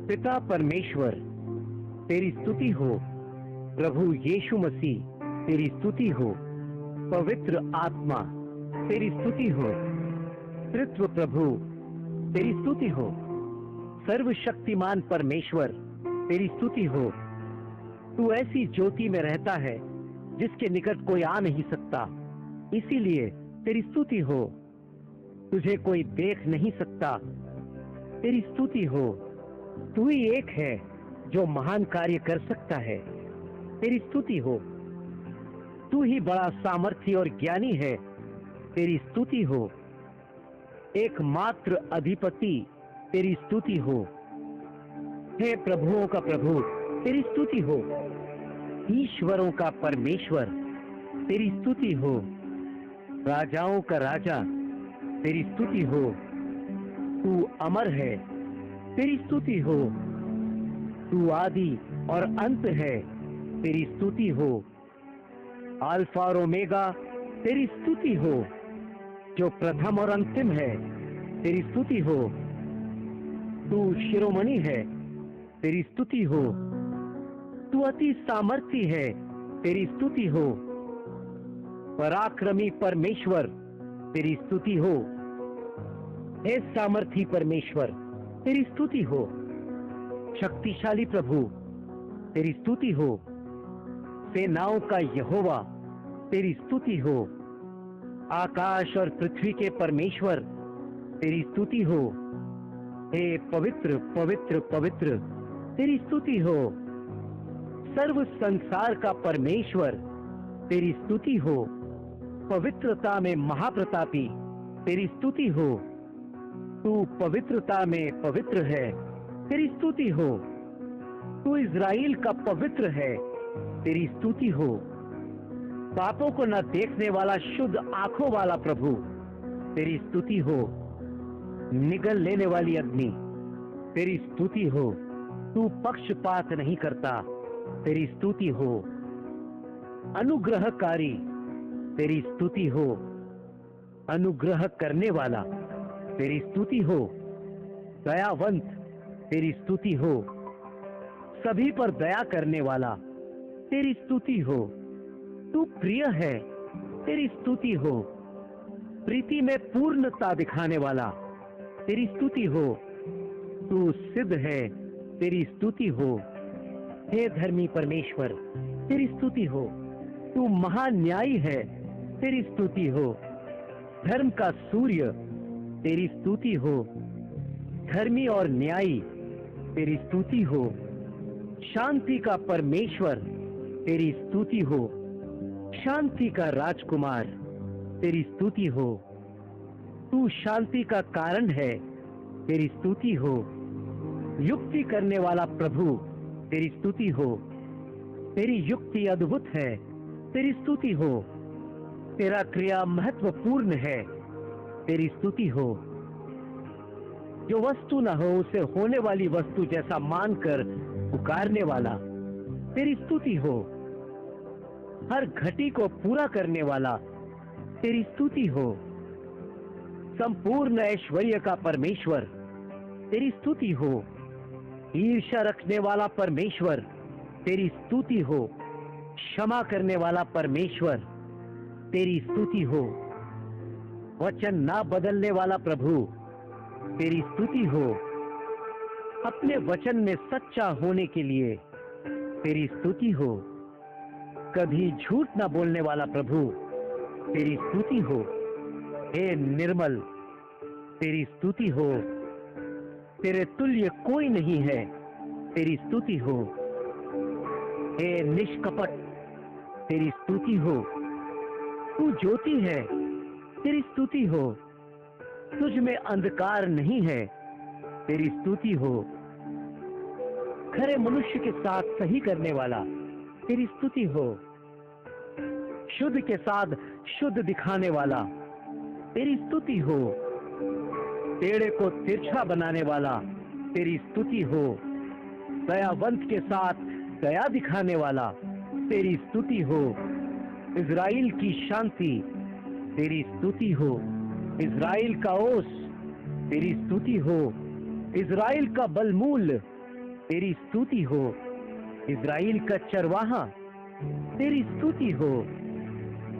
पिता परमेश्वर तेरी स्तुति हो। प्रभु यीशु मसीह तेरी स्तुति हो। पवित्र आत्मा तेरी स्तुति हो। तृत्व प्रभु तेरी स्तुति हो। सर्वशक्तिमान परमेश्वर तेरी स्तुति हो। तू ऐसी ज्योति में रहता है जिसके निकट कोई आ नहीं सकता, इसीलिए तेरी स्तुति हो। तुझे कोई देख नहीं सकता, तेरी स्तुति हो। तू ही एक है जो महान कार्य कर सकता है, तेरी स्तुति हो। तू ही बड़ा सामर्थी और ज्ञानी है, तेरी स्तुति हो। एकमात्र अधिपति तेरी स्तुति हो। हे प्रभुओं का प्रभु तेरी स्तुति हो। ईश्वरों का परमेश्वर तेरी स्तुति हो। राजाओं का राजा तेरी स्तुति हो। तू अमर है, तेरी स्तुति हो। तू आदि और अंत है, तेरी स्तुति हो। अल्फा और ओमेगा तेरी स्तुति हो। जो प्रथम और अंतिम है, तेरी स्तुति हो। तू शिरोमणि है, तेरी स्तुति हो। तू अति सामर्थी है, तेरी स्तुति हो। पराक्रमी परमेश्वर तेरी स्तुति हो। हे सामर्थी परमेश्वर तेरी स्तुति हो। शक्तिशाली प्रभु तेरी स्तुति हो। सेनाओं का यहोवा तेरी स्तुति हो। आकाश और पृथ्वी के परमेश्वर तेरी स्तुति हो। हे पवित्र पवित्र पवित्र तेरी स्तुति हो। सर्व संसार का परमेश्वर तेरी स्तुति हो। पवित्रता में महाप्रतापी तेरी स्तुति हो। तू पवित्रता में पवित्र है, तेरी स्तुति हो। तू इज़राइल का पवित्र है, तेरी स्तुति हो। पापों को न देखने वाला शुद्ध आंखों वाला प्रभु तेरी स्तुति हो। निगल लेने वाली अग्नि तेरी स्तुति हो। तू पक्षपात नहीं करता, तेरी स्तुति हो। अनुग्रहकारी तेरी स्तुति हो। अनुग्रह करने वाला तेरी स्तुति हो। दयावंत तेरी स्तुति हो। सभी पर दया करने वाला तेरी स्तुति हो। तू प्रिय है, तेरी स्तुति हो। प्रीति में पूर्णता दिखाने वाला तेरी स्तुति हो। तू सिद्ध है, तेरी स्तुति हो। हे धर्मी परमेश्वर तेरी स्तुति हो। तू महान न्यायी है, तेरी स्तुति हो। धर्म का सूर्य तेरी स्तुति हो। धर्मी और न्यायी तेरी स्तुति हो। शांति का परमेश्वर तेरी स्तुति हो। शांति का राजकुमार तेरी स्तुति हो। तू शांति का कारण है, तेरी स्तुति हो। युक्ति करने वाला प्रभु तेरी स्तुति हो। तेरी युक्ति अद्भुत है, तेरी स्तुति हो। तेरा क्रिया महत्वपूर्ण है, तेरी स्तुति हो। जो वस्तु न हो उसे होने वाली वस्तु जैसा मानकर पुकारने वाला तेरी स्तुति हो। हर घटी को पूरा करने वाला तेरी स्तुति हो। संपूर्ण ऐश्वर्य का परमेश्वर तेरी स्तुति हो। ईर्ष्या रखने वाला परमेश्वर तेरी स्तुति हो। क्षमा करने वाला परमेश्वर तेरी स्तुति हो। वचन ना बदलने वाला प्रभु तेरी स्तुति हो। अपने वचन में सच्चा होने के लिए तेरी स्तुति हो। कभी झूठ ना बोलने वाला प्रभु तेरी स्तुति हो। हे निर्मल तेरी स्तुति हो। तेरे तुल्य कोई नहीं है, तेरी स्तुति हो। हे निष्कपट तेरी स्तुति हो। तू ज्योति है, तेरी स्तुति हो। तुझ में अंधकार नहीं है, तेरी स्तुति हो। खरे मनुष्य के साथ सही करने वाला तेरी स्तुति हो। शुद्ध के साथ शुद्ध दिखाने वाला तेरी स्तुति हो। टेढ़े को तिरछा बनाने वाला तेरी स्तुति हो। दयावंत के साथ दया दिखाने वाला तेरी स्तुति हो। इज़राइल की शांति तेरी स्तुति हो। इज़राइल का ओस तेरी स्तुति हो। इज़राइल का बलमूल तेरी स्तुति हो। इज़राइल का चरवाहा, तेरी स्तुति हो।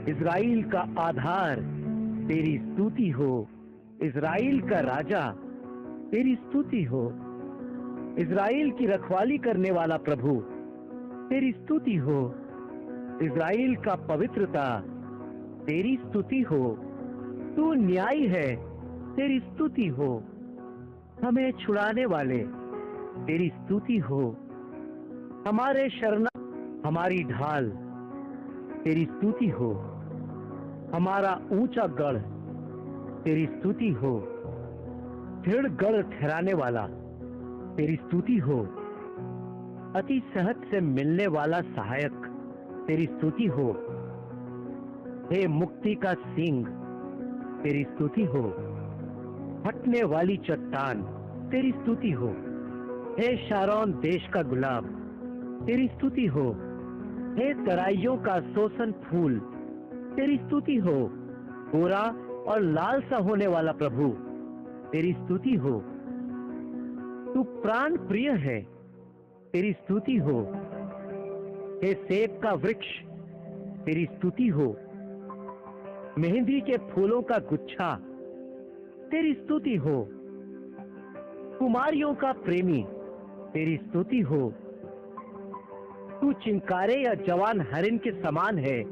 इज़राइल का आधार, तेरी स्तुति हो। इज़राइल का राजा, तेरी स्तुति हो। इज़राइल की रखवाली करने वाला प्रभु, तेरी स्तुति हो। इज़राइल का पवित्रता, तेरी स्तुति हो। तू न्यायी है, तेरी स्तुति हो। हमें छुड़ाने वाले, तेरी स्तुति हो। हमारे शरणा, हमारी ढाल, तेरी स्तुति हो। हमारा ऊंचा गढ़, तेरी स्तुति हो। दृढ़ गढ़ ठहराने वाला, तेरी स्तुति हो। अति सहज से मिलने वाला सहायक, तेरी स्तुति हो। हे मुक्ति का सिंह, तेरी स्तुति हो। हटने वाली चट्टान, तेरी स्तुति हो। हे शारोन देश का गुलाब, तेरी स्तुति हो। हे तराइयों का सोसन फूल, तेरी स्तुति हो। गोरा और लाल सा होने वाला प्रभु, तेरी स्तुति हो। तू प्राण प्रिय है, तेरी स्तुति हो। हे सेब का वृक्ष, तेरी स्तुति हो। मेहंदी के फूलों का गुच्छा, तेरी स्तुति हो। कुमारियों का प्रेमी, तेरी स्तुति हो। तू चिंकारे या जवान हरिन के समान है,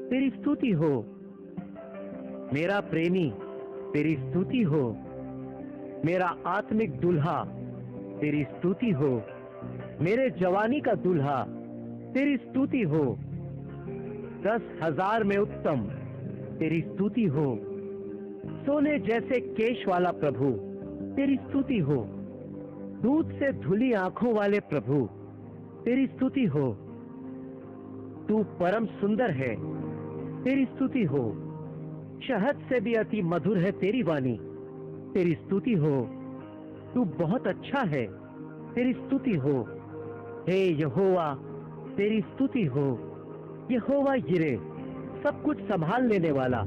तेरी स्तुति हो। मेरा प्रेमी, तेरी स्तुति हो। मेरा आत्मिक दुल्हा, तेरी स्तुति हो। मेरे जवानी का दुल्हा, तेरी स्तुति हो। 10,000 में उत्तम, तेरी स्तुति हो। सोने जैसे केश वाला प्रभु, तेरी स्तुति हो। दूध से धुली आंखों वाले प्रभु, तेरी स्तुति हो। तू परम सुंदर है, तेरी स्तुति हो। शहद से भी अति मधुर है तेरी वाणी, तेरी स्तुति हो। तू बहुत अच्छा है, तेरी स्तुति हो। हे यहोवा, तेरी स्तुति हो। यहोवा यिरे, सब कुछ संभाल लेने वाला,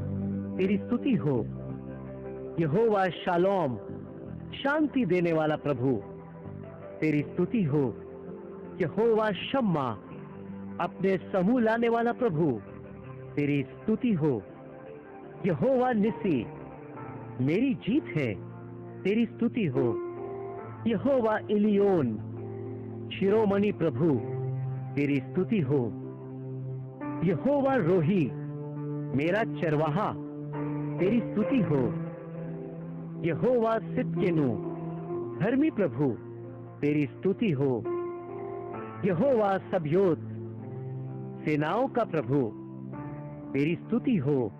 तेरी स्तुति हो। यहोवा शालोम, शांति देने वाला प्रभु, तेरी स्तुति हो। यहोवा शम्मा, अपने समूह लाने वाला प्रभु, तेरी स्तुति हो। यहोवा निसी, मेरी जीत है, तेरी स्तुति हो। यहोवा इलियोन, शिरोमणि प्रभु, तेरी स्तुति हो। यहोवा रोही, मेरा चरवाहा, तेरी स्तुति हो। यहोवा सिदकेनु, धर्मी प्रभु, तेरी स्तुति हो। यहोवा सब्योत, सेनाओं का प्रभु, तेरी स्तुति हो।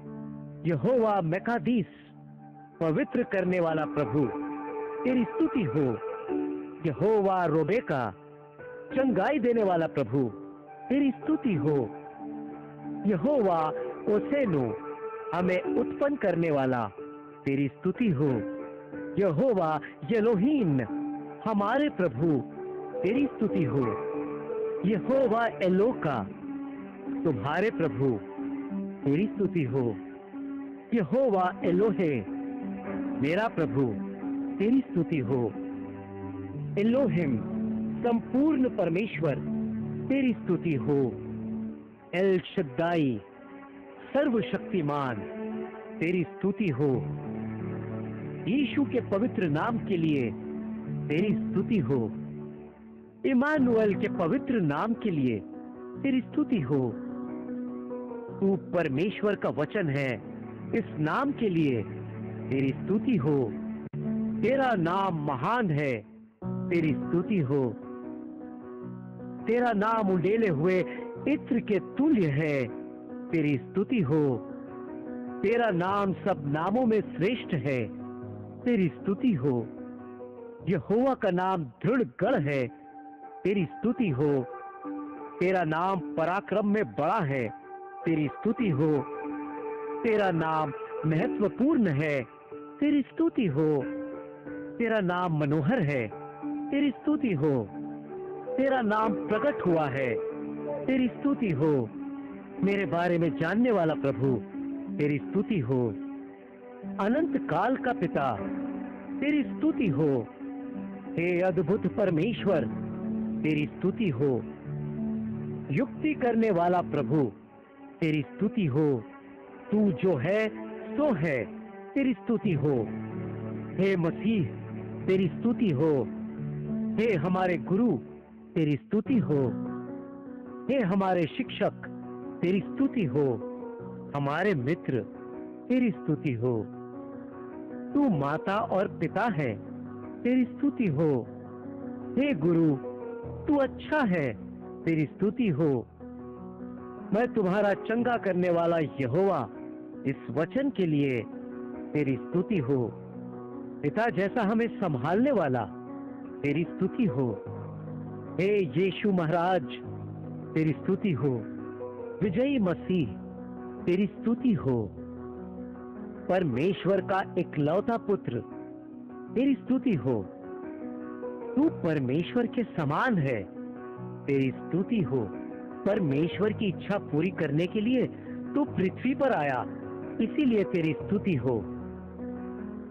यहोवा मेकादीस, पवित्र करने वाला प्रभु, तेरी स्तुति हो। यहोवा रोबेका, चंगाई देने वाला प्रभु, तेरी स्तुति हो। यहोवा ओसेनु, हमें उत्पन्न करने वाला, तेरी स्तुति हो। यहोवा येलोहीन, हमारे प्रभु, तेरी स्तुति हो। यहोवा एलोका, तुम्हारे प्रभु, तेरी स्तुति हो। यहोवा एलोहे, मेरा प्रभु, तेरी स्तुति हो। एलोहिम, संपूर्ण परमेश्वर, तेरी स्तुति हो। एल शद्दाई, सर्वशक्तिमान, तेरी स्तुति हो। यीशु के पवित्र नाम के लिए तेरी स्तुति हो। इमानुएल के पवित्र नाम के लिए तेरी स्तुति हो। तू परमेश्वर का वचन है, इस नाम के लिए तेरी स्तुति हो। तेरा नाम महान है, तेरी स्तुति हो। तेरा नाम उंडेले हुए इत्र के तुल्य है, तेरी स्तुति हो। तेरा नाम सब नामों में श्रेष्ठ है, तेरी स्तुति हो। यहोवा का नाम दृढ़ गढ़ है, तेरी स्तुति हो। तेरा नाम पराक्रम में बड़ा है, तेरी स्तुति हो। तेरा नाम महत्वपूर्ण है, तेरी स्तुति हो। तेरा नाम मनोहर है, तेरी स्तुति हो। तेरा नाम प्रकट हुआ है, तेरी स्तुति हो। मेरे बारे में जानने वाला प्रभु, तेरी स्तुति हो। अनंत काल का पिता, तेरी स्तुति हो। हे अद्भुत परमेश्वर, तेरी स्तुति हो। युक्ति करने वाला प्रभु, तेरी स्तुति हो। तू जो है सो है, तेरी स्तुति हो। हे मसीह, तेरी स्तुति हो। हे हमारे गुरु, तेरी स्तुति हो। हे हमारे शिक्षक, तेरी स्तुति हो। हमारे मित्र, तेरी स्तुति हो। तू माता और पिता है, तेरी स्तुति हो। हे गुरु, तू अच्छा है, तेरी स्तुति हो। मैं तुम्हारा चंगा करने वाला यहोवा, इस वचन के लिए तेरी स्तुति हो। पिता जैसा हमें संभालने वाला, तेरी स्तुति हो। हे यीशु महाराज, तेरी स्तुति हो। विजयी मसीह, तेरी स्तुति हो। परमेश्वर का इकलौता पुत्र, तेरी स्तुति हो। तू परमेश्वर के समान है, तेरी स्तुति हो। परमेश्वर की इच्छा पूरी करने के लिए तू पृथ्वी पर आया, इसीलिए तेरी स्तुति हो।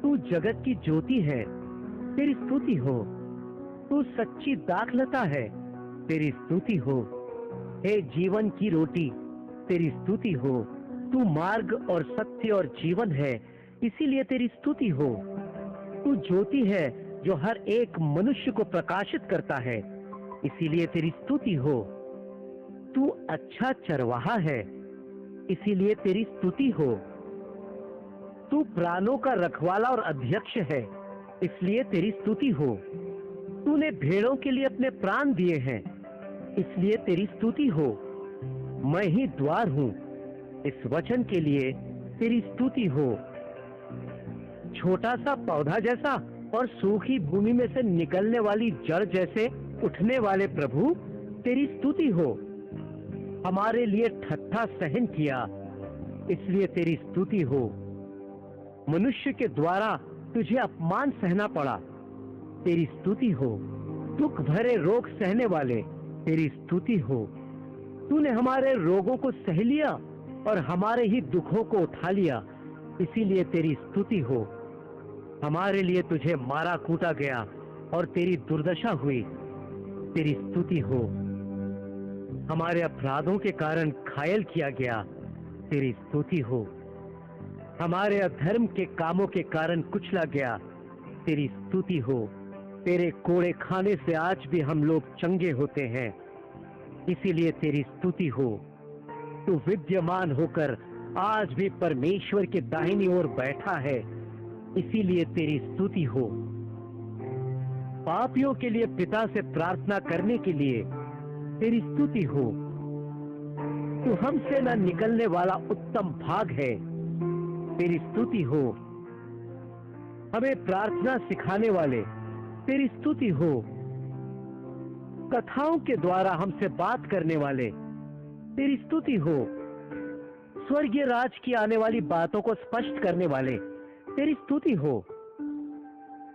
तू जगत की ज्योति है, तेरी स्तुति हो। तू सच्ची दाखलता है, तेरी स्तुति हो। हे जीवन की रोटी, तेरी स्तुति हो। तू मार्ग और सत्य और जीवन है, इसीलिए तेरी स्तुति हो। तू ज्योति है जो हर एक मनुष्य को प्रकाशित करता है, इसीलिए तेरी स्तुति हो। तू अच्छा चरवाहा है, इसीलिए तेरी स्तुति हो। तू प्राणों का रखवाला और अध्यक्ष है, इसलिए तेरी स्तुति हो। तूने भेड़ों के लिए अपने प्राण दिए हैं, इसलिए तेरी स्तुति हो। मैं ही द्वार हूं, इस वचन के लिए तेरी स्तुति हो। छोटा सा पौधा जैसा और सूखी भूमि में से निकलने वाली जड़ जैसे उठने वाले प्रभु, तेरी स्तुति हो। हमारे लिए ठट्ठा सहन किया, इसलिए तेरी स्तुति हो। मनुष्य के द्वारा तुझे अपमान सहना पड़ा, तेरी स्तुति हो। दुख भरे रोग सहने वाले, तेरी स्तुति हो। तूने हमारे रोगों को सह लिया और हमारे ही दुखों को उठा लिया, इसीलिए तेरी स्तुति हो। हमारे लिए तुझे मारा कूटा गया और तेरी दुर्दशा हुई, तेरी स्तुति हो। हमारे अपराधों के कारण घायल किया गया, तेरी स्तुति हो। हमारे अधर्म के कामों के कारण कुचला गया, तेरी स्तुति हो। तेरे कोड़े खाने से आज भी हम लोग चंगे होते हैं, इसीलिए तेरी स्तुति हो। तू विद्यमान होकर आज भी परमेश्वर के दाहिनी ओर बैठा है, इसीलिए तेरी स्तुति हो। पापियों के लिए पिता से प्रार्थना करने के लिए तेरी स्तुति हो। तू हमसे न निकलने वाला उत्तम भाग है, तेरी स्तुति हो। हमें प्रार्थना सिखाने वाले, तेरी स्तुति हो। कथाओं के द्वारा हमसे बात करने वाले, तेरी स्तुति हो। स्वर्गीय राज की आने वाली बातों को स्पष्ट करने वाले, तेरी स्तुति हो।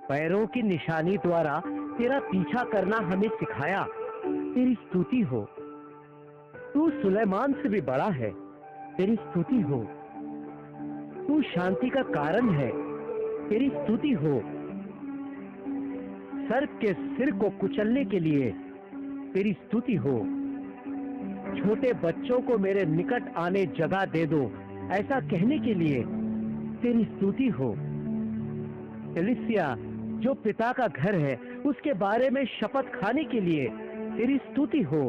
पैरों की निशानी द्वारा तेरा पीछा करना हमें सिखाया, तेरी स्तुति हो। तू सुलेमान से भी बड़ा है, तेरी स्तुति हो। तू शांति का कारण है, तेरी स्तुति हो। सर्प के सिर को कुचलने के लिए तेरी स्तुति हो। छोटे बच्चों को मेरे निकट आने जगह दे दो, ऐसा कहने के लिए तेरी स्तुति हो। कलीसिया जो पिता का घर है, उसके बारे में शपथ खाने के लिए तेरी स्तुति हो।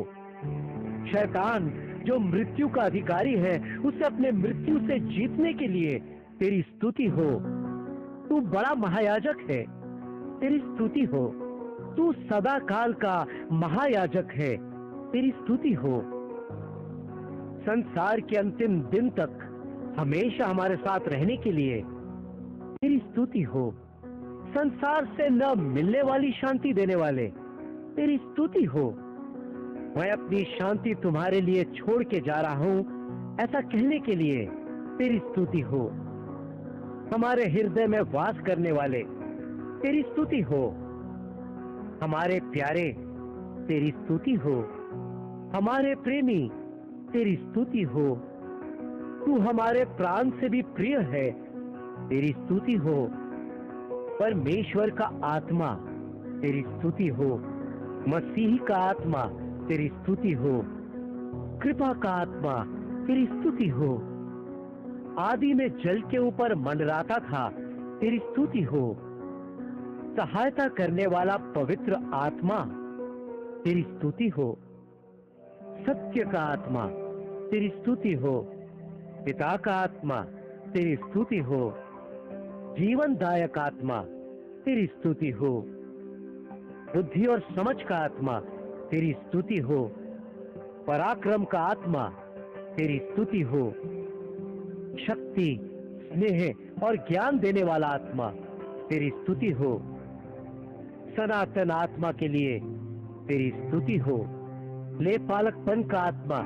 शैतान जो मृत्यु का अधिकारी है, उसे अपने मृत्यु से जीतने के लिए तेरी स्तुति हो। तू बड़ा महायाजक है, तेरी स्तुति हो। तू सदा काल का महायाजक है, तेरी स्तुति हो। संसार के अंतिम दिन तक हमेशा हमारे साथ रहने के लिए तेरी स्तुति हो। संसार से न मिलने वाली शांति देने वाले, तेरी स्तुति हो। मैं अपनी शांति तुम्हारे लिए छोड़ के जा रहा हूं, ऐसा कहने के लिए तेरी स्तुति हो। हमारे हृदय में वास करने वाले, तेरी स्तुति हो। हमारे प्यारे, तेरी स्तुति हो। हमारे प्रेमी, तेरी स्तुति हो। तू हमारे प्राण से भी प्रिय है, तेरी स्तुति हो। परमेश्वर का आत्मा, तेरी स्तुति हो। मसीह का आत्मा तेरी स्तुति हो। कृपा का आत्मा तेरी स्तुति हो। आदि में जल के ऊपर मंडराता था, तेरी स्तुति हो। सहायता करने वाला पवित्र आत्मा तेरी स्तुति हो। सत्य का आत्मा तेरी स्तुति हो। पिता का आत्मा तेरी स्तुति हो। जीवनदायक आत्मा तेरी स्तुति हो। बुद्धि और समझ का आत्मा तेरी स्तुति हो। पराक्रम का आत्मा तेरी स्तुति हो। शक्ति, स्नेह और ज्ञान देने वाला आत्मा तेरी स्तुति हो। सनातन आत्मा के लिए तेरी स्तुति हो। ले पालकपन का आत्मा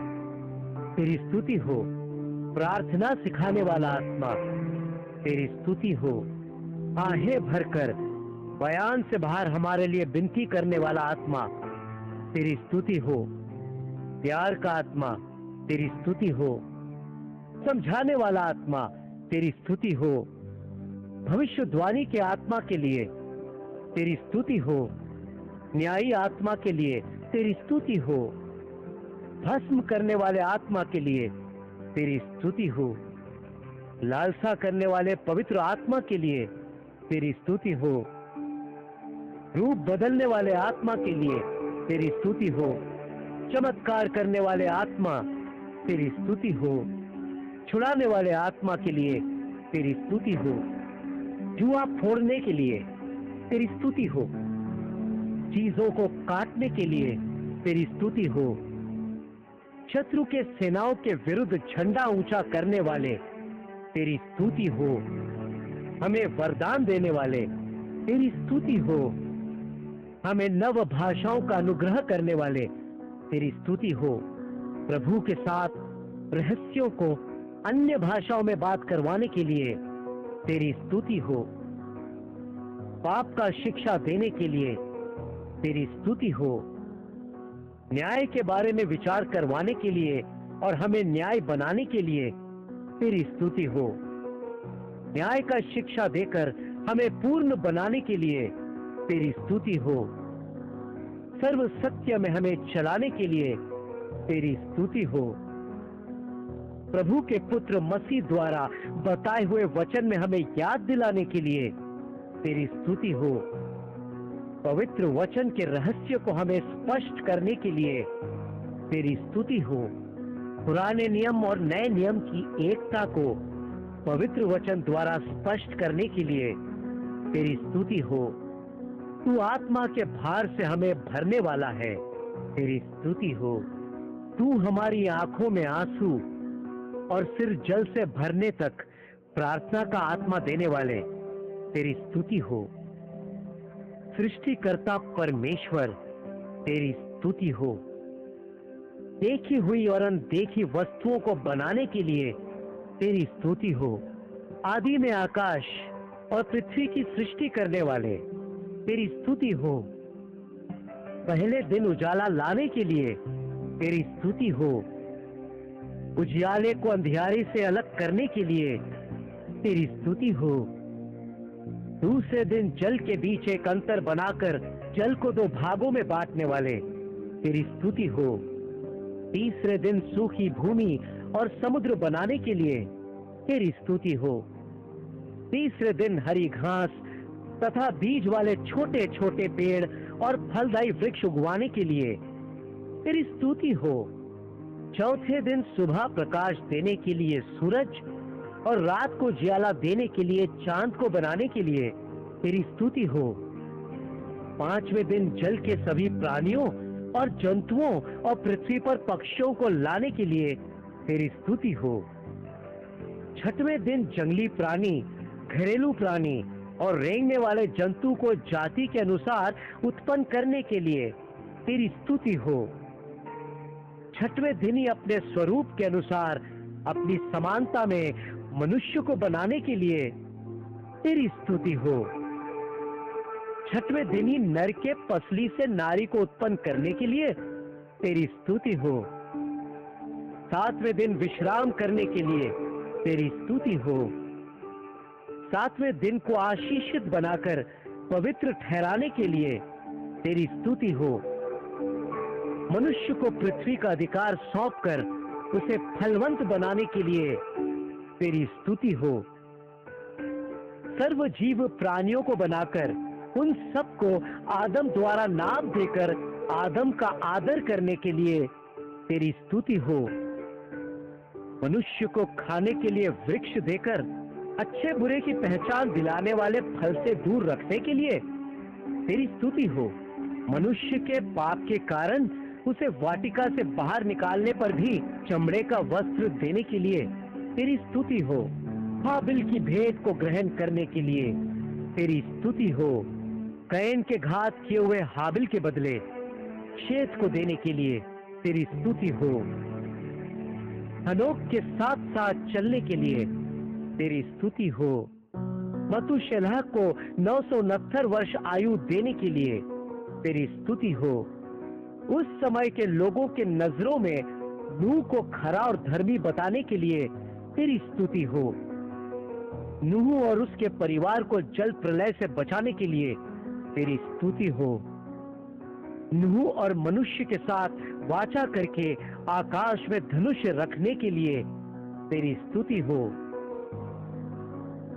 तेरी स्तुति हो। प्रार्थना सिखाने वाला आत्मा तेरी स्तुति हो। आहें भरकर बयान से बाहर हमारे लिए विनती करने वाला आत्मा तेरी स्तुति हो। प्यार का आत्मा तेरी स्तुति हो। समझाने वाला आत्मा तेरी स्तुति हो। भविष्यवाणी के आत्मा के लिए तेरी स्तुति हो। न्यायी आत्मा के लिए तेरी स्तुति हो। भस्म करने वाले आत्मा के लिए तेरी स्तुति हो। लालसा करने वाले पवित्र आत्मा के लिए तेरी स्तुति हो। रूप बदलने वाले आत्मा के लिए तेरी स्तुति हो। चमत्कार करने वाले आत्मा तेरी स्तुति हो। छुड़ाने वाले आत्मा के लिए तेरी स्तुति हो। जुआ फोड़ने के लिए तेरी स्तुति हो। चीजों को काटने के लिए तेरी स्तुति हो। शत्रु के सेनाओं के विरुद्ध झंडा ऊंचा करने वाले तेरी स्तुति हो। हमें वरदान देने वाले तेरी स्तुति हो। हमें नव भाषाओं का अनुग्रह करने वाले तेरी स्तुति हो। प्रभु के साथ रहस्यों को अन्य भाषाओं में बात करवाने के लिए तेरी स्तुति हो। पाप का शिक्षा देने के लिए तेरी स्तुति हो। न्याय के बारे में विचार करवाने के लिए और हमें न्याय बनाने के लिए तेरी स्तुति हो। न्याय का शिक्षा देकर हमें पूर्ण बनाने के लिए तेरी स्तुति हो। सर्व सत्य में हमें चलाने के लिए तेरी स्तुति हो। प्रभु के पुत्र मसीह द्वारा बताए हुए वचन में हमें याद दिलाने के लिए तेरी स्तुति हो। पवित्र वचन के रहस्य को हमें स्पष्ट करने के लिए तेरी स्तुति हो। पुराने नियम और नए नियम की एकता को पवित्र वचन द्वारा स्पष्ट करने के लिए तेरी स्तुति हो। तू आत्मा के भार से हमें भरने वाला है, तेरी स्तुति हो। तू हमारी आंखों में आंसू और सिर जल से भरने तक प्रार्थना का आत्मा देने वाले तेरी स्तुति हो। सृष्टिकर्ता परमेश्वर तेरी स्तुति हो। देखी हुई और अनदेखी वस्तुओं को बनाने के लिए तेरी स्तुति हो। आदि में आकाश और पृथ्वी की सृष्टि करने वाले तेरी स्तुति हो। पहले दिन उजाला लाने के लिए तेरी स्तुति हो। उजियाले को अंधियारे से अलग करने के लिए तेरी स्तुति हो। दूसरे दिन जल के बीच एक अंतर बनाकर जल को दो भागों में बांटने वाले तेरी स्तुति हो। तीसरे दिन सूखी भूमि और समुद्र बनाने के लिए तेरी स्तुति हो। तीसरे दिन हरी घास तथा बीज वाले छोटे छोटे पेड़ और फलदायी वृक्ष उगवाने के लिए तेरी स्तुति हो। चौथे दिन सुबह प्रकाश देने के लिए सूरज और रात को जियाला देने के लिए चांद को बनाने के लिए तेरी स्तुति हो। पांचवें दिन जल के सभी प्राणियों और जंतुओं और पृथ्वी पर पक्षियों को लाने के लिए तेरी स्तुति हो। छठवें दिन जंगली प्राणी, घरेलू प्राणी और रेंगने वाले जंतु को जाति के अनुसार उत्पन्न करने के लिए तेरी स्तुति हो। छठवें दिन ही अपने स्वरूप के अनुसार अपनी समानता में मनुष्य को बनाने के लिए तेरी स्तुति हो। छठवें दिन ही नर के पसली से नारी को उत्पन्न करने के लिए तेरी स्तुति हो। सातवें दिन विश्राम करने के लिए तेरी स्तुति हो। सातवें दिन को आशीषित बनाकर पवित्र ठहराने के लिए तेरी स्तुति हो। मनुष्य को पृथ्वी का अधिकार सौंपकर उसे फलवंत बनाने के लिए तेरी स्तुति हो। सर्व जीव प्राणियों को बनाकर उन सबको आदम द्वारा नाम देकर आदम का आदर करने के लिए तेरी स्तुति हो। मनुष्य को खाने के लिए वृक्ष देकर अच्छे बुरे की पहचान दिलाने वाले फल से दूर रखने के लिए तेरी स्तुति हो। मनुष्य के पाप के कारण उसे वाटिका से बाहर निकालने पर भी चमड़े का वस्त्र देने के लिए तेरी स्तुति हो। हाबिल की भेंट को ग्रहण करने के लिए तेरी स्तुति हो। कैन के घात किए हुए हाबिल के बदले शेत को देने के लिए तेरी स्तुति हो। हनोक के साथ साथ चलने के लिए तेरी स्तुति हो। मतुशेलह को 969 वर्ष आयु देने के लिए तेरी स्तुति हो। उस समय के लोगों के नजरों में नूह को खरा और धर्मी बताने के लिए तेरी स्तुति हो। नूह और उसके परिवार को जल प्रलय से बचाने के लिए तेरी स्तुति हो। नूह और मनुष्य के साथ वाचा करके आकाश में धनुष रखने के लिए तेरी स्तुति हो।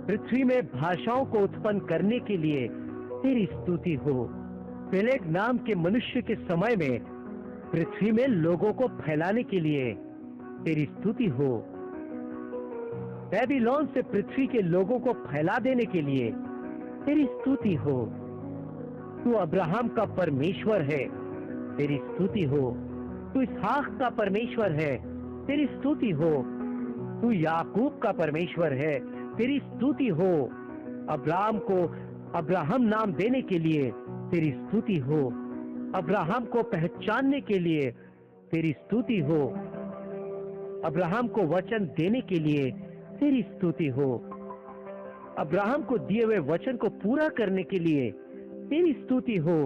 पृथ्वी में भाषाओं को उत्पन्न करने के लिए तेरी स्तुति हो। पेलेग नाम के मनुष्य के समय में पृथ्वी में लोगों को फैलाने के लिए तेरी स्तुति हो। बेबीलोन से पृथ्वी के लोगों को फैला देने के लिए तेरी स्तुति हो। तू अब्राहम का परमेश्वर है, तेरी स्तुति हो। तू इसहाक का परमेश्वर है, तेरी स्तुति हो। तू याकूब का परमेश्वर है, तेरी स्तुति हो। अब्राहम को अब्राहम नाम देने के लिए तेरी स्तुति हो। अब्राहम को पहचानने के लिए तेरी स्तुति हो। अब्राहम को वचन देने के लिए तेरी स्तुति हो। अब्राहम को दिए हुए वचन को पूरा करने के लिए तेरी स्तुति हो।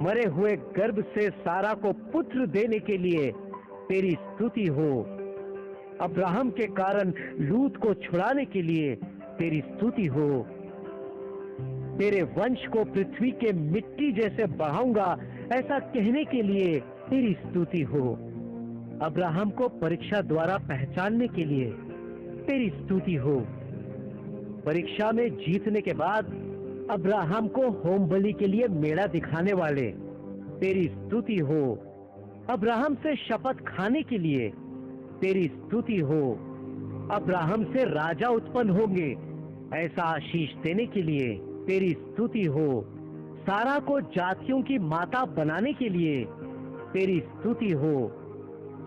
मरे हुए गर्भ से सारा को पुत्र देने के लिए तेरी स्तुति हो। अब्राहम के कारण लूत को छुड़ाने के लिए तेरी स्तुति हो। तेरे वंश को पृथ्वी के मिट्टी जैसे बढ़ाऊंगा, ऐसा कहने के लिए तेरी स्तुति हो। अब्राहम को परीक्षा द्वारा पहचानने के लिए तेरी स्तुति हो। परीक्षा में जीतने के बाद अब्राहम को होम बलि के लिए मेढ़ा दिखाने वाले तेरी स्तुति हो। अब्राहम से शपथ खाने के लिए तेरी स्तुति हो। अब्राहम से राजा उत्पन्न होंगे, ऐसा आशीष देने के लिए तेरी स्तुति हो। सारा को जातियों की माता बनाने के लिए तेरी स्तुति हो।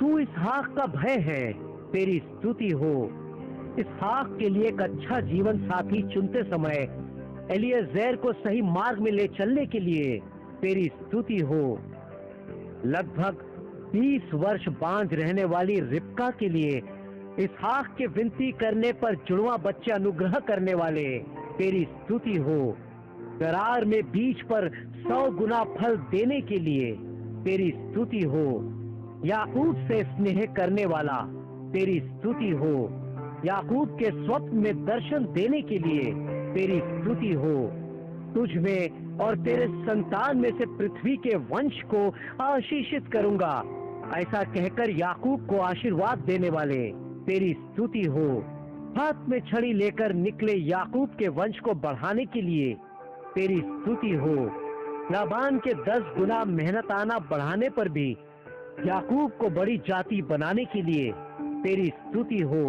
तू इसहाक का भय है, तेरी स्तुति हो। इसहाक के लिए एक अच्छा जीवन साथी चुनते समय एलिएजेर को सही मार्ग में ले चलने के लिए तेरी स्तुति हो। लगभग 20 वर्ष बांझ रहने वाली रिबका के लिए इसहाक के विनती करने पर जुड़वा बच्चे अनुग्रह करने वाले तेरी स्तुति हो। करार में बीज पर 100 गुना फल देने के लिए तेरी स्तुति हो। याकूब से स्नेह करने वाला तेरी स्तुति हो। याकूब के स्वप्न में दर्शन देने के लिए तेरी स्तुति हो। तुझ में और तेरे संतान में से पृथ्वी के वंश को आशीषित करूंगा, ऐसा कहकर याकूब को आशीर्वाद देने वाले तेरी स्तुति हो। हाथ में छड़ी लेकर निकले याकूब के वंश को बढ़ाने के लिए तेरी स्तुति हो। लाबान के 10 गुना मेहनताना बढ़ाने पर भी याकूब को बड़ी जाति बनाने के लिए तेरी स्तुति हो।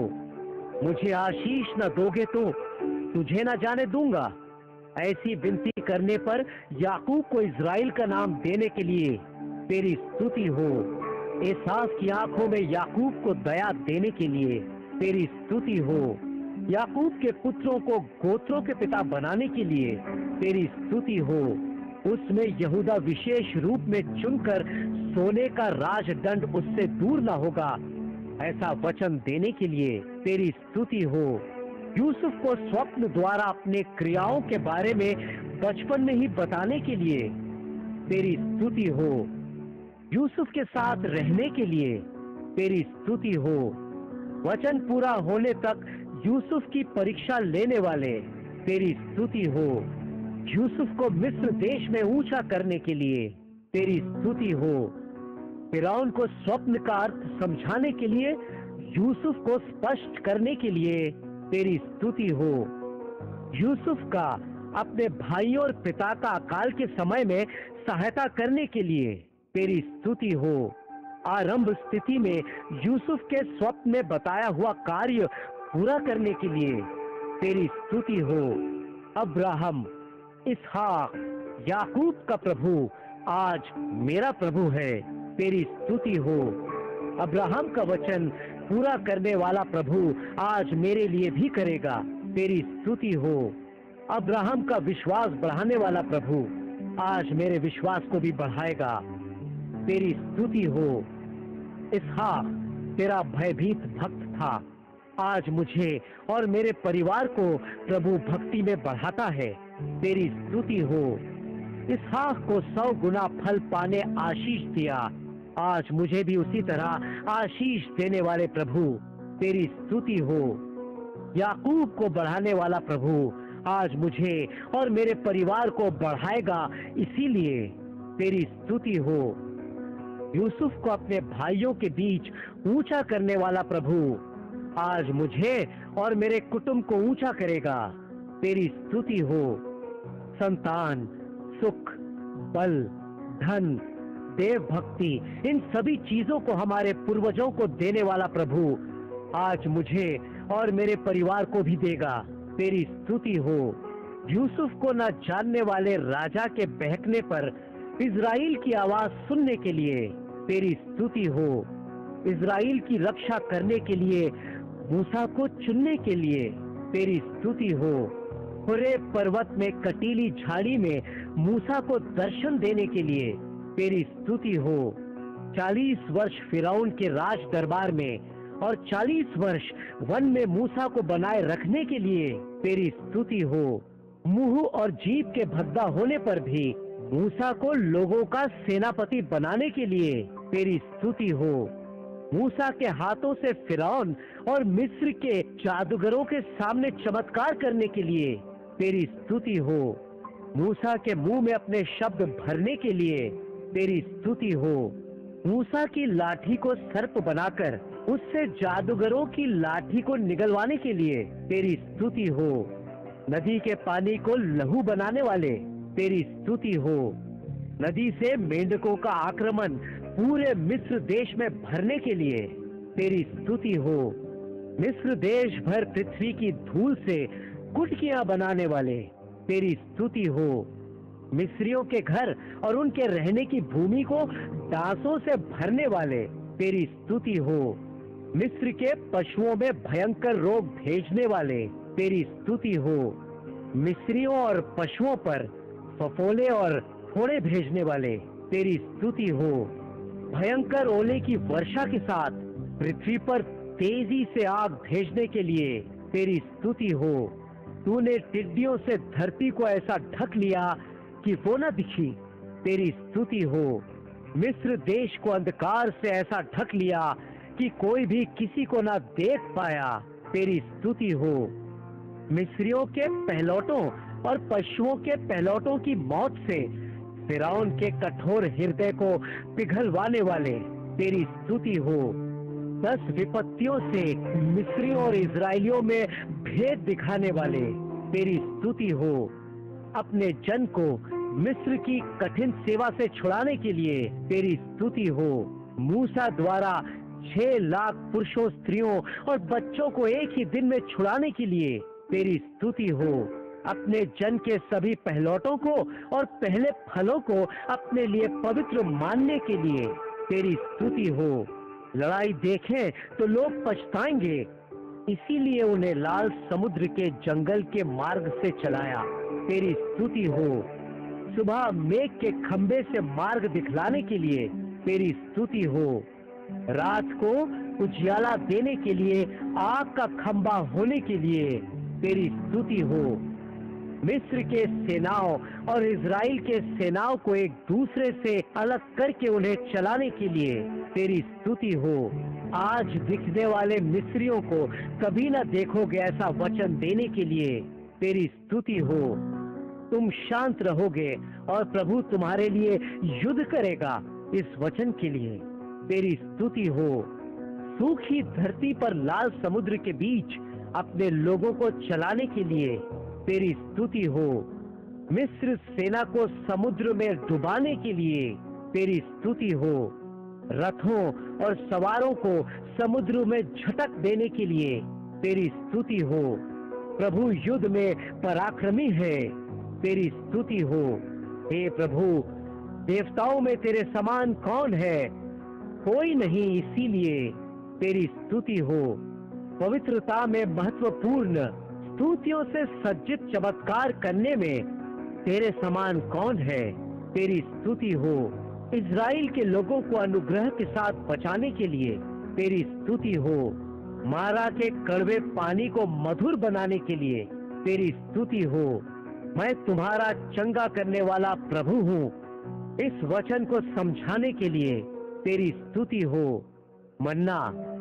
मुझे आशीष न दोगे तो तुझे न जाने दूंगा, ऐसी विनती करने पर याकूब को इज़राइल का नाम देने के लिए तेरी स्तुति हो। एसाव की आंखों में याकूब को दया देने के लिए तेरी स्तुति हो। याकूब के पुत्रों को गोत्रों के पिता बनाने के लिए तेरी स्तुति हो। उसमें यहूदा विशेष रूप में चुनकर सोने का राजदंड उससे दूर न होगा, ऐसा वचन देने के लिए तेरी स्तुति हो। यूसुफ को स्वप्न द्वारा अपने क्रियाओं के बारे में बचपन में ही बताने के लिए तेरी स्तुति हो। यूसुफ के साथ रहने के लिए तेरी स्तुति हो। वचन पूरा होने तक यूसुफ की परीक्षा लेने वाले तेरी स्तुति हो। यूसुफ को मिस्र देश में ऊंचा करने के लिए तेरी स्तुति हो। फिरौन को स्वप्न का अर्थ समझाने के लिए, यूसुफ को स्पष्ट करने के लिए तेरी स्तुति हो। यूसुफ का अपने भाइयों और पिता का अकाल के समय में सहायता करने के लिए तेरी स्तुति हो। आरंभ स्थिति में यूसुफ के स्वप्न में बताया हुआ कार्य पूरा करने के लिए तेरी स्तुति हो। अब्राहम, इसहाक, याकूब का प्रभु आज मेरा प्रभु है, तेरी स्तुति हो। अब्राहम का वचन पूरा करने वाला प्रभु आज मेरे लिए भी करेगा, तेरी स्तुति हो। अब्राहम का विश्वास बढ़ाने वाला प्रभु आज मेरे विश्वास को भी बढ़ाएगा, तेरी स्तुति हो। इसहाक तेरा भयभीत भक्त था, आज मुझे और मेरे परिवार को प्रभु भक्ति में बढ़ाता है, तेरी स्तुति हो। इसहाक को 100 गुना फल पाने आशीष दिया, आज मुझे भी उसी तरह आशीष देने वाले प्रभु तेरी स्तुति हो। याकूब को बढ़ाने वाला प्रभु आज मुझे और मेरे परिवार को बढ़ाएगा, इसीलिए तेरी स्तुति हो। यूसुफ को अपने भाइयों के बीच ऊंचा करने वाला प्रभु आज मुझे और मेरे कुटुंब को ऊंचा करेगा, तेरी स्तुति हो। संतान, सुख, बल, धन, देव भक्ति, इन सभी चीजों को हमारे पूर्वजों को देने वाला प्रभु आज मुझे और मेरे परिवार को भी देगा, तेरी स्तुति हो। यूसुफ को न जानने वाले राजा के बहकने पर इज़राइल की आवाज सुनने के लिए तेरी स्तुति हो। इज़राइल की रक्षा करने के लिए मूसा को चुनने के लिए तेरी स्तुति हो। होरेब पर्वत में कटीली झाड़ी में मूसा को दर्शन देने के लिए तेरी स्तुति हो। 40 वर्ष फिरौन के राज दरबार में और 40 वर्ष वन में मूसा को बनाए रखने के लिए तेरी स्तुति हो। मुंह और जीभ के भद्दा होने पर भी मूसा को लोगों का सेनापति बनाने के लिए तेरी स्तुति हो। मूसा के हाथों से फिरौन और मिस्र के जादूगरों के सामने चमत्कार करने के लिए तेरी स्तुति हो। मूसा के मुंह में अपने शब्द भरने के लिए तेरी स्तुति हो। मूसा की लाठी को सर्प बनाकर उससे जादूगरों की लाठी को निगलवाने के लिए तेरी स्तुति हो। नदी के पानी को लहू बनाने वाले तेरी स्तुति हो। नदी से मेंढकों का आक्रमण पूरे मिस्र देश में भरने के लिए तेरी स्तुति हो। मिस्र देश भर पृथ्वी की धूल से कुटकियां बनाने वाले तेरी स्तुति हो। मिस्रियों के घर और उनके रहने की भूमि को दासों से भरने वाले तेरी स्तुति हो। मिस्र के पशुओं में भयंकर रोग भेजने वाले तेरी स्तुति हो। मिस्रियों और पशुओं पर फफोले और फोड़े भेजने वाले तेरी स्तुति हो। भयंकर ओले की वर्षा के साथ पृथ्वी पर तेजी से आग भेजने के लिए तेरी स्तुति हो। तूने टिड्डियों से धरती को ऐसा ढक लिया कि वो न दिखी, तेरी स्तुति हो। मिस्र देश को अंधकार से ऐसा ढक लिया कि कोई भी किसी को न देख पाया, तेरी स्तुति हो। मिस्रियों के पहलौटों और पशुओं के पहलौटों की मौत से फिरौन के कठोर हृदय को पिघलवाने वाले तेरी स्तुति हो। 10 विपत्तियों से मिस्रियों और इजरायलियों में भेद दिखाने वाले तेरी स्तुति हो। अपने जन को मिस्र की कठिन सेवा से छुड़ाने के लिए तेरी स्तुति हो। मूसा द्वारा 6 लाख पुरुषों, स्त्रियों और बच्चों को एक ही दिन में छुड़ाने के लिए तेरी स्तुति हो। अपने जन के सभी पहलौटों को और पहले फलों को अपने लिए पवित्र मानने के लिए तेरी स्तुति हो। लड़ाई देखें तो लोग पछताएंगे, इसीलिए उन्हें लाल समुद्र के जंगल के मार्ग से चलाया, तेरी स्तुति हो। सुबह मेघ के खंबे से मार्ग दिखलाने के लिए तेरी स्तुति हो। रात को उजियाला देने के लिए आग का खंबा होने के लिए तेरी स्तुति हो। मिस्र के सेनाओं और इजराइल के सेनाओं को एक दूसरे से अलग करके उन्हें चलाने के लिए तेरी स्तुति हो। आज दिखने वाले मिस्रियों को कभी न देखोगे, ऐसा वचन देने के लिए तेरी स्तुति हो। तुम शांत रहोगे और प्रभु तुम्हारे लिए युद्ध करेगा, इस वचन के लिए तेरी स्तुति हो। सूखी धरती पर लाल समुद्र के बीच अपने लोगों को चलाने के लिए तेरी स्तुति हो। मिस्र सेना को समुद्र में डुबाने के लिए तेरी स्तुति हो। रथों और सवारों को समुद्र में झटक देने के लिए तेरी स्तुति हो। प्रभु युद्ध में पराक्रमी है, तेरी स्तुति हो। हे प्रभु, देवताओं में तेरे समान कौन है? कोई नहीं, इसीलिए तेरी स्तुति हो। पवित्रता में महत्वपूर्ण स्तुतियों से सज्जित चमत्कार करने में तेरे समान कौन है? तेरी स्तुति हो। इज़राइल के लोगों को अनुग्रह के साथ बचाने के लिए तेरी स्तुति हो। मारा के कड़वे पानी को मधुर बनाने के लिए तेरी स्तुति हो। मैं तुम्हारा चंगा करने वाला प्रभु हूँ। इस वचन को समझाने के लिए तेरी स्तुति हो। मन्ना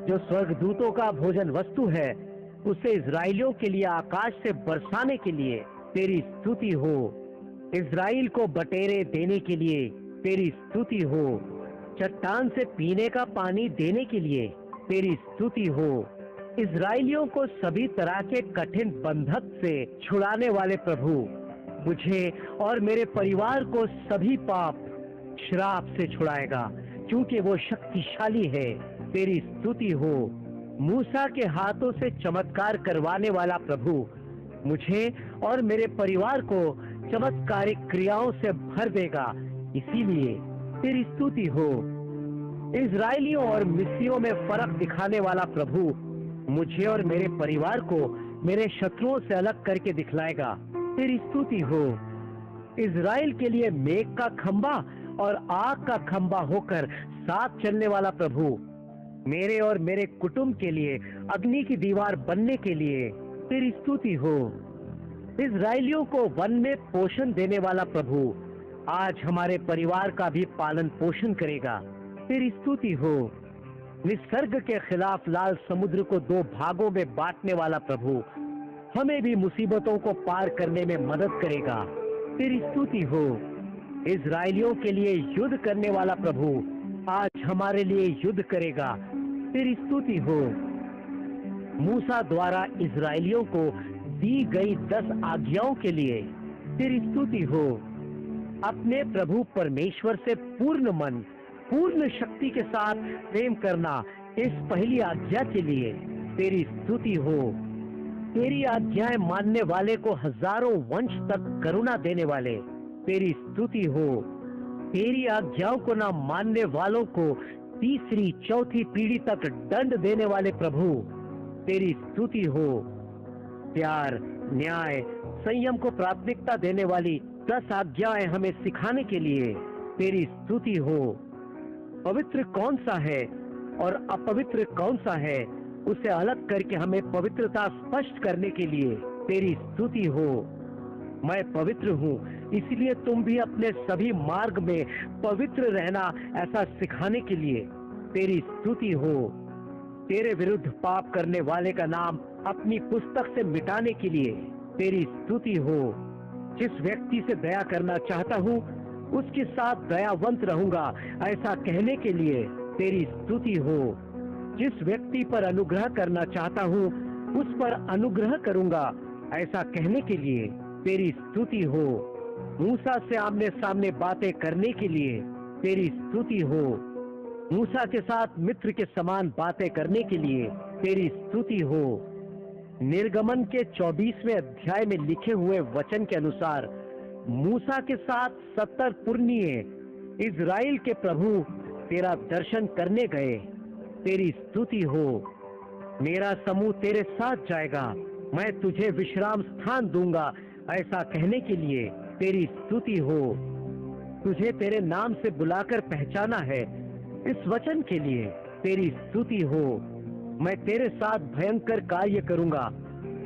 जो स्वर्गदूतों का भोजन वस्तु है, उसे इज़राइलियों के लिए आकाश से बरसाने के लिए तेरी स्तुति हो। इज़राइल को बटेरे देने के लिए तेरी स्तुति हो। चट्टान से पीने का पानी देने के लिए तेरी स्तुति हो। इज़राइलियों को सभी तरह के कठिन बंधक से छुड़ाने वाले प्रभु, मुझे और मेरे परिवार को सभी पाप श्राप से छुड़ाएगा, क्योंकि वो शक्तिशाली है। तेरी स्तुति हो। मूसा के हाथों से चमत्कार करवाने वाला प्रभु, मुझे और मेरे परिवार को चमत्कारिक क्रियाओं से भर देगा, इसीलिए तेरी स्तुति हो। इज़राइलियों और मिस्रियों में फर्क दिखाने वाला प्रभु, मुझे और मेरे परिवार को मेरे शत्रुओं से अलग करके दिखलाएगा, तेरी स्तुति हो। इज़राइल के लिए मेघ का खंबा और आग का खंबा होकर साथ चलने वाला प्रभु, मेरे और मेरे कुटुंब के लिए अग्नि की दीवार बनने के लिए तेरी स्तुति हो। इज़राइलियों को वन में पोषण देने वाला प्रभु, आज हमारे परिवार का भी पालन पोषण करेगा, तेरी स्तुति हो। निसर्ग के खिलाफ लाल समुद्र को दो भागों में बांटने वाला प्रभु, हमें भी मुसीबतों को पार करने में मदद करेगा, तेरी स्तुति हो। इज़राइलियों के लिए युद्ध करने वाला प्रभु, आज हमारे लिए युद्ध करेगा, तेरी स्तुति हो। मूसा द्वारा इज़राइलियों को दी गई 10 आज्ञाओं के लिए तेरी स्तुति हो। अपने प्रभु परमेश्वर से पूर्ण मन, पूर्ण शक्ति के साथ प्रेम करना, इस पहली आज्ञा के लिए तेरी स्तुति हो। तेरी आज्ञाएं मानने वाले को हजारों वंश तक करुणा देने वाले, तेरी स्तुति हो। तेरी आज्ञाओं को ना मानने वालों को तीसरी चौथी पीढ़ी तक दंड देने वाले प्रभु, तेरी स्तुति हो। प्यार, न्याय, संयम को प्राथमिकता देने वाली 10 आज्ञाएं हमें सिखाने के लिए तेरी स्तुति हो। पवित्र कौन सा है और अपवित्र कौन सा है, उसे अलग करके हमें पवित्रता स्पष्ट करने के लिए तेरी स्तुति हो। मैं पवित्र हूँ, इसलिए तुम भी अपने सभी मार्ग में पवित्र रहना, ऐसा सिखाने के लिए तेरी स्तुति हो। तेरे विरुद्ध पाप करने वाले का नाम अपनी पुस्तक से मिटाने के लिए तेरी स्तुति हो। जिस व्यक्ति से दया करना चाहता हूँ, उसके साथ दयावंत रहूंगा, ऐसा कहने के लिए तेरी स्तुति हो। जिस व्यक्ति पर अनुग्रह करना चाहता हूँ, उस पर अनुग्रह करूंगा, ऐसा कहने के लिए तेरी स्तुति हो। मूसा से आमने सामने बातें करने के लिए तेरी स्तुति हो। मूसा के साथ मित्र के समान बातें करने के लिए तेरी स्तुति हो। निर्गमन के 24वें अध्याय में लिखे हुए वचन के अनुसार मूसा के साथ 70 पुरनिये इज़राइल के प्रभु तेरा दर्शन करने गए, तेरी स्तुति हो। मेरा समूह तेरे साथ जाएगा, मैं तुझे विश्राम स्थान दूंगा, ऐसा कहने के लिए तेरी स्तुति हो। तुझे तेरे नाम से बुलाकर पहचाना है, इस वचन के लिए तेरी स्तुति हो। मैं तेरे साथ भयंकर कार्य करूंगा,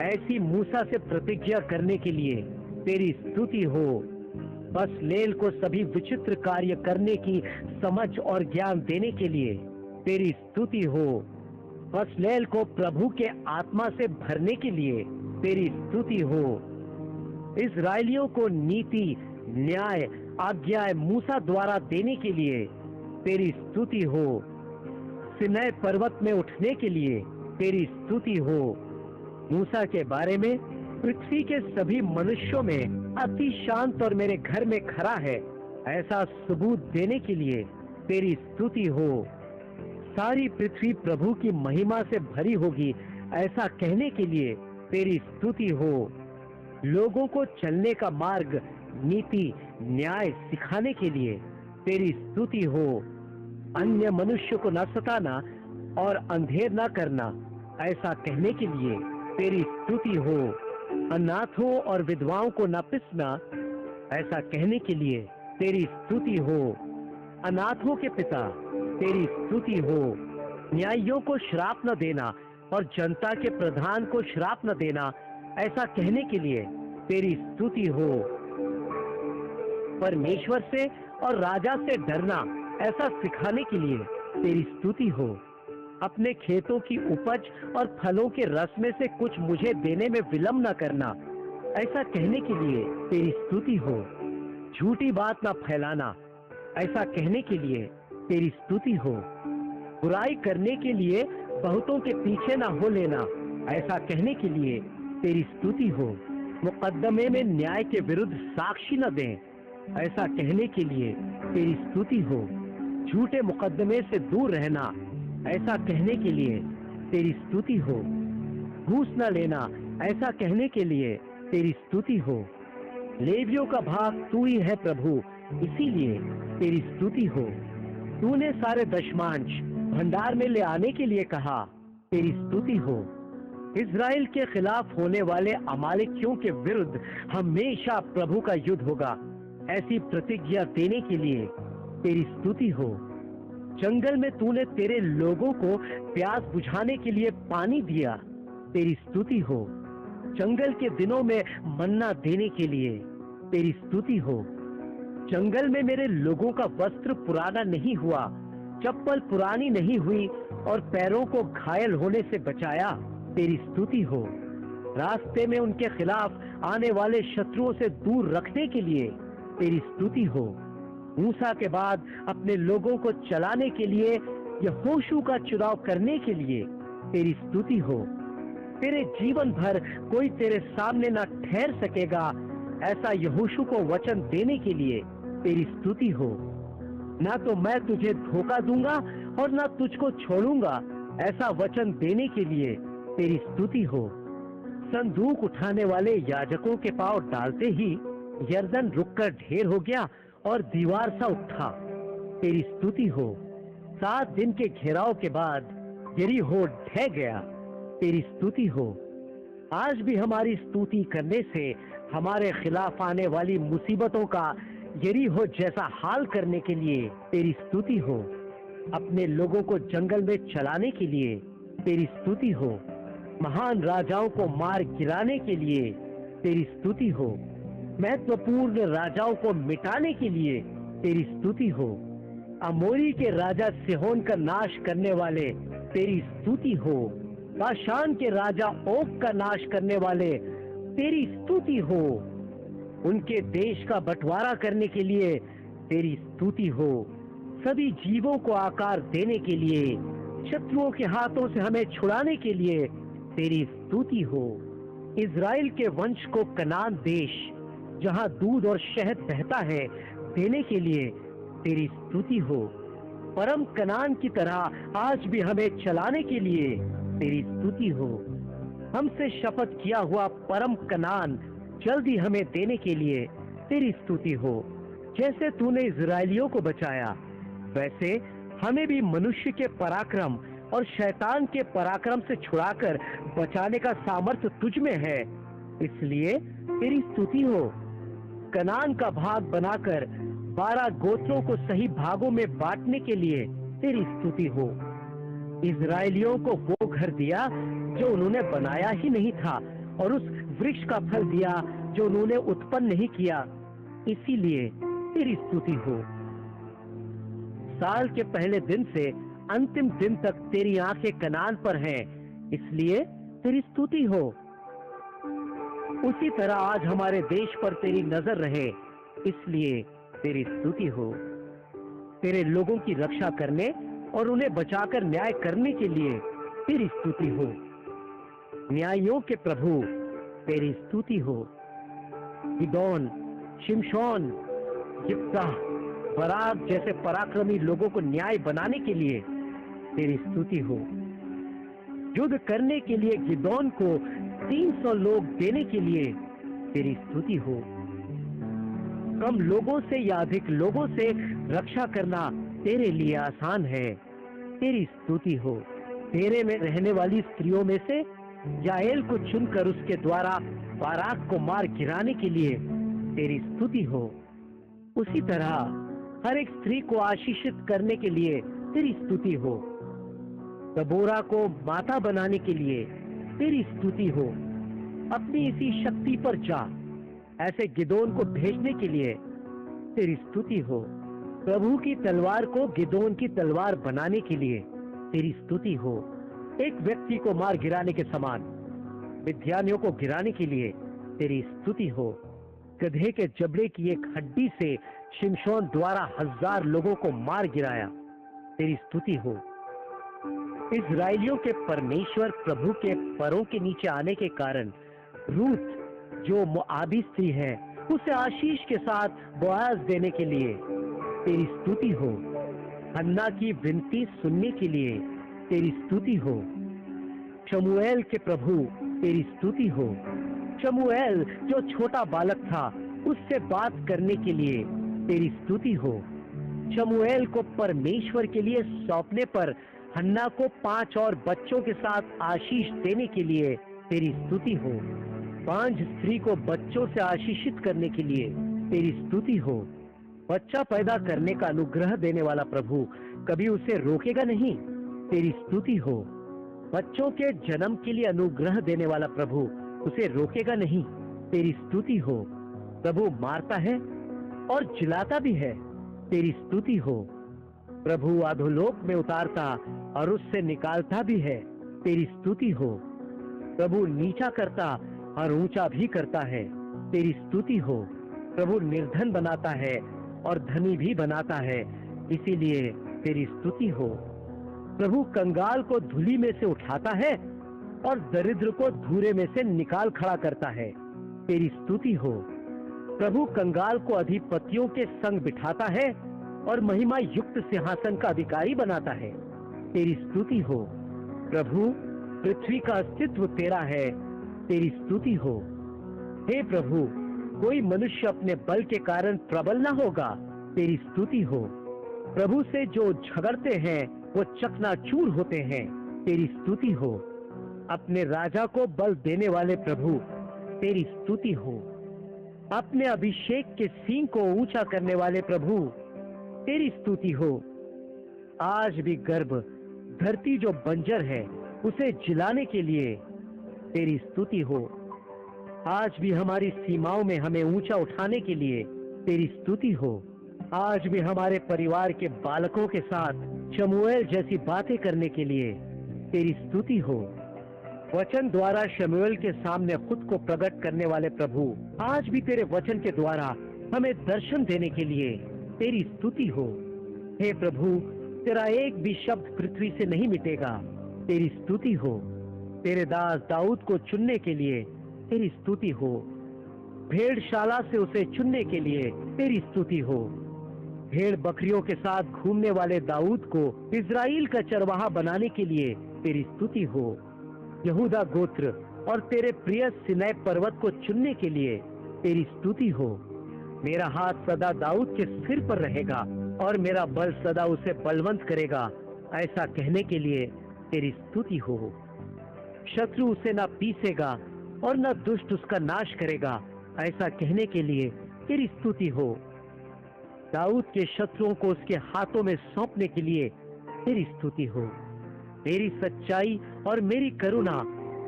ऐसी मूसा से प्रतिज्ञा करने के लिए तेरी स्तुति हो। बसलेल को सभी विचित्र कार्य करने की समझ और ज्ञान देने के लिए तेरी स्तुति हो। बसलेल को प्रभु के आत्मा से भरने के लिए तेरी स्तुति हो। इज़राइलियों को नीति, न्याय, आज्ञाएं मूसा द्वारा देने के लिए तेरी स्तुति हो। सिनै पर्वत में उठने के लिए तेरी स्तुति हो। मूसा के बारे में पृथ्वी के सभी मनुष्यों में अति शांत और मेरे घर में खड़ा है ऐसा सबूत देने के लिए तेरी स्तुति हो। सारी पृथ्वी प्रभु की महिमा से भरी होगी ऐसा कहने के लिए तेरी स्तुति हो। लोगों को चलने का मार्ग, नीति, न्याय सिखाने के लिए तेरी स्तुति हो। अन्य मनुष्य को न सताना और अंधेर न करना ऐसा कहने के लिए तेरी स्तुति हो। अनाथों और विधवाओं को न पिसना ऐसा कहने के लिए तेरी स्तुति हो। अनाथों के पिता तेरी स्तुति हो। न्यायियों को श्राप न देना और जनता के प्रधान को श्राप न देना ऐसा कहने के लिए तेरी स्तुति हो। परमेश्वर से और राजा से डरना ऐसा सिखाने के लिए तेरी स्तुति हो। अपने खेतों की उपज और फलों के रस में से कुछ मुझे देने में विलंब न करना ऐसा कहने के लिए तेरी स्तुति हो। झूठी बात न फैलाना ऐसा कहने के लिए तेरी स्तुति हो। बुराई करने के लिए बहुतों के पीछे न हो लेना ऐसा कहने के लिए तेरी स्तुति हो। मुकदमे में न्याय के विरुद्ध साक्षी न दें ऐसा कहने के लिए तेरी स्तुति हो। झूठे मुकदमे से दूर रहना ऐसा कहने के लिए तेरी स्तुति हो। घूस न लेना ऐसा कहने के लिए तेरी स्तुति हो। लेवियों का भाग तू ही है प्रभु, इसीलिए तेरी स्तुति हो। तूने सारे दशमांश भंडार में ले आने के लिए कहा, तेरी स्तुति हो। इज़राइल के खिलाफ होने वाले अमालेकियों के विरुद्ध हमेशा प्रभु का युद्ध होगा ऐसी प्रतिज्ञा देने के लिए तेरी स्तुति हो। जंगल में तूने तेरे लोगों को प्यास बुझाने के लिए पानी दिया, तेरी स्तुति हो। जंगल के दिनों में मन्ना देने के लिए तेरी स्तुति हो। जंगल में मेरे लोगों का वस्त्र पुराना नहीं हुआ, चप्पल पुरानी नहीं हुई और पैरों को घायल होने से बचाया, तेरी स्तुति हो। रास्ते में उनके खिलाफ आने वाले शत्रुओं से दूर रखने के लिए तेरी स्तुति हो। मूसा के बाद अपने लोगों को चलाने के लिए यहोशू का चुनाव करने के लिए तेरी स्तुति हो। तेरे जीवन भर कोई तेरे सामने न ठहर सकेगा ऐसा यहोशू को वचन देने के लिए तेरी स्तुति हो। ना तो मैं तुझे धोखा दूंगा और ना तुझको छोड़ूंगा ऐसा वचन देने के लिए तेरी स्तुति हो। संदूक उठाने वाले याजकों के पांव डालते ही यरदन रुककर ढेर हो गया और दीवार सा उठा, तेरी स्तुति हो। 7 दिन के घेराव के बाद यरीहो ढह गया, तेरी स्तुति हो। आज भी हमारी स्तुति करने से हमारे खिलाफ आने वाली मुसीबतों का यरीहो जैसा हाल करने के लिए तेरी स्तुति हो। अपने लोगों को जंगल में चलाने के लिए तेरी स्तुति हो। महान राजाओं को मार गिराने के लिए तेरी स्तुति हो। महत्वपूर्ण राजाओं को मिटाने के लिए तेरी स्तुति हो। अमोरी के राजा सिहोन का नाश करने वाले तेरी स्तुति हो। बाशान के राजा ओग का नाश करने वाले तेरी स्तुति हो। उनके देश का बंटवारा करने के लिए तेरी स्तुति हो। सभी जीवों को आकार देने के लिए, शत्रुओं के हाथों से हमें छुड़ाने के लिए तेरी स्तुति हो। इज़राइल के वंश को कनान देश जहां दूध और शहद बहता है देने के लिए तेरी स्तुति हो। परम कनान की तरह आज भी हमें चलाने के लिए तेरी स्तुति हो। हमसे शपथ किया हुआ परम कनान जल्दी हमें देने के लिए तेरी स्तुति हो। जैसे तूने इज़राइलियों को बचाया वैसे हमें भी मनुष्य के पराक्रम और शैतान के पराक्रम से छुड़ाकर बचाने का सामर्थ्य तुझ में है, इसलिए तेरी स्तुति हो। कनान का भाग बनाकर 12 गोत्रों को सही भागों में बांटने के लिए तेरी स्तुति हो। इज़राइलियों को वो घर दिया जो उन्होंने बनाया ही नहीं था और उस वृक्ष का फल दिया जो उन्होंने उत्पन्न नहीं किया, इसीलिए तेरी स्तुति हो। साल के पहले दिन से अंतिम दिन तक तेरी आंखें कनान पर हैं, इसलिए तेरी स्तुति हो। उसी तरह आज हमारे देश पर तेरी नजर रहे, इसलिए तेरी स्तुति हो। तेरे लोगों की रक्षा करने और उन्हें बचाकर न्याय करने के लिए तेरी स्तुति हो। न्यायियों के प्रभु तेरी स्तुति हो। गिदोन, शिमशोन, यिप्तह, बराक जैसे पराक्रमी लोगों को न्याय बनाने के लिए तेरी स्तुति हो। युद्ध करने के लिए गिदोन को 300 लोग देने के लिए तेरी स्तुति हो। कम लोगों से या अधिक लोगों से रक्षा करना तेरे लिए आसान है, तेरी स्तुति हो। तेरे में रहने वाली स्त्रियों में से याएल को चुनकर उसके द्वारा बाराक को मार गिराने के लिए तेरी स्तुति हो। उसी तरह हर एक स्त्री को आशीषित करने के लिए तेरी स्तुति हो। दबोरा को माता बनाने के लिए तेरी स्तुति हो। अपनी इसी शक्ति पर जा, ऐसे गिदोन को भेजने के लिए तेरी स्तुति हो। प्रभु की तलवार को गिदोन की तलवार बनाने के लिए तेरी स्तुति हो। एक व्यक्ति को मार गिराने के समान मिद्यानियों को गिराने के लिए तेरी स्तुति हो। गधे के जबड़े की एक हड्डी से शिमशोन द्वारा 1000 लोगों को मार गिराया, तेरी स्तुति हो। इस्राएलियों के परमेश्वर प्रभु के पैरों के नीचे आने के कारण रूत जो मोआबी स्त्री है उसे आशीष के साथ बोआज देने के लिए तेरी स्तुति हो। हन्ना की विनती सुनने के लिए तेरी स्तुति हो। शमूएल के प्रभु तेरी स्तुति हो। शमूएल जो छोटा बालक था उससे बात करने के लिए तेरी स्तुति हो। शमूएल को परमेश्वर के लिए सौंपने पर हन्ना को 5 और बच्चों के साथ आशीष देने के लिए तेरी स्तुति हो। 5 स्त्री को बच्चों से आशीषित करने के लिए तेरी स्तुति हो। बच्चा पैदा करने का अनुग्रह देने वाला प्रभु कभी उसे रोकेगा नहीं, तेरी स्तुति हो। बच्चों के जन्म के लिए अनुग्रह देने वाला प्रभु उसे रोकेगा नहीं, तेरी स्तुति हो। प्रभु मारता है और जिलाता भी है, तेरी स्तुति हो। प्रभु अधोलोक में उतारता और उससे निकालता भी है, तेरी स्तुति हो। प्रभु नीचा करता और ऊंचा भी करता है, तेरी स्तुति हो। प्रभु निर्धन बनाता है और धनी भी बनाता है, इसीलिए तेरी स्तुति हो। प्रभु कंगाल को धूलि में से उठाता है और दरिद्र को धूरे में से निकाल खड़ा करता है, तेरी स्तुति हो। प्रभु कंगाल को अधिपतियों के संग बिठाता है और महिमा युक्त सिंहासन का अधिकारी बनाता है, तेरी स्तुति हो। प्रभु पृथ्वी का अस्तित्व तेरा है, तेरी स्तुति हो। हे प्रभु, कोई मनुष्य अपने बल के कारण प्रबल न होगा, तेरी स्तुति हो। प्रभु से जो झगड़ते हैं वो चकनाचूर होते हैं, तेरी स्तुति हो। अपने राजा को बल देने वाले प्रभु, तेरी स्तुति हो। अपने अभिषेक के सींग को ऊंचा करने वाले प्रभु, तेरी स्तुति हो। आज भी गर्भ धरती जो बंजर है उसे जिलाने के लिए तेरी स्तुति हो। आज भी हमारी सीमाओं में हमें ऊंचा उठाने के लिए तेरी स्तुति हो। आज भी हमारे परिवार के बालकों के साथ शमूएल जैसी बातें करने के लिए तेरी स्तुति हो। वचन द्वारा शमूएल के सामने खुद को प्रकट करने वाले प्रभु, आज भी तेरे वचन के द्वारा हमें दर्शन देने के लिए तेरी स्तुति हो। हे प्रभु, तेरा एक भी शब्द पृथ्वी से नहीं मिटेगा, तेरी स्तुति हो। तेरे दास दाऊद को चुनने के लिए तेरी स्तुति हो। भेड़शाला से उसे चुनने के लिए तेरी स्तुति हो। भेड़ बकरियों के साथ घूमने वाले दाऊद को इज़राइल का चरवाहा बनाने के लिए तेरी स्तुति हो। यहूदा गोत्र और तेरे प्रिय सिनै पर्वत को चुनने के लिए तेरी स्तुति हो। मेरा हाथ सदा दाऊद के सिर पर रहेगा और मेरा बल सदा उसे बलवंत करेगा, ऐसा कहने के लिए तेरी स्तुति हो। शत्रु उसे न पीसेगा और न दुष्ट उसका नाश करेगा, ऐसा कहने के लिए तेरी स्तुति हो। दाऊद के शत्रुओं को उसके हाथों में सौंपने के लिए तेरी स्तुति हो। मेरी सच्चाई और मेरी करुणा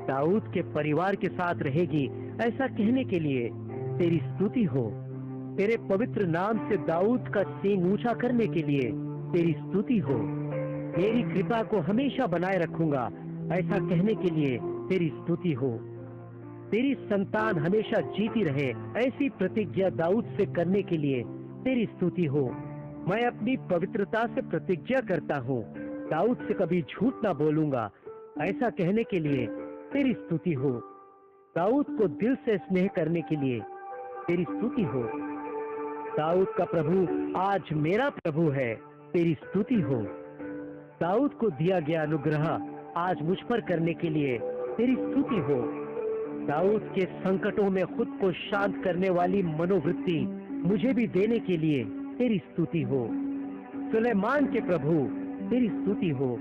दाऊद के परिवार के साथ रहेगी, ऐसा कहने के लिए तेरी स्तुति हो। तेरे पवित्र नाम से दाऊद का सींग ऊंचा करने के लिए तेरी स्तुति हो। मेरी कृपा को हमेशा बनाए रखूंगा, ऐसा कहने के लिए तेरी स्तुति हो। तेरी संतान हमेशा जीती रहे, ऐसी प्रतिज्ञा दाऊद से करने के लिए तेरी स्तुति हो। मैं अपनी पवित्रता से प्रतिज्ञा करता हूँ, दाऊद से कभी झूठ ना बोलूंगा, ऐसा कहने के लिए तेरी स्तुति हो। दाऊद को दिल से स्नेह करने के लिए तेरी स्तुति हो। दाऊद का प्रभु आज मेरा प्रभु है, तेरी स्तुति हो। दाऊद को दिया गया अनुग्रह आज मुझ पर करने के लिए तेरी स्तुति हो। दाऊद के संकटों में खुद को शांत करने वाली मनोवृत्ति मुझे भी देने के लिए तेरी स्तुति हो। सुलेमान के प्रभु तेरी स्तुति हो।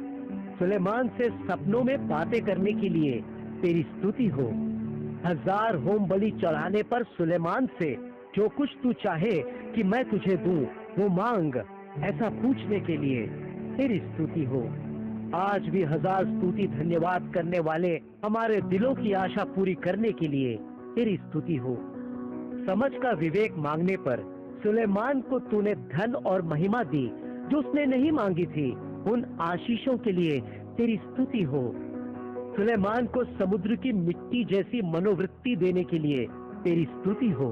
सुलेमान से सपनों में बातें करने के लिए तेरी स्तुति हो। 1000 होम बलि चढ़ाने पर सुलेमान से जो कुछ तू चाहे कि मैं तुझे दूं वो मांग, ऐसा पूछने के लिए तेरी स्तुति हो। आज भी 1000 स्तुति धन्यवाद करने वाले हमारे दिलों की आशा पूरी करने के लिए तेरी स्तुति हो। समझ का विवेक मांगने पर सुलेमान को तूने धन और महिमा दी जो उसने नहीं मांगी थी। उन आशीषों के लिए तेरी स्तुति हो। सुलेमान को समुद्र की मिट्टी जैसी मनोवृत्ति देने के लिए तेरी स्तुति हो।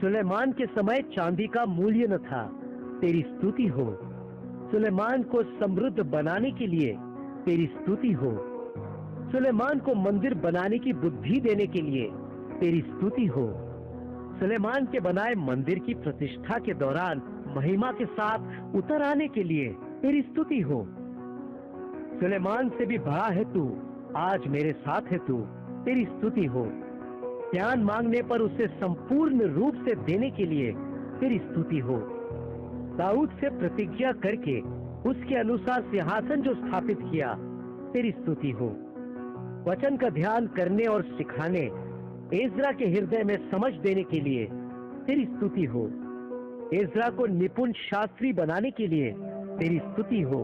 सुलेमान के समय चांदी का मूल्य न था, तेरी स्तुति हो। सुलेमान को समृद्ध बनाने के लिए तेरी स्तुति हो। सुलेमान को मंदिर बनाने की बुद्धि देने के लिए तेरी स्तुति हो। सुलेमान के बनाए मंदिर की प्रतिष्ठा के दौरान महिमा के साथ उतर आने के लिए तेरी स्तुति हो। सुलेमान से भी बड़ा है तू, आज मेरे साथ है तू, तेरी स्तुति हो। ज्ञान मांगने पर उसे संपूर्ण रूप से देने के लिए तेरी स्तुति हो। दाऊद से प्रतिज्ञा करके उसके अनुसार सिंहासन जो स्थापित किया, तेरी स्तुति हो। वचन का ध्यान करने और सिखाने, एज्रा के हृदय में समझ देने के लिए तेरी स्तुति हो। एज्रा को निपुण शास्त्री बनाने के लिए तेरी स्तुति हो।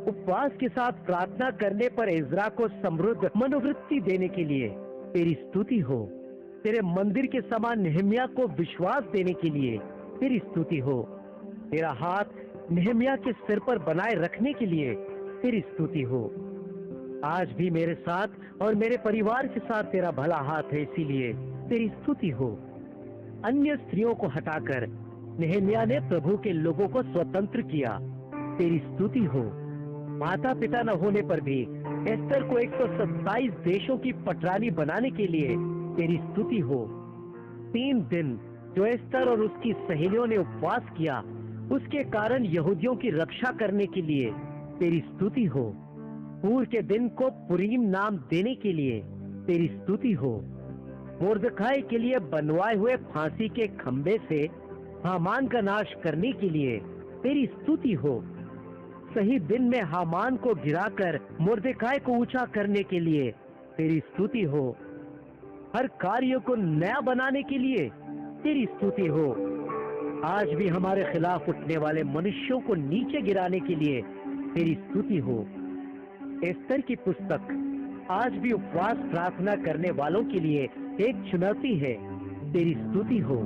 उपवास के साथ प्रार्थना करने पर एज्रा को समृद्ध मनोवृत्ति देने के लिए तेरी स्तुति हो। तेरे मंदिर के समान नेहम्याह को विश्वास देने के लिए तेरी स्तुति हो। तेरा हाथ नेहम्याह के सिर पर बनाए रखने के लिए तेरी स्तुति हो। आज भी मेरे साथ और मेरे परिवार के साथ तेरा भला हाथ है, इसीलिए तेरी स्तुति हो। अन्य स्त्रियों को हटाकर नेहम्याह ने प्रभु के लोगों को स्वतंत्र किया, तेरी स्तुति हो। माता पिता न होने पर भी एस्तर को 127 देशों की पटरानी बनाने के लिए तेरी स्तुति हो। 3 दिन जो एस्तर और उसकी सहेलियों ने उपवास किया, उसके कारण यहूदियों की रक्षा करने के लिए तेरी स्तुति हो। पूर के दिन को पुरीम नाम देने के लिए तेरी स्तुति हो। मोर्दखाई के लिए बनवाए हुए फांसी के खंबे से हामान का नाश करने के लिए तेरी स्तुति हो। सही दिन में हामान को गिराकर मोर्दखाई को ऊंचा करने के लिए तेरी स्तुति हो। हर कार्य को नया बनाने के लिए तेरी स्तुति हो। आज भी हमारे खिलाफ उठने वाले मनुष्यों को नीचे गिराने के लिए तेरी स्तुति हो। एस्तर की पुस्तक आज भी उपवास प्रार्थना करने वालों के लिए एक चुनौती है, तेरी स्तुति हो।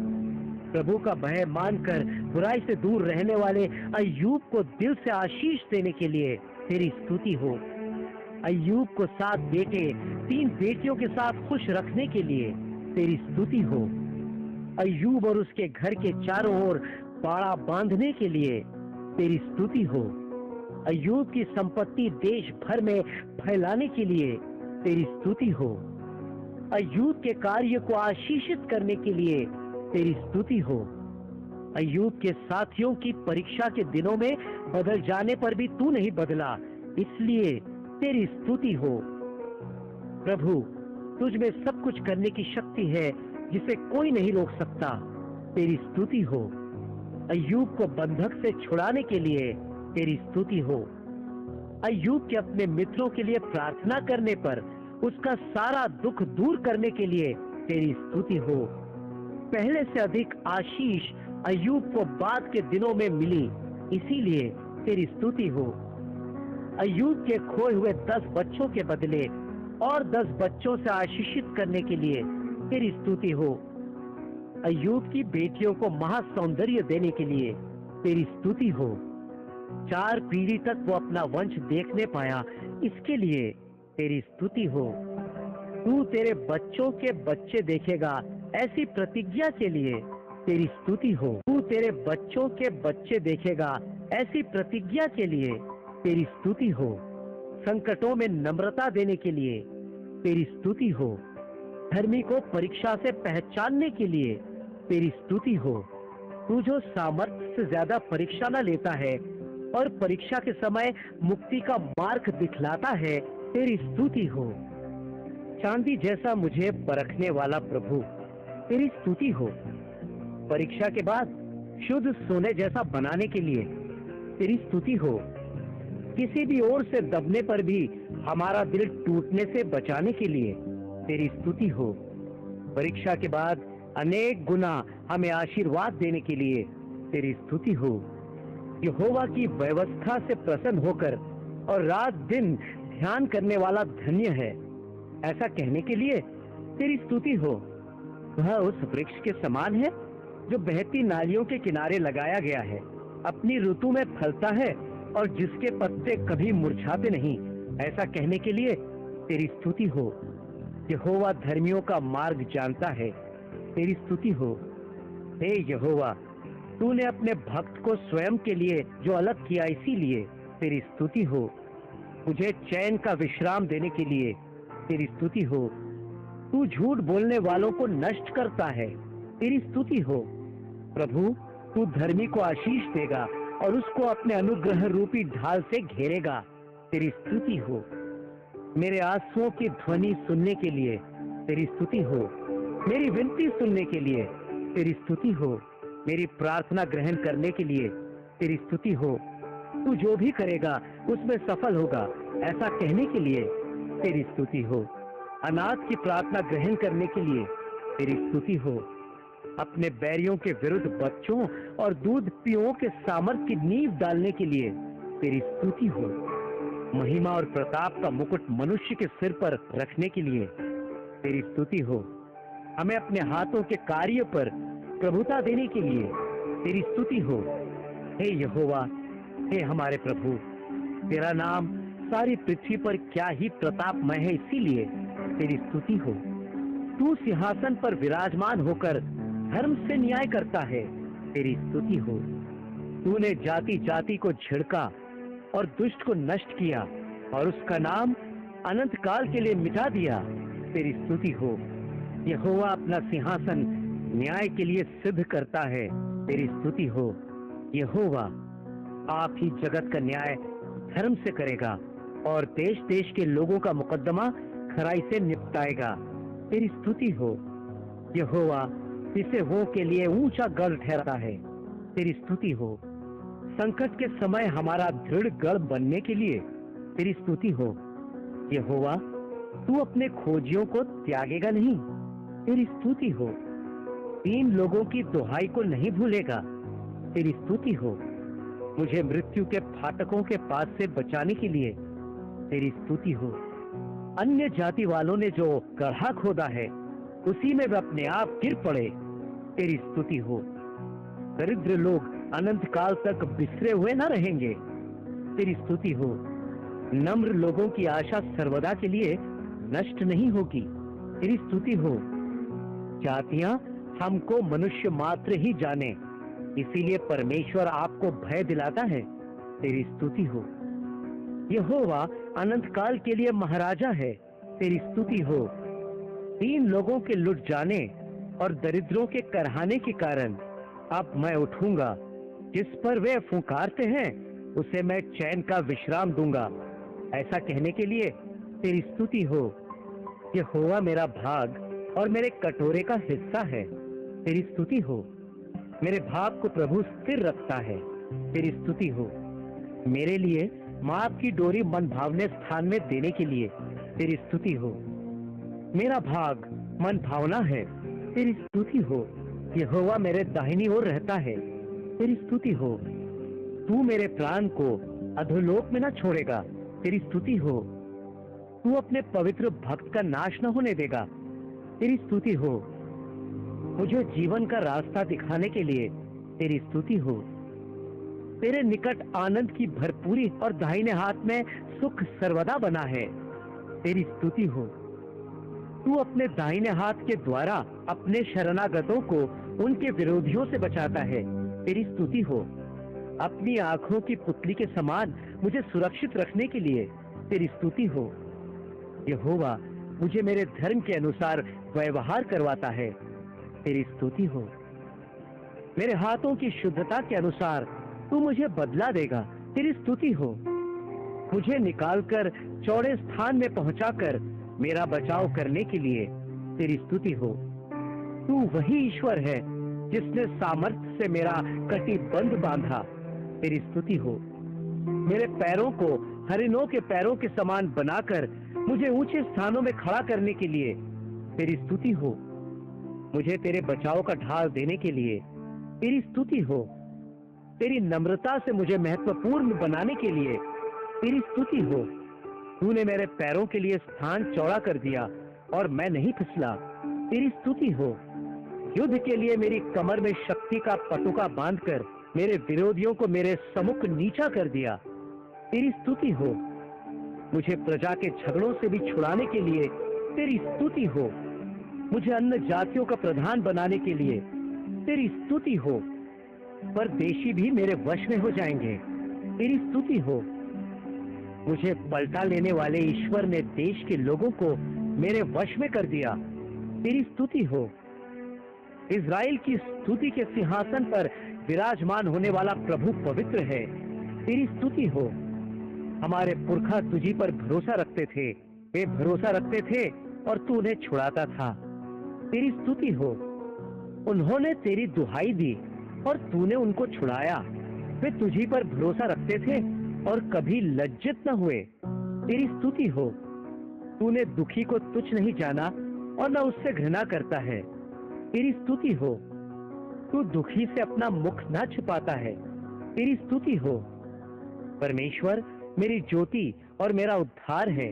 प्रभु का भय मानकर बुराई से दूर रहने वाले अय्यूब को दिल से आशीष देने के लिए तेरी स्तुति हो। अय्यूब को 7 बेटे 3 बेटियों के साथ खुश रखने के लिए तेरी स्तुति हो। अय्यूब और उसके घर के चारों ओर बाड़ा बांधने के लिए तेरी स्तुति हो। अय्यूब की संपत्ति देश भर में फैलाने के लिए तेरी स्तुति हो। अय्यूब के कार्य को आशीषित करने के लिए तेरी स्तुति हो। अय्यूब के साथियों की परीक्षा के दिनों में बदल जाने पर भी तू नहीं बदला, इसलिए तेरी स्तुति हो। प्रभु, तुझ में सब कुछ करने की शक्ति है जिसे कोई नहीं रोक सकता, तेरी स्तुति हो। अय्यूब को बंधक से छुड़ाने के लिए तेरी स्तुति हो। अय्यूब के अपने मित्रों के लिए प्रार्थना करने पर उसका सारा दुख दूर करने के लिए तेरी स्तुति हो। पहले से अधिक आशीष अय्यूब को बाद के दिनों में मिली, इसीलिए तेरी स्तुति हो। अय्यूब के खोए हुए 10 बच्चों के बदले और 10 बच्चों से आशीषित करने के लिए तेरी स्तुति हो। अय्यूब की बेटियों को महासौंदर्य देने के लिए तेरी स्तुति हो। 4 पीढ़ी तक वो अपना वंश देखने पाया, इसके लिए तेरी स्तुति हो। तू तेरे बच्चों के बच्चे देखेगा, ऐसी प्रतिज्ञा के लिए तेरी स्तुति हो। तू तेरे बच्चों के बच्चे देखेगा, ऐसी प्रतिज्ञा के लिए तेरी स्तुति हो। संकटों में नम्रता देने के लिए तेरी स्तुति हो। धर्मी को परीक्षा से पहचानने के लिए तेरी स्तुति हो। तू जो सामर्थ्य से ज्यादा परीक्षा न लेता है और परीक्षा के समय मुक्ति का मार्ग दिखलाता है, तेरी स्तुति हो। चांदी जैसा मुझे परखने वाला प्रभु, तेरी स्तुति हो। परीक्षा के बाद शुद्ध सोने जैसा बनाने के लिए तेरी स्तुति हो। किसी भी ओर से दबने पर भी हमारा दिल टूटने से बचाने के लिए तेरी स्तुति हो। परीक्षा के बाद अनेक गुना हमें आशीर्वाद देने के लिए तेरी स्तुति हो। यहोवा की व्यवस्था से प्रसन्न होकर और रात दिन ध्यान करने वाला धन्य है, ऐसा कहने के लिए तेरी स्तुति हो। वह उस वृक्ष के समान है जो बहती नालियों के किनारे लगाया गया है, अपनी ऋतु में फलता है और जिसके पत्ते कभी मुरझाते नहीं, ऐसा कहने के लिए तेरी स्तुति हो। यहोवा धर्मियों का मार्ग जानता है, तेरी स्तुति हो। हे यहोवा, तूने अपने भक्त को स्वयं के लिए जो अलग किया, इसीलिए तेरी स्तुति हो। मुझे चैन का विश्राम देने के लिए तेरी स्तुति हो। तू झूठ बोलने वालों को नष्ट करता है, तेरी स्तुति हो। प्रभु, तू धर्मी को आशीष देगा और उसको अपने अनुग्रह रूपी ढाल से घेरेगा, तेरी स्तुति हो। मेरे आंसुओं की ध्वनि सुनने के लिए तेरी स्तुति हो। मेरी विनती सुनने के लिए तेरी स्तुति हो। मेरी प्रार्थना ग्रहण करने के लिए तेरी स्तुति हो। तू जो भी करेगा उसमें सफल होगा, ऐसा कहने के लिए तेरी स्तुति हो। अनाथ की प्रार्थना ग्रहण करने के लिए तेरी स्तुति हो। अपने बैरियों के विरुद्ध बच्चों और दूध पियों के सामर्थ की नींव डालने के लिए तेरी स्तुति हो। महिमा और प्रताप का मुकुट मनुष्य के सिर पर रखने के लिए तेरी स्तुति हो। हमें अपने हाथों के कार्य पर प्रभुता देने के लिए तेरी स्तुति हो। हे यहोवा, हे हमारे प्रभु, तेरा नाम सारी पृथ्वी पर क्या ही प्रतापमय है, इसीलिए तेरी स्तुति हो। तू सिंहासन पर विराजमान होकर धर्म से न्याय करता है, तेरी स्तुति हो। तूने जाति जाति को झिड़का और दुष्ट को नष्ट किया और उसका नाम अनंत काल के लिए मिटा दिया, तेरी स्तुति हो। यहोवा अपना सिंहासन न्याय के लिए सिद्ध करता है, तेरी स्तुति हो। यहोवा, आप ही जगत का न्याय धर्म से करेगा और देश देश के लोगों का मुकदमा खराई से निपटाएगा, तेरी स्तुति हो। यहोवा इसे वो के लिए ऊंचा गढ़ ठहराता है, तेरी स्तुति हो। संकट के समय हमारा दृढ़ गढ़ बनने के लिए तेरी स्तुति हो। यहोवा, तू अपने खोजियों को त्यागेगा नहीं, तेरी स्तुति हो। तीन लोगों की दुहाई को नहीं भूलेगा, तेरी स्तुति हो। मुझे मृत्यु के फाटकों के पास से बचाने के लिए तेरी स्तुति हो। अन्य जाति वालों ने जो गड्ढा खोदा है उसी में वे अपने आप गिर पड़े, तेरी स्तुति हो। दरिद्र लोग अनंत काल तक बिखरे हुए न रहेंगे, तेरी स्तुति हो। नम्र लोगों की आशा सर्वदा के लिए नष्ट नहीं होगी, तेरी स्तुति हो। जातियां हमको मनुष्य मात्र ही जाने, इसीलिए परमेश्वर आपको भय दिलाता है, तेरी स्तुति हो। यहोवा अनंत काल के लिए महाराजा है, तेरी स्तुति हो। तीन लोगों के लुट जाने और दरिद्रों के करहाने के कारण अब मैं उठूंगा। जिस पर वे फुकारते हैं उसे मैं चैन का विश्राम दूंगा, ऐसा कहने के लिए तेरी स्तुति हो। यहोवा मेरा भाग और मेरे कटोरे का हिस्सा है, तेरी स्तुति हो। मेरे भाग को प्रभु स्थिर रखता है, तेरी स्तुति हो। मेरे लिए माप की डोरी मन भावने स्थान में देने के लिए तेरी स्तुति हो। मेरा भाग मन भावना है, तेरी स्तुति हो। यहोवा मेरे दाहिनी ओर रहता है, तेरी स्तुति हो। तू मेरे प्राण को अधोलोक में न छोड़ेगा, तेरी स्तुति हो। तू अपने पवित्र भक्त का नाश न होने देगा, तेरी स्तुति हो। मुझे जीवन का रास्ता दिखाने के लिए तेरी स्तुति हो। तेरे निकट आनंद की भरपूरी और दाहिने हाथ में सुख सर्वदा बना है, तेरी स्तुति हो। तू अपने दाहिने हाथ के द्वारा अपने शरणागतों को उनके विरोधियों से बचाता है, तेरी स्तुति हो। अपनी आंखों की पुतली के समान मुझे सुरक्षित रखने के लिए तेरी स्तुति हो। यहोवा मुझे मेरे धर्म के अनुसार व्यवहार करवाता है, तेरी स्तुति हो। मेरे हाथों की शुद्धता के अनुसार तू मुझे बदला देगा, तेरी स्तुति हो। मुझे निकालकर चौड़े स्थान में पहुंचाकर मेरा बचाव करने के लिए तेरी स्तुति हो। तू वही ईश्वर है जिसने सामर्थ्य से मेरा कटिबंध बांधा, तेरी स्तुति हो। मेरे पैरों को हरिणों के पैरों के समान बनाकर मुझे ऊंचे स्थानों में खड़ा करने के लिए तेरी स्तुति हो। मुझे तेरे बचाव का ढाल देने के लिए तेरी स्तुति हो। तेरी नम्रता से मुझे महत्वपूर्ण बनाने के लिए तेरी स्तुति हो। तूने मेरे पैरों के लिए स्थान चौड़ा कर दिया और मैं नहीं फिसला, तेरी स्तुति हो। युद्ध के लिए मेरी कमर में शक्ति का पटुका बांधकर मेरे विरोधियों को मेरे सम्मुख नीचा कर दिया, तेरी स्तुति हो। मुझे प्रजा के झगड़ों से भी छुड़ाने के लिए तेरी स्तुति हो। मुझे अन्य जातियों का प्रधान बनाने के लिए तेरी स्तुति हो। परदेशी भी मेरे वश में हो जाएंगे, तेरी स्तुति हो। मुझे पलटा लेने वाले ईश्वर ने देश के लोगों को मेरे वश में कर दिया, तेरी स्तुति हो। इज़राइल की स्तुति के सिंहासन पर विराजमान होने वाला प्रभु पवित्र है, तेरी स्तुति हो। हमारे पुरखा तुझी पर भरोसा रखते थे, वे भरोसा रखते थे और तू उन्हें छुड़ाता था, तेरी स्तुति हो। उन्होंने तेरी दुहाई दी और तूने उनको छुड़ाया। वे तुझी पर भरोसा रखते थे और कभी लज्जित न हुए, तेरी स्तुति हो। तूने दुखी को तुच्छ नहीं जाना और न उससे घृणा करता है, तेरी स्तुति हो। तू दुखी से अपना मुख न छिपाता है, तेरी स्तुति हो। परमेश्वर मेरी ज्योति और मेरा उद्धार है,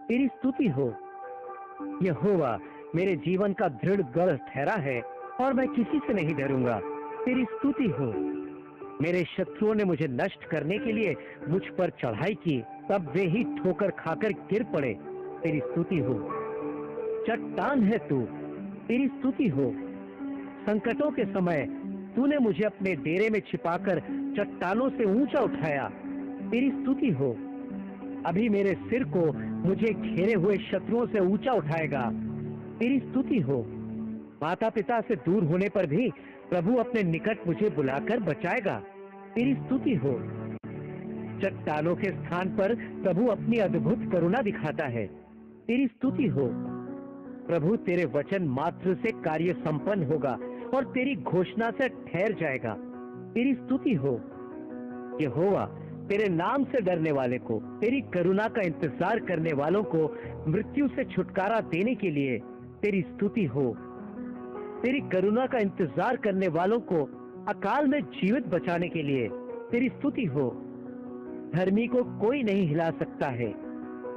तेरी स्तुति हो। यहोवा मेरे जीवन का दृढ़ गढ़ ठहरा है और मैं किसी से नहीं डरूंगा, तेरी स्तुति हो। मेरे शत्रुओं ने मुझे नष्ट करने के लिए मुझ पर चढ़ाई की, तब वे ही ठोकर खाकर गिर पड़े, तेरी स्तुति हो। चट्टान है तू, तेरी स्तुति हो। संकटों के समय तूने मुझे अपने डेरे में छिपाकर चट्टानों से ऊंचा उठाया, तेरी स्तुति हो। अभी मेरे सिर को मुझे घेरे हुए शत्रुओं से ऊंचा उठाएगा, तेरी स्तुति हो। माता पिता से दूर होने पर भी प्रभु अपने निकट मुझे बुलाकर बचाएगा, तेरी स्तुति हो। चट्टानों के स्थान पर प्रभु अपनी अद्भुत करुणा दिखाता है, तेरी स्तुति हो। प्रभु तेरे वचन मात्र से कार्य संपन्न होगा और तेरी घोषणा से ठहर जाएगा, तेरी स्तुति हो। यहोवा तेरे नाम से डरने वाले को, तेरी करुणा का इंतजार करने वालों को मृत्यु से छुटकारा देने के लिए तेरी स्तुति हो। तेरी करुणा का इंतजार करने वालों को अकाल में जीवित बचाने के लिए तेरी स्तुति हो। धर्मी को कोई नहीं हिला सकता है,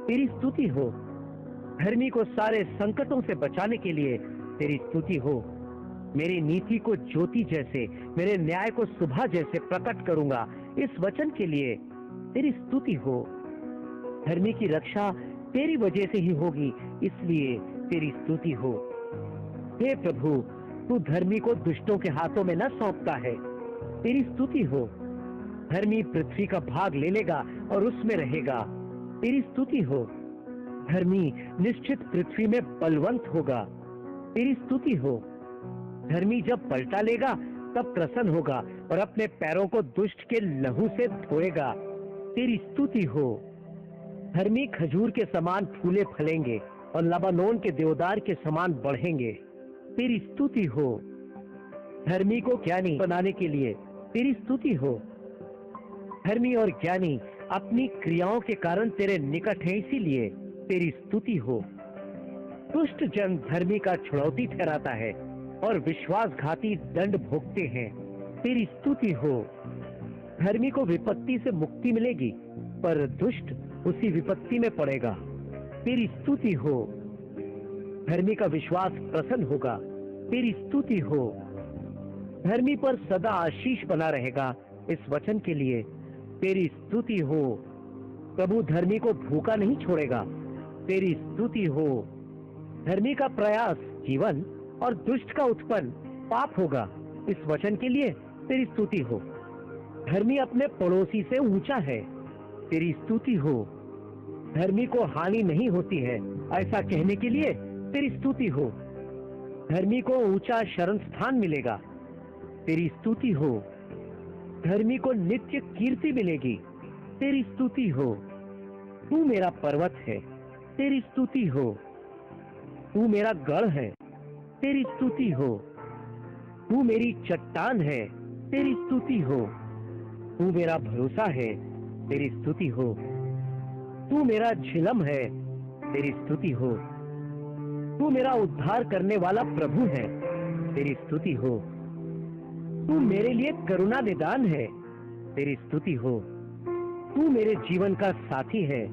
तेरी स्तुति हो। धर्मी को सारे संकटों से बचाने के लिए तेरी स्तुति हो। मेरी नीति को ज्योति जैसे, मेरे न्याय को सुबह जैसे प्रकट करूंगा, इस वचन के लिए तेरी स्तुति हो। धर्मी की रक्षा तेरी वजह से ही होगी, इसलिए तेरी स्तुति हो। हे प्रभु, तू धर्मी को दुष्टों के हाथों में न सौंपता है, तेरी स्तुति हो। धर्मी पृथ्वी का भाग ले लेगा और उसमें रहेगा, तेरी स्तुति हो। धर्मी निश्चित पृथ्वी में बलवंत होगा, तेरी स्तुति हो। धर्मी जब पलटा लेगा तब प्रसन्न होगा और अपने पैरों को दुष्ट के लहू से धोएगा, तेरी स्तुति हो। धर्मी खजूर के समान फूले फलेंगे और लबानोन के देवदार के समान बढ़ेंगे, तेरी स्तुति हो। धर्मी को ज्ञानी बनाने के लिए तेरी स्तुति हो। धर्मी और ज्ञानी अपनी क्रियाओं के कारण तेरे निकट हैं, इसीलिए तेरी स्तुति हो। दुष्ट जन धर्मी का छुड़ौती ठहराता है और विश्वासघाती दंड भोगते हैं, तेरी स्तुति हो। धर्मी को विपत्ति से मुक्ति मिलेगी, पर दुष्ट उसी विपत्ति में पड़ेगा, तेरी स्तुति हो। धर्मी का विश्वास प्रसन्न होगा, तेरी स्तुति हो। धर्मी पर सदा आशीष बना रहेगा, इस वचन के लिए तेरी स्तुति हो। प्रभु धर्मी को भूखा नहीं छोड़ेगा, तेरी स्तुति हो। धर्मी का प्रयास जीवन और दुष्ट का उत्पन्न पाप होगा, इस वचन के लिए तेरी स्तुति हो। धर्मी अपने पड़ोसी से ऊंचा है, तेरी स्तुति हो। धर्मी को हानि नहीं होती है, ऐसा कहने के लिए तेरी स्तुति हो। धर्मी को ऊंचा शरण स्थान मिलेगा, तेरी स्तुति हो। धर्मी को नित्य कीर्ति मिलेगी, तेरी स्तुति हो। तू मेरा पर्वत है, तेरी स्तुति हो। तू मेरा गढ़ है, तेरी स्तुति हो। तू मेरी चट्टान है, तेरी स्तुति हो। तू मेरा भरोसा है, तेरी स्तुति हो। तू मेरा झिलम है, तेरी स्तुति हो। तू मेरा उद्धार करने वाला प्रभु है, तेरी स्तुति हो। तू मेरे लिए करुणा निदान है, तेरी स्तुति हो। तू मेरे जीवन का साथी है,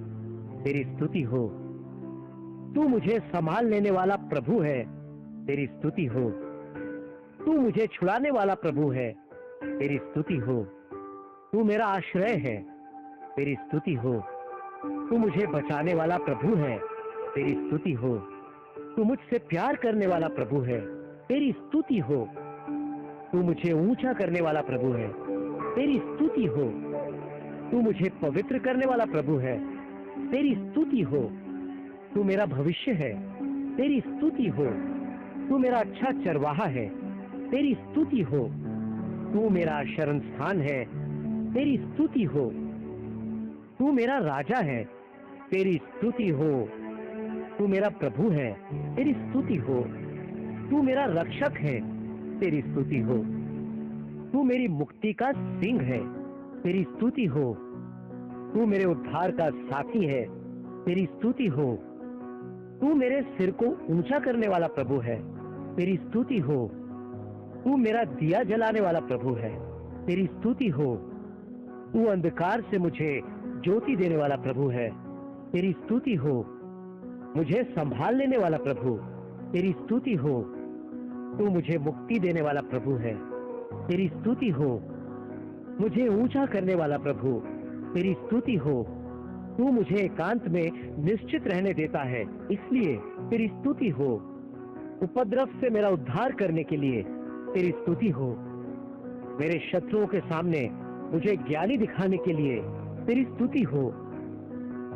तेरी स्तुति हो। तू मुझे संभाल लेने वाला प्रभु है, तेरी स्तुति हो। तू मुझे छुड़ाने वाला प्रभु है, तेरी स्तुति हो। तू मेरा आश्रय है, तेरी स्तुति हो। तू मुझे बचाने वाला प्रभु है, तेरी स्तुति हो। तू मुझसे प्यार करने वाला प्रभु है, तेरी स्तुति हो। तू मुझे ऊंचा करने वाला प्रभु है, तेरी स्तुति हो। तू मुझे पवित्र करने वाला प्रभु है, तेरी स्तुति हो। तू मेरा भविष्य है, तेरी स्तुति हो। तू मेरा अच्छा चरवाहा है, तेरी स्तुति हो। तू मेरा शरण स्थान है, तेरी स्तुति हो। तू मेरा राजा है, तेरी स्तुति हो। तू मेरा प्रभु है, तेरी स्तुति हो। तू मेरा रक्षक है, तेरी स्तुति हो। तू मेरी मुक्ति का सिंह है, तेरी स्तुति हो। तू मेरे उद्धार का साथी है, तेरी स्तुति हो। तू मेरे सिर को ऊंचा करने वाला प्रभु है, तेरी स्तुति हो। तू मेरा दिया जलाने वाला प्रभु है, तेरी स्तुति हो। तू अंधकार से मुझे ज्योति देने वाला प्रभु है, तेरी स्तुति हो। मुझे संभाल लेने वाला प्रभु, तेरी स्तुति हो। तू मुझे मुक्ति देने वाला प्रभु है, तेरी स्तुति हो। मुझे ऊंचा करने वाला प्रभु, तेरी स्तुति हो। तू मुझे एकांत में निश्चित रहने देता है, इसलिए तेरी स्तुति हो। उपद्रव से मेरा उद्धार करने के लिए तेरी स्तुति हो। मेरे शत्रुओं के सामने मुझे ज्ञानी दिखाने के लिए तेरी स्तुति हो।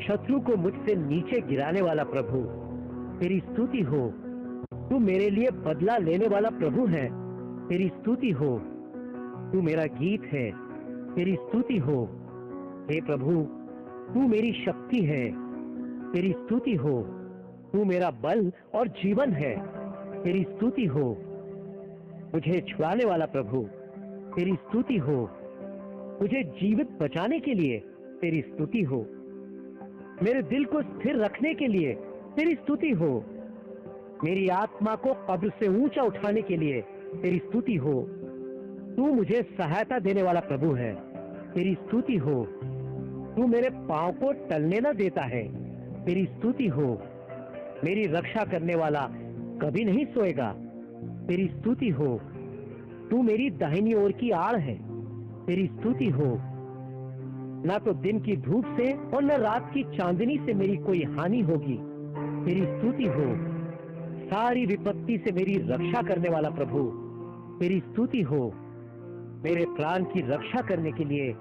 शत्रु को मुझसे नीचे गिराने वाला प्रभु, तेरी स्तुति हो। तू मेरे लिए बदला लेने वाला प्रभु है, तेरी स्तुति हो। तू मेरा गीत है, तेरी स्तुति हो। हे प्रभु, तू मेरी शक्ति है, तेरी स्तुति हो। तू मेरा बल और जीवन है, तेरी स्तुति हो। मुझे छुड़ाने वाला प्रभु, तेरी स्तुति हो। मुझे जीवित बचाने के लिए तेरी स्तुति हो। मेरे दिल को स्थिर रखने के लिए तेरी स्तुति हो। मेरी आत्मा को कब्र से ऊंचा उठाने के लिए तेरी स्तुति हो। तू मुझे सहायता देने वाला प्रभु है, तेरी स्तुति हो। तू मेरे पांव को टलने न देता है, तेरी स्तुति हो। मेरी रक्षा करने वाला कभी नहीं सोएगा, तेरी स्तुति हो। तू मेरी दाहिनी ओर की आड़ है, तेरी स्तुति हो। ना तो दिन की धूप से और न रात की चांदनी से मेरी कोई हानि होगी, तेरी स्तुति हो। सारी विपत्ति से मेरी रक्षा करने वाला प्रभु, तेरी स्तुति हो। मेरे प्राण की रक्षा करने के लिए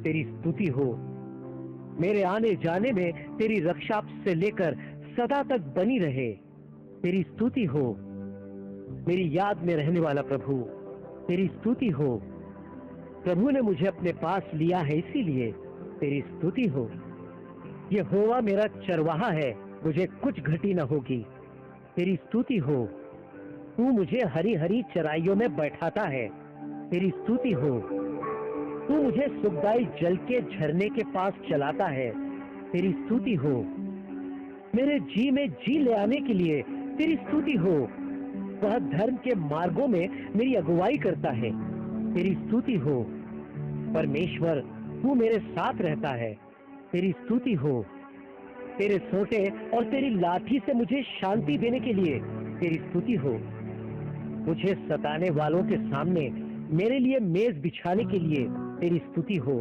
तेरी स्तुति हो। मेरे आने जाने में तेरी रक्षा से लेकर सदा तक बनी रहे, तेरी स्तुति हो। मेरी याद में रहने वाला प्रभु, तेरी स्तुति हो। प्रभु ने मुझे अपने पास लिया है, इसीलिए तेरी स्तुति हो। यहोवा मेरा चरवाहा है, मुझे कुछ घटी न होगी, तेरी स्तुति हो। तू मुझे हरी हरी चराइयों में बैठाता है, तेरी स्तुति हो। तू मुझे सुखदाई जल के झरने के पास चलाता है, तेरी स्तुति हो। मेरे जी में जी ले आने के लिए तेरी स्तुति हो। वह धर्म के मार्गों में मेरी अगुवाई करता है, तेरी स्तुति हो। परमेश्वर, तू मेरे साथ रहता है, तेरी स्तुति हो। तेरे सोंटे और तेरी लाठी से मुझे शांति देने के लिए तेरी स्तुति हो। मुझे सताने वालों के सामने मेरे लिए मेज बिछाने के लिए तेरी स्तुति हो।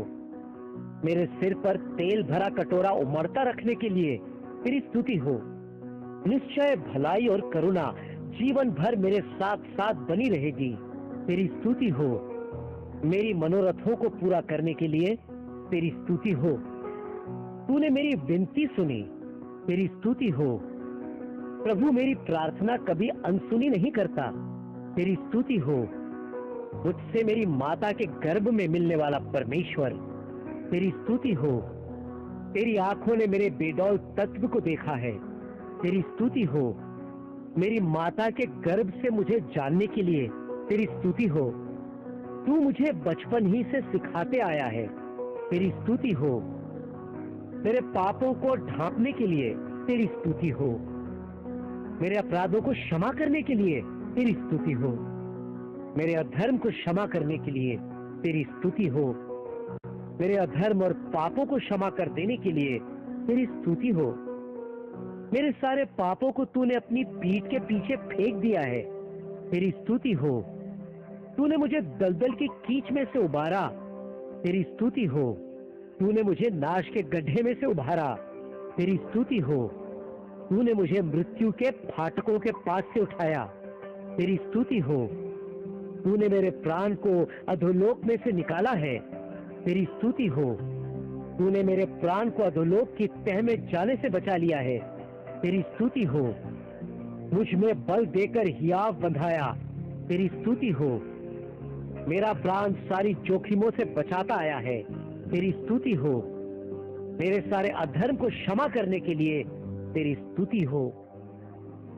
मेरे सिर पर तेल भरा कटोरा उमड़ता रखने के लिए तेरी स्तुति हो। निश्चय भलाई और करुणा जीवन भर मेरे साथ साथ बनी रहेगी, तेरी स्तुति हो। मेरी मनोरथों को पूरा करने के लिए तेरी स्तुति हो। तूने मेरी विनती सुनी, तेरी स्तुति हो। प्रभु मेरी प्रार्थना कभी अनसुनी नहीं करता, तेरी स्तुति हो। मुझसे मेरी माता के गर्भ में मिलने वाला परमेश्वर, तेरी स्तुति हो। तेरी आंखों ने मेरे बेडौल तत्व को देखा है, तेरी स्तुति हो। मेरी माता के गर्भ से मुझे जानने के लिए तेरी स्तुति हो। तू मुझे बचपन ही से सिखाते आया है, तेरी स्तुति हो। मेरे पापों को ढांपने के लिए तेरी स्तुति हो। मेरे अपराधों को क्षमा करने के लिए तेरी स्तुति हो। मेरे अधर्म को क्षमा करने के लिए तेरी स्तुति हो। मेरे अधर्म और पापों को क्षमा कर देने के लिए तेरी स्तुति हो। मेरे सारे पापों को तूने अपनी पीठ के पीछे फेंक दिया है, तेरी स्तुति हो। तूने मुझे दलदल की कीच में से उबारा, तेरी स्तुति हो। तूने मुझे नाश के गड्ढे में से उबारा, तेरी स्तुति हो। तूने मुझे मृत्यु के फाटकों के पास से उठाया, तेरी स्तुति हो। तूने मेरे प्राण को अधोलोक में से निकाला है, तेरी स्तुति हो। तूने मेरे प्राण को अधोलोक की तह में जाने से बचा लिया है, तेरी स्तुति हो। मुझ में बल देकर हियाव बंधाया, तेरी स्तुति हो। मेरा प्राण सारी जोखिमों से बचाता आया है, तेरी स्तुति हो। मेरे सारे अधर्म को क्षमा करने के लिए तेरी स्तुति हो।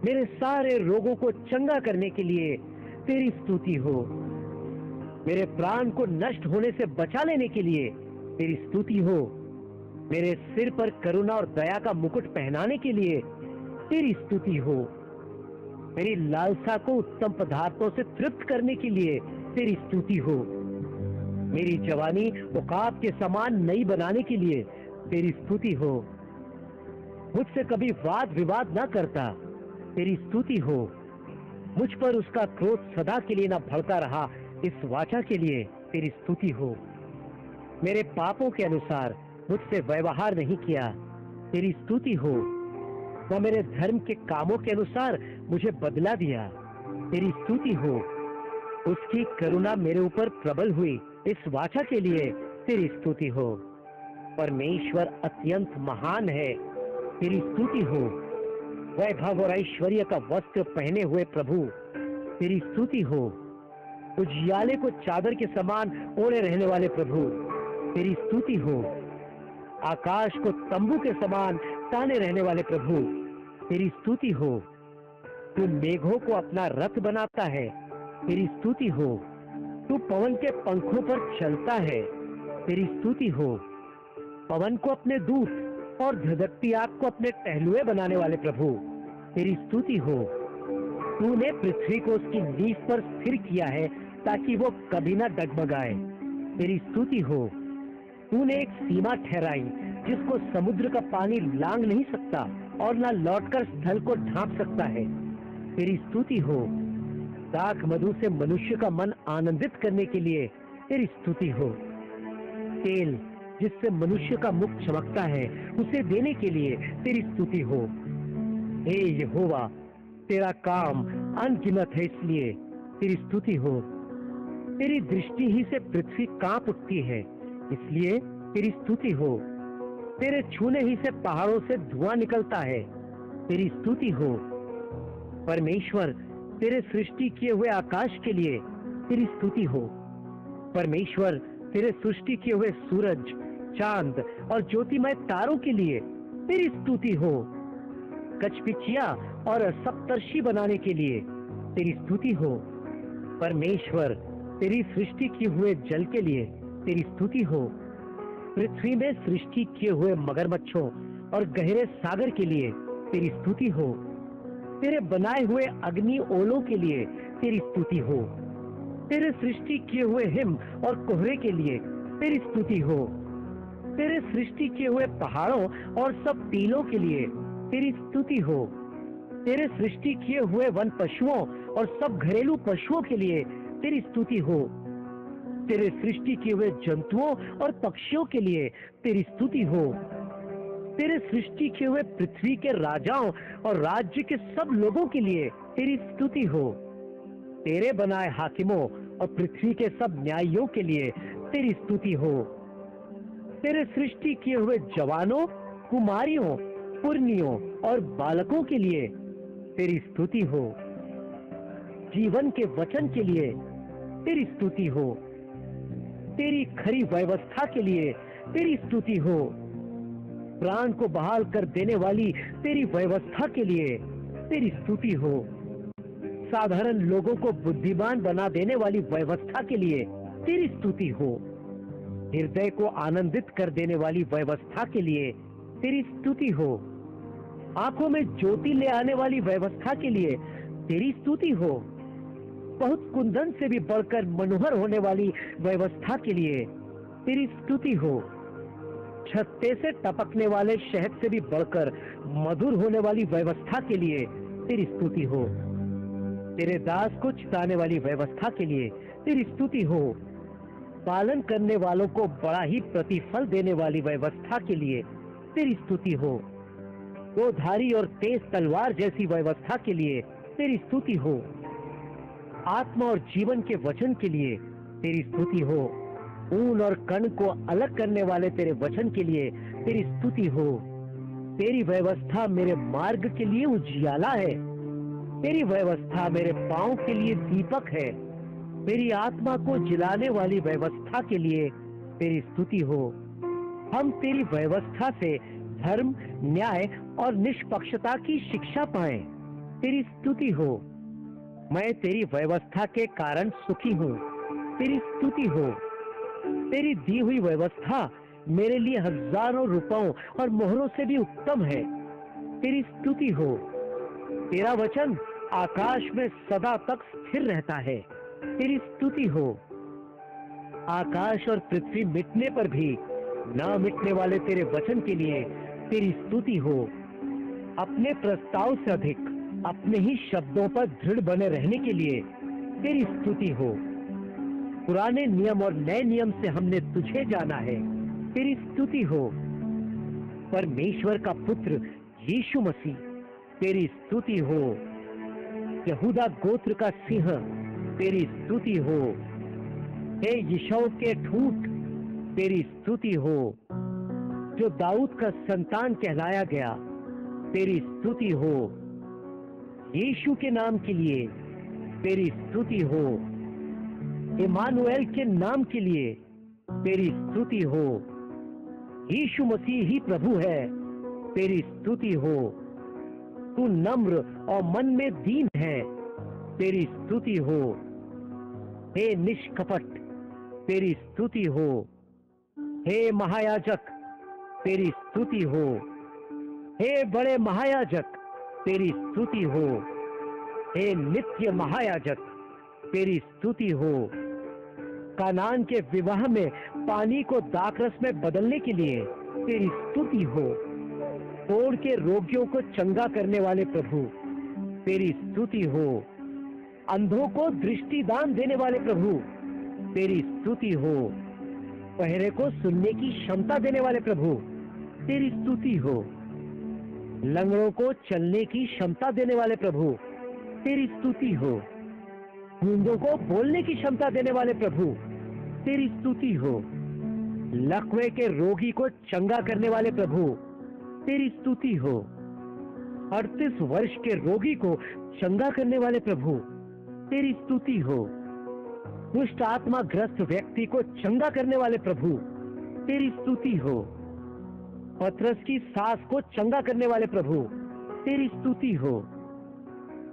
मेरे सारे रोगों को चंगा करने के लिए तेरी स्तुति हो। मेरे प्राण को नष्ट होने से बचा लेने के लिए तेरी स्तुति हो। मेरे सिर पर करुणा और दया का मुकुट पहनाने के लिए तेरी स्तुति हो। मेरी लालसा को उत्तम पदार्थों से तृप्त करने के लिए तेरी स्तुति हो। मेरी जवानी उकाब के समान नई बनाने के लिए तेरी स्तुति हो। मुझसे कभी वाद विवाद न करता, तेरी स्तुति हो। मुझ पर उसका क्रोध सदा के लिए न भड़का रहा, इस वाचा के लिए तेरी स्तुति हो। मेरे पापों के अनुसार मुझसे व्यवहार नहीं किया, तेरी स्तुति हो। न मेरे धर्म के कामों के अनुसार मुझे बदला दिया, तेरी स्तुति हो। उसकी करुणा मेरे ऊपर प्रबल हुई, इस वाचा के लिए तेरी स्तुति हो। परमेश्वर अत्यंत महान है, तेरी स्तुति हो। वैभव और ऐश्वर्य का वस्त्र पहने हुए प्रभु, तेरी स्तुति हो। उजियाले को चादर के समान ओढ़े रहने वाले प्रभु, तेरी स्तुति हो। आकाश को तंबू के समान ताने रहने वाले प्रभु, तेरी स्तुति हो। तू मेघों को अपना रथ बनाता है, तेरी स्तुति हो। तू पवन के पंखों पर चलता है, तेरी स्तुति हो। पवन को अपने दूत और धधकती आग को अपने टहलुए बनाने वाले प्रभु, तेरी स्तुति हो। तूने पृथ्वी को उसकी नींव पर स्थिर किया है ताकि वो कभी ना डगमगाए, तेरी स्तुति हो। तूने एक सीमा ठहराई जिसको समुद्र का पानी लांग नहीं सकता और ना लौटकर स्थल को ढांप सकता है, तेरी स्तुति हो। दाख मधु से मनुष्य का मन आनंदित करने के लिए तेरी स्तुति हो। तेल जिससे मनुष्य का मुख चमकता है, उसे देने के लिए तेरी स्तुति हो। हे यहोवा, तेरा काम अनगिनत है, इसलिए तेरी स्तुति हो। तेरी दृष्टि ही से पृथ्वी कांप उठती है, इसलिए तेरी स्तुति हो। तेरे छूने ही से पहाड़ों से धुआं निकलता है, तेरी स्तुति हो। परमेश्वर, तेरे सृष्टि किए हुए आकाश के लिए तेरी स्तुति हो। परमेश्वर, तेरे सृष्टि किए हुए सूरज, चांद और ज्योतिमय तारों के लिए तेरी स्तुति हो। कचपिचिया और सप्तर्षि बनाने के लिए तेरी स्तुति हो। परमेश्वर, तेरी सृष्टि किए हुए जल के लिए तेरी स्तुति हो। पृथ्वी में सृष्टि किए हुए मगरमच्छों और गहरे सागर के लिए तेरी स्तुति हो। तेरे बनाए हुए अग्नि ओलों के लिए तेरी स्तुति हो। तेरे सृष्टि किए हुए हिम और कोहरे के लिए तेरी स्तुति हो। तेरे सृष्टि किए हुए पहाड़ों और सब टीलों के लिए तेरी स्तुति हो। तेरे सृष्टि किए हुए वन पशुओं और सब घरेलू पशुओं के लिए तेरी स्तुति हो। तेरे सृष्टि किए हुए जंतुओं और पक्षियों के लिए तेरी स्तुति हो। तेरे सृष्टि किए हुए पृथ्वी के राजाओं और राज्य के सब लोगों के लिए तेरी स्तुति हो। तेरे बनाए हाकिमों और पृथ्वी के सब न्यायियों के लिए तेरी स्तुति हो। तेरे सृष्टि किए हुए जवानों, कुमारियों, पुरनियों और बालकों के लिए तेरी स्तुति हो। जीवन के वचन के लिए तेरी स्तुति हो। तेरी खरी व्यवस्था के लिए तेरी स्तुति हो। प्राण को बहाल कर देने वाली तेरी व्यवस्था के लिए तेरी स्तुति हो। साधारण लोगों को बुद्धिमान बना देने वाली व्यवस्था के लिए तेरी स्तुति हो। हृदय को आनंदित कर देने वाली व्यवस्था के लिए तेरी स्तुति हो। आंखों में ज्योति ले आने वाली व्यवस्था के लिए तेरी स्तुति हो। बहुत कुंदन से भी बढ़कर मनोहर होने वाली व्यवस्था के लिए तेरी स्तुति हो। छत्ते से टपकने वाले शहद से भी बढ़कर मधुर होने वाली व्यवस्था के लिए तेरी स्तुति हो। तेरे दास को चिताने वाली व्यवस्था के लिए तेरी स्तुति हो। पालन करने वालों को बड़ा ही प्रतिफल देने वाली व्यवस्था के लिए तेरी स्तुति हो। दो धारी और तेज तलवार जैसी व्यवस्था के लिए तेरी स्तुति हो। आत्मा और जीवन के वचन के लिए तेरी स्तुति हो। ऊन और कण को अलग करने वाले तेरे वचन के लिए तेरी स्तुति हो। तेरी व्यवस्था मेरे मार्ग के लिए उजियाला है। तेरी व्यवस्था मेरे पांव के लिए दीपक है। मेरी आत्मा को जिलाने वाली व्यवस्था के लिए तेरी स्तुति हो। हम तेरी व्यवस्था से धर्म, न्याय और निष्पक्षता की शिक्षा पाएं। तेरी स्तुति हो। मैं तेरी व्यवस्था के कारण सुखी हूँ। तेरी स्तुति हो। तेरी दी हुई व्यवस्था मेरे लिए हजारों रुपयों और मोहरों से भी उत्तम है। तेरी स्तुति हो। तेरा वचन आकाश में सदा तक स्थिर रहता है। तेरी स्तुति हो। आकाश और पृथ्वी मिटने पर भी न मिटने वाले तेरे वचन के लिए तेरी स्तुति हो। अपने प्रस्ताव से अधिक अपने ही शब्दों पर दृढ़ बने रहने के लिए तेरी स्तुति हो। पुराने नियम और नए नियम से हमने तुझे जाना है। तेरी स्तुति हो। परमेश्वर का पुत्र यीशु मसीह, तेरी स्तुति हो। यहूदा गोत्र का सिंह, तेरी स्तुति हो। हे यिशौ के ठूंठ, तेरी स्तुति हो। जो दाऊद का संतान कहलाया गया, तेरी स्तुति हो। यीशु के नाम के लिए तेरी स्तुति हो। इमानुएल के नाम के लिए तेरी स्तुति हो। यीशु मसीह ही प्रभु है, तेरी स्तुति हो। तू नम्र और मन में दीन है, तेरी स्तुति हो। हे निष्कपट, तेरी स्तुति हो। हे महायाजक, तेरी स्तुति हो। हे बड़े महायाजक, तेरी स्तुति हो। हे नित्य महायाजक, तेरी स्तुति हो। कानान के विवाह में पानी को दाखरस में बदलने के लिए तेरी स्तुति हो। कोढ़ के रोगियों को चंगा करने वाले प्रभु, तेरी स्तुति हो। अंधों को दृष्टिदान देने वाले प्रभु, तेरी स्तुति हो। बहरे को सुनने की क्षमता देने वाले प्रभु, तेरी स्तुति हो। लंगड़ों को चलने की क्षमता देने वाले प्रभु, तेरी स्तुति हो। गूंगों को बोलने की क्षमता देने वाले प्रभु, तेरी स्तुति हो। लकवे के रोगी को चंगा करने वाले प्रभु, तेरी स्तुति हो। 38 वर्ष के रोगी को चंगा करने वाले प्रभु, तेरी स्तुति हो। दुष्ट आत्मा ग्रस्त व्यक्ति को चंगा करने वाले प्रभु, तेरी स्तुति हो। पतरस की सास को चंगा करने वाले प्रभु, तेरी स्तुति हो।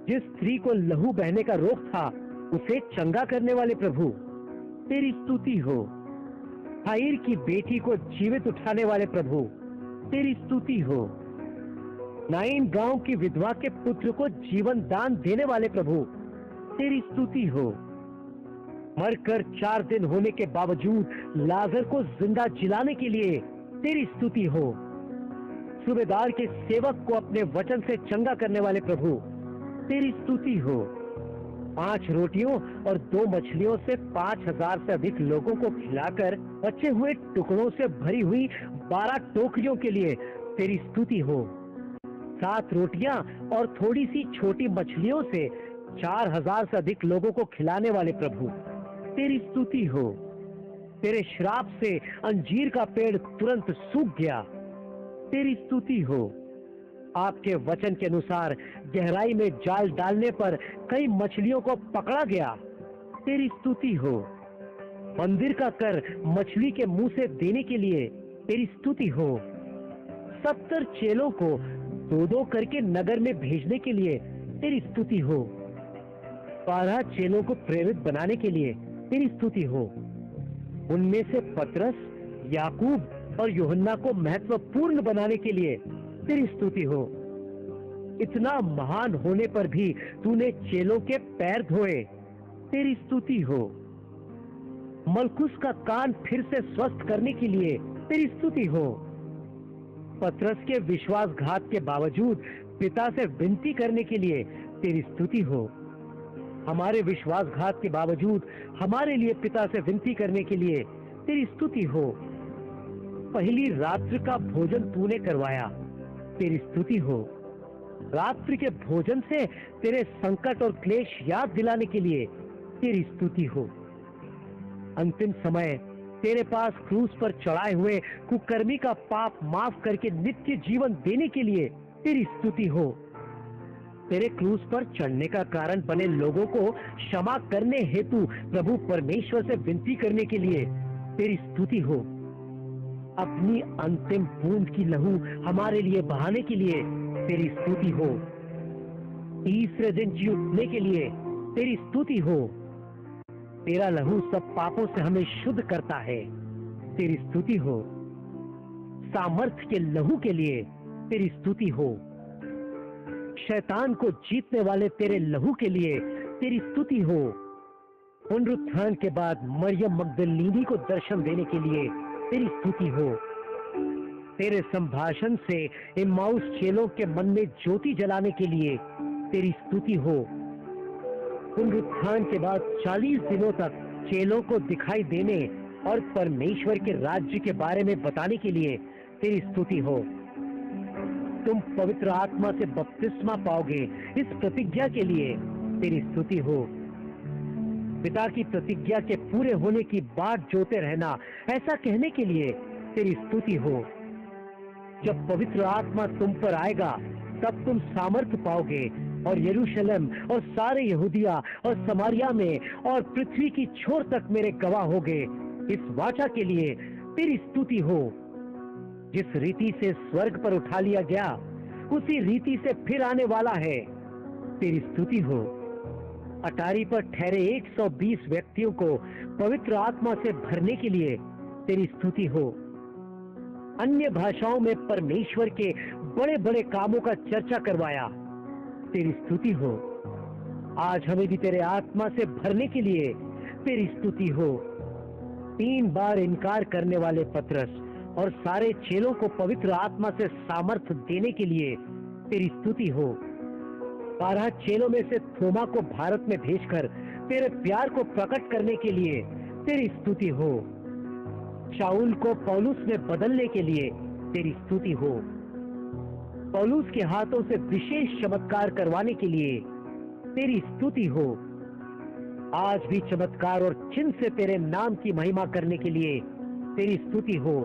जिस स्त्री को लहू बहने का रोग था, उसे चंगा करने वाले प्रभु, तेरी स्तुति हो। हाइर की बेटी को जीवित उठाने वाले प्रभु, तेरी स्तुति हो। नाइन गांव की विधवा के पुत्र को जीवन दान देने वाले प्रभु, तेरी स्तुति हो। मरकर 4 दिन होने के बावजूद लाजर को जिंदा जिलाने के लिए तेरी स्तुति हो। सूबेदार के सेवक को अपने वचन से चंगा करने वाले प्रभु, तेरी स्तुति हो। 5 रोटियों और 2 मछलियों से 5000 से अधिक लोगों को खिलाकर बचे हुए टुकड़ों से भरी हुई 12 टोकरियों के लिए तेरी स्तुति हो। 7 रोटियां और थोड़ी सी छोटी मछलियों से 4000 से अधिक लोगों को खिलाने वाले प्रभु, तेरी स्तुति हो। तेरे श्राप से अंजीर का पेड़ तुरंत सूख गया, तेरी स्तुति हो। आपके वचन के अनुसार गहराई में जाल डालने पर कई मछलियों को पकड़ा गया, तेरी स्तुति हो। मंदिर का कर मछली के मुंह से देने के लिए तेरी स्तुति हो। 70 चेलों को 2-2 करके नगर में भेजने के लिए तेरी स्तुति हो। 12 चेलों को प्रेरित बनाने के लिए तेरी स्तुति हो। उनमें से पतरस, याकूब और यूहन्ना को महत्वपूर्ण बनाने के लिए तेरी स्तुति हो। इतना महान होने पर भी तूने चेलों के पैर धोए, तेरी स्तुति हो। मलकुस का कान फिर से स्वस्थ करने के लिए तेरी स्तुति हो। पतरस के विश्वासघात के बावजूद पिता से विनती करने के लिए तेरी स्तुति हो। हमारे विश्वासघात के बावजूद हमारे लिए पिता से विनती करने के लिए तेरी स्तुति हो। पहली रात्रि का भोजन तूने करवाया, तेरी स्तुति हो। रात्रि के भोजन से तेरे संकट और क्लेश याद दिलाने के लिए तेरी स्तुति हो। अंतिम समय तेरे पास क्रूस पर चढ़ाए हुए कुकर्मी का पाप माफ करके नित्य जीवन देने के लिए तेरी स्तुति हो। तेरे क्रूस पर चढ़ने का कारण बने लोगों को क्षमा करने हेतु प्रभु परमेश्वर से विनती करने के लिए तेरी स्तुति हो। अपनी अंतिम बूंद की लहू हमारे लिए बहाने के लिए तेरी स्तुति हो। तीसरे दिन जी उठने के लिए तेरी स्तुति हो। तेरा लहू सब पापों से हमें शुद्ध करता है, तेरी स्तुति हो। सामर्थ्य के लहू के लिए तेरी स्तुति हो। शैतान को जीतने वाले तेरे लहू के लिए तेरी स्तुति हो। पुनरुत्थान के बाद मरियम मगदलीनी को दर्शन देने के लिए तेरी स्तुति हो। तेरे संभाषण से इम्माउस चेलों के मन में ज्योति जलाने के लिए तेरी स्तुति हो। पुनरुत्थान के बाद 40 दिनों तक चेलों को दिखाई देने और परमेश्वर के राज्य के बारे में बताने के लिए तेरी स्तुति हो। तुम पवित्र आत्मा से बपतिस्मा पाओगे, इस प्रतिज्ञा के लिए तेरी स्तुति हो। पिता की प्रतिज्ञा के पूरे होने की बाट जोते रहना, ऐसा कहने के लिए तेरी स्तुति हो। जब पवित्र आत्मा तुम पर आएगा तब तुम सामर्थ्य पाओगे और यरूशलेम और सारे यहूदिया और समारिया में और पृथ्वी की छोर तक मेरे गवाह होगे। इस वाचा के लिए तेरी स्तुति हो। जिस रीति से स्वर्ग पर उठा लिया गया उसी रीति से फिर आने वाला है, तेरी स्तुति हो। अटारी पर ठहरे 120 व्यक्तियों को पवित्र आत्मा से भरने के लिए तेरी स्तुति हो। अन्य भाषाओं में परमेश्वर के बड़े बड़े कामों का चर्चा करवाया, तेरी स्तुति हो। आज हमें भी तेरे आत्मा से भरने के लिए तेरी स्तुति हो। 3 बार इनकार करने वाले पतरस और सारे चेलों को पवित्र आत्मा से सामर्थ्य देने के लिए तेरी स्तुति हो। 12 चेलों में से थोमा को भारत में भेजकर तेरे प्यार को प्रकट करने के लिए तेरी स्तुति हो। शाऊल को पौलुस में बदलने के लिए तेरी स्तुति हो। पौलुस के हाथों से विशेष चमत्कार करवाने के लिए तेरी स्तुति हो। आज भी चमत्कार और चिन्ह से तेरे नाम की महिमा करने के लिए तेरी स्तुति हो।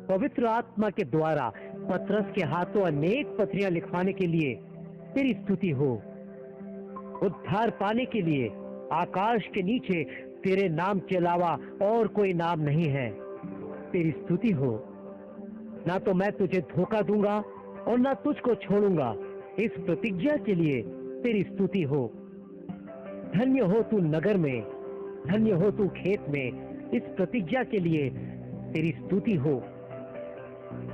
पवित्र आत्मा के द्वारा पतरस के हाथों अनेक पत्रियां लिखवाने के लिए तेरी स्तुति हो। उद्धार पाने के लिए आकाश के नीचे तेरे नाम के अलावा और कोई नाम नहीं है, तेरी स्तुति हो। ना तो मैं तुझे धोखा दूंगा और ना तुझको छोड़ूंगा, इस प्रतिज्ञा के लिए तेरी स्तुति हो। धन्य हो तू नगर में, धन्य हो तू खेत में, इस प्रतिज्ञा के लिए तेरी स्तुति हो।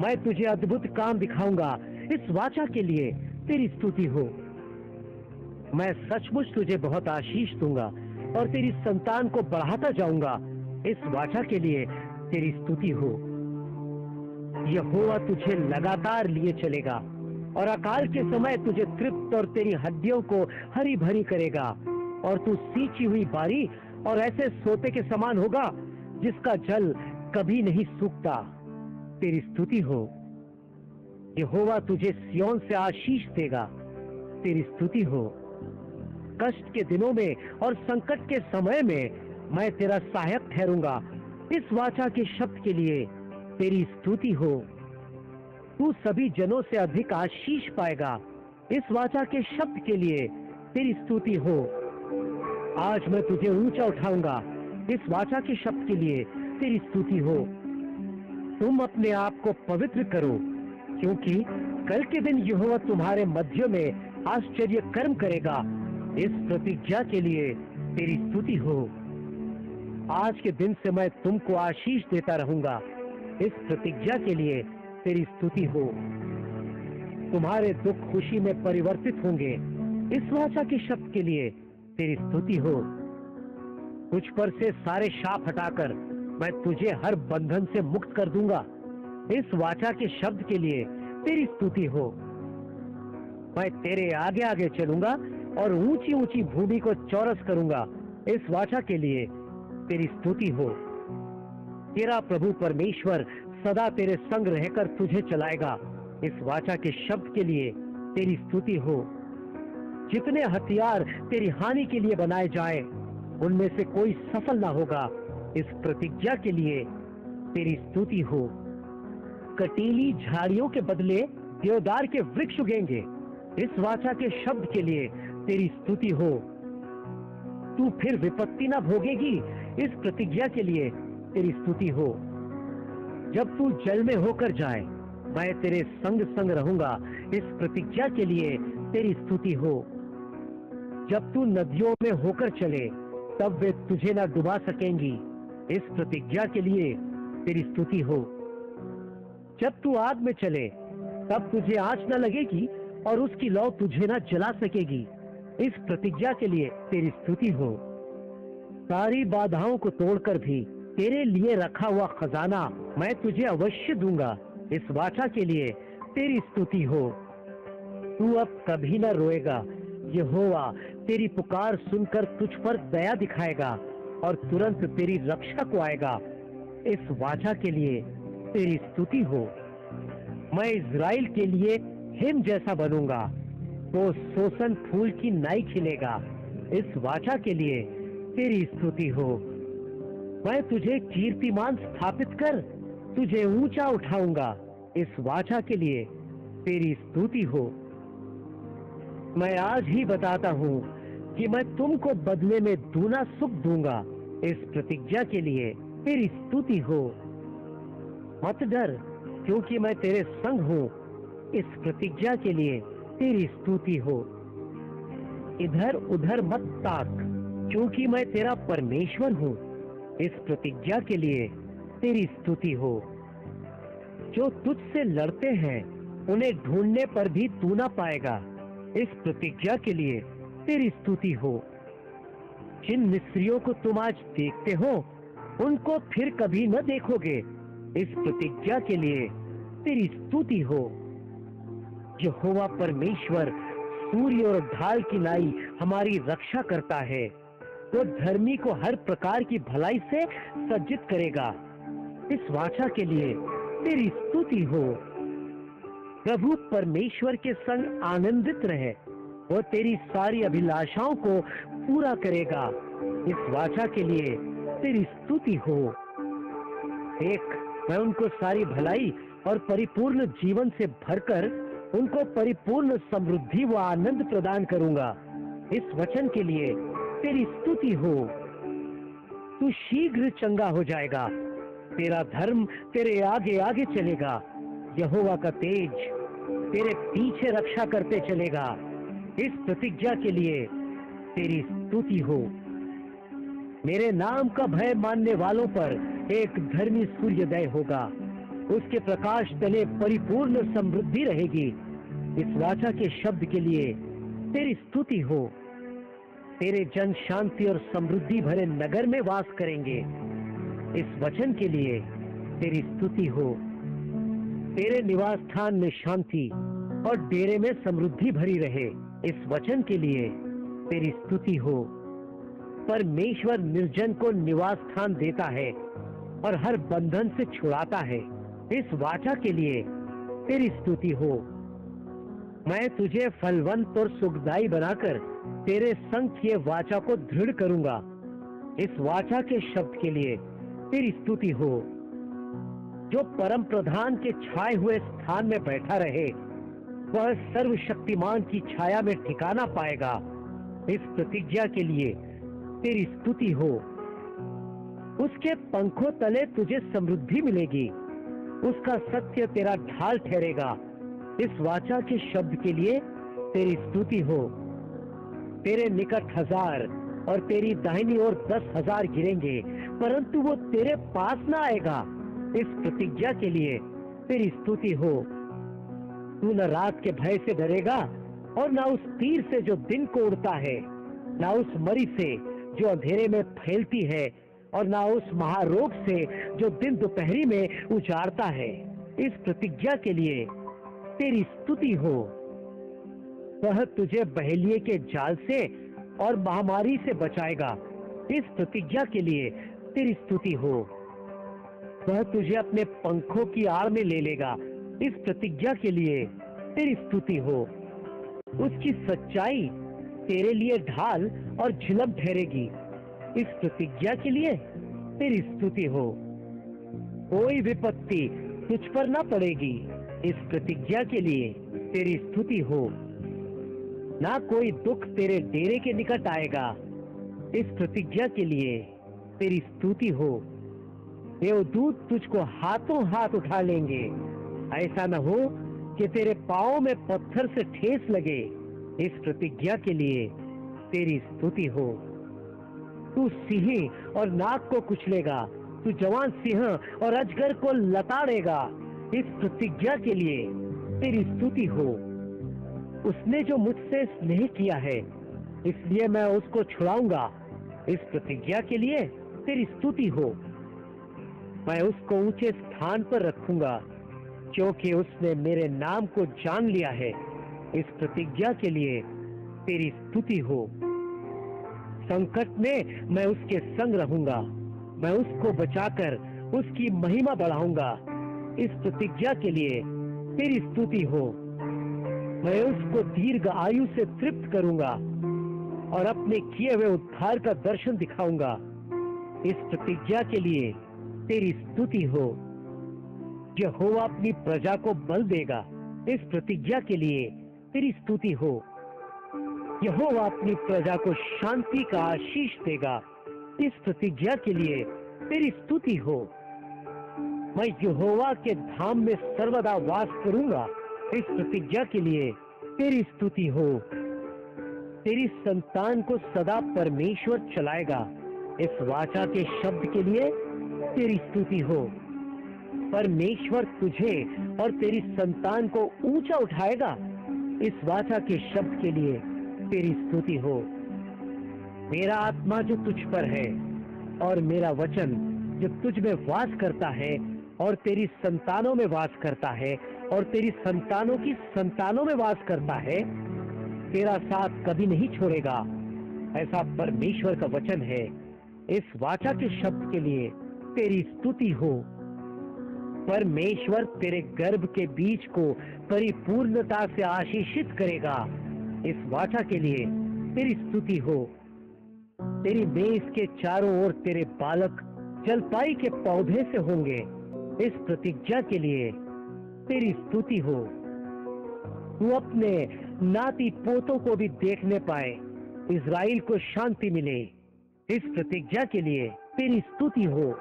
मैं तुझे अद्भुत काम दिखाऊंगा, इस वाचा के लिए तेरी स्तुति हो। मैं सचमुच तुझे बहुत आशीष दूंगा और तेरी संतान को बढ़ाता जाऊंगा, इस वाचा के लिए तेरी स्तुति हो। यहोवा तुझे लगातार लिए चलेगा और अकाल के समय तुझे तृप्त और तेरी हड्डियों को हरी भरी करेगा, और तू सींची हुई बारी और ऐसे सोते के समान होगा जिसका जल कभी नहीं सूखता, तेरी स्तुति हो। यहोवा तुझे सिय्योन से आशीष देगा, तेरी स्तुति हो। कष्ट के दिनों में और संकट के समय में मैं तेरा सहायक ठहरूंगा। इस वाचा के शब्द के लिए तेरी स्तुति हो। तू सभी जनों से अधिक आशीष पाएगा। इस वाचा के शब्द के लिए तेरी स्तुति हो। आज मैं तुझे ऊंचा उठाऊंगा। इस वाचा के शब्द के लिए तेरी स्तुति हो। तुम अपने आप को पवित्र करो, क्योंकि कल के दिन यहोवा तुम्हारे मध्य में आश्चर्य कर्म करेगा। इस प्रतिज्ञा के लिए तेरी स्तुति हो। आज के दिन से मैं तुमको आशीष देता रहूंगा। इस प्रतिज्ञा के लिए तेरी स्तुति हो। तुम्हारे दुख खुशी में परिवर्तित होंगे। इस वाचा के शब्द के लिए तेरी स्तुति हो। तुझ पर से सारे शाप हटाकर मैं तुझे हर बंधन से मुक्त कर दूंगा। इस वाचा के शब्द के लिए तेरी स्तुति हो। मैं तेरे आगे आगे चलूंगा और ऊंची ऊंची भूमि को चौरस करूंगा। इस वाचा के लिए तेरी स्तुति हो। तेरा प्रभु परमेश्वर सदा तेरे संग रहकर तुझे चलाएगा। इस वाचा के शब्द के लिए तेरी स्तुति हो। जितने हथियार तेरी हानि के लिए बनाए जाए, उनमें से कोई सफल ना होगा। इस प्रतिज्ञा के लिए तेरी स्तुति हो। कटीली झाड़ियों के बदले देवदार के वृक्ष उगेंगे। इस वाचा के शब्द के लिए तेरी स्तुति हो। तू फिर विपत्ति ना भोगेगी। इस प्रतिज्ञा के लिए तेरी स्तुति हो। जब तू जल में होकर जाए, मैं तेरे संग संग रहूंगा। इस प्रतिज्ञा के लिए तेरी स्तुति हो। जब तू नदियों में होकर चले, तब वे तुझे ना डुबा सकेंगी। इस प्रतिज्ञा के लिए तेरी स्तुति हो। जब तू आग में चले, तब तुझे आंच न लगेगी और उसकी लौ तुझे ना जला सकेगी। इस प्रतिज्ञा के लिए तेरी स्तुति हो। सारी बाधाओं को तोड़कर भी तेरे लिए रखा हुआ खजाना मैं तुझे अवश्य दूंगा। इस वाचा के लिए तेरी स्तुति हो। तू अब कभी न रोएगा। यहोवा तेरी पुकार सुनकर तुझ पर दया दिखाएगा और तुरंत तेरी रक्षा को आएगा। इस वाचा के लिए तेरी स्तुति हो। मैं इज़राइल के लिए हिम जैसा बनूंगा, तो सोसन फूल की नाई खिलेगा। इस वाचा के लिए तेरी स्तुति हो। मैं तुझे कीर्तिमान स्थापित कर तुझे ऊंचा उठाऊंगा। इस वाचा के लिए तेरी स्तुति हो। मैं आज ही बताता हूँ कि मैं तुमको बदले में दूना सुख दूंगा। इस प्रतिज्ञा के लिए तेरी स्तुति हो। मत डर, क्योंकि मैं तेरे संग हूँ। इस प्रतिज्ञा के लिए तेरी स्तुति हो। इधर उधर मत ताक, क्योंकि मैं तेरा परमेश्वर हूँ। इस प्रतिज्ञा के लिए तेरी स्तुति हो। जो तुझसे लड़ते हैं, उन्हें ढूंढने पर भी तू ना पाएगा। इस प्रतिज्ञा के लिए तेरी स्तुति हो। जिन मिस्रियों को तुम आज देखते हो, उनको फिर कभी न देखोगे। इस प्रतिज्ञा के लिए तेरी स्तुति हो। यहोवा परमेश्वर सूर्य और ढाल की नाई हमारी रक्षा करता है। वो धर्मी को हर प्रकार की भलाई से सज्जित करेगा। इस वाचा के लिए तेरी स्तुति हो। प्रभु परमेश्वर के संग आनंदित रहे। वो तेरी सारी अभिलाषाओं को पूरा करेगा। इस वाचा के लिए तेरी स्तुति हो। देख, मैं उनको सारी भलाई और परिपूर्ण जीवन से भरकर उनको परिपूर्ण समृद्धि व आनंद प्रदान करूंगा। इस वचन के लिए तेरी स्तुति हो। तू शीघ्र चंगा हो जाएगा। तेरा धर्म तेरे आगे आगे चलेगा। यहोवा का तेज तेरे पीछे रक्षा करते चलेगा। इस प्रतिज्ञा के लिए तेरी स्तुति हो। मेरे नाम का भय मानने वालों पर एक धर्मी सूर्योदय होगा। उसके प्रकाश तले परिपूर्ण समृद्धि रहेगी। इस वाचा के शब्द के लिए तेरी स्तुति हो। तेरे जन शांति और समृद्धि भरे नगर में वास करेंगे। इस वचन के लिए तेरी स्तुति हो। तेरे निवास स्थान में शांति और डेरे में समृद्धि भरी रहे। इस वचन के लिए तेरी स्तुति हो। परमेश्वर निर्जन को निवास स्थान देता है और हर बंधन से छुड़ाता है। इस वाचा के लिए तेरी स्तुति हो। मैं तुझे फलवंत और सुखदाई बनाकर तेरे संग किए वाचा को दृढ़ करूंगा। इस वाचा के शब्द के लिए तेरी स्तुति हो। जो परम प्रधान के छाए हुए स्थान में बैठा रहे वह सर्वशक्तिमान की छाया में ठिकाना पाएगा। इस प्रतिज्ञा के लिए तेरी स्तुति हो। उसके पंखों तले तुझे समृद्धि मिलेगी, उसका सत्य तेरा ढाल ठहरेगा। इस वाचा के शब्द के लिए तेरी स्तुति हो। तेरे निकट 1000 और तेरी दाहिनी ओर 10,000 गिरेंगे, परंतु वो तेरे पास ना आएगा। इस प्रतिज्ञा के लिए तेरी स्तुति हो। तू न रात के भय से डरेगा और ना उस तीर से जो दिन को उड़ता है, ना उस मरी से जो अंधेरे में फैलती है, और ना उस महारोग से जो दिन दोपहरी में उजाड़ता है। इस प्रतिज्ञा के लिए तेरी स्तुति हो। वह तुझे बहेलिए के जाल से और महामारी से बचाएगा। इस प्रतिज्ञा के लिए तेरी स्तुति हो। वह तुझे अपने पंखों की आड़ में ले लेगा। इस प्रतिज्ञा के लिए तेरी स्तुति हो। उसकी सच्चाई तेरे लिए ढाल और झिलम ठहरेगी। इस प्रतिज्ञा के लिए तेरी स्तुति हो। कोई विपत्ति तुझ पर ना पड़ेगी। इस प्रतिज्ञा के लिए तेरी स्तुति हो। ना कोई दुख तेरे डेरे के निकट आएगा। इस प्रतिज्ञा के लिए तेरी स्तुति हो। देवदूत तुझको हाथों हाथ उठा लेंगे, ऐसा न हो कि तेरे पांव में पत्थर से ठेस लगे। इस प्रतिज्ञा के लिए तेरी स्तुति हो। तू सिंह और नाग को कुचलेगा, तू जवान सिंह और अजगर को लताड़ेगा। इस प्रतिज्ञा के लिए तेरी स्तुति हो। उसने जो मुझसे स्नेह किया है, इसलिए मैं उसको छुड़ाऊंगा। इस प्रतिज्ञा के लिए तेरी स्तुति हो। मैं उसको ऊंचे स्थान पर रखूंगा, क्योंकि उसने मेरे नाम को जान लिया है। इस प्रतिज्ञा के लिए तेरी स्तुति हो। संकट में मैं उसके संग रहूंगा, मैं उसको बचाकर उसकी महिमा बढ़ाऊंगा। इस प्रतिज्ञा के लिए तेरी स्तुति हो। मैं उसको दीर्घ आयु से तृप्त करूंगा और अपने किए हुए उद्धार का दर्शन दिखाऊंगा। इस प्रतिज्ञा के लिए तेरी स्तुति हो। यहोवा अपनी प्रजा को बल देगा। इस प्रतिज्ञा के लिए तेरी स्तुति हो। यहोवा अपनी प्रजा को शांति का आशीष देगा। इस प्रतिज्ञा के लिए तेरी स्तुति हो। मैं यहोवा के धाम में सर्वदा वास करूंगा। इस प्रतिज्ञा के लिए तेरी स्तुति हो। तेरी संतान को सदा परमेश्वर चलाएगा। इस वाचा के शब्द के लिए तेरी स्तुति हो। परमेश्वर तुझे और तेरी संतान को ऊंचा उठाएगा। इस वाचा के शब्द के लिए तेरी स्तुति हो। मेरा आत्मा जो तुझ पर है और मेरा वचन जो तुझ में वास करता है और तेरी संतानों में वास करता है और तेरी संतानों की संतानों में वास करता है, तेरा साथ कभी नहीं छोड़ेगा। ऐसा परमेश्वर का वचन है। इस वाचा के शब्द के लिए तेरी स्तुति हो। परमेश्वर तेरे गर्भ के बीज को परिपूर्णता से आशीषित करेगा। इस वाचा के लिए तेरी स्तुति हो। तेरी मेज के चारों ओर तेरे बालक जलपाई के पौधे से होंगे। इस प्रतिज्ञा के लिए तेरी स्तुति हो। तू अपने नाती पोतों को भी देखने पाए, इज़राइल को शांति मिले। इस प्रतिज्ञा के लिए तेरी स्तुति हो।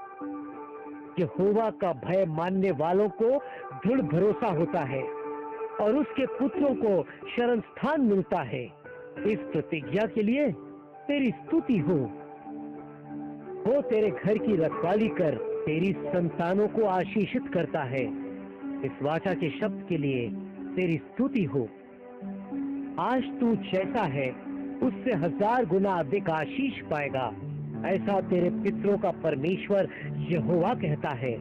यहोवा का भय मानने वालों को दृढ़ भरोसा होता है और उसके पुत्रों को शरण स्थान मिलता है। इस प्रतिज्ञा के लिए तेरी स्तुति हो। वो तेरे घर की रखवाली कर तेरी संतानों को आशीषित करता है। इस वाचा के शब्द के लिए तेरी स्तुति हो। आज तू जैसा है उससे 1000 गुना अधिक आशीष पाएगा, ऐसा तेरे पितरों का परमेश्वर यहोवा कहता है।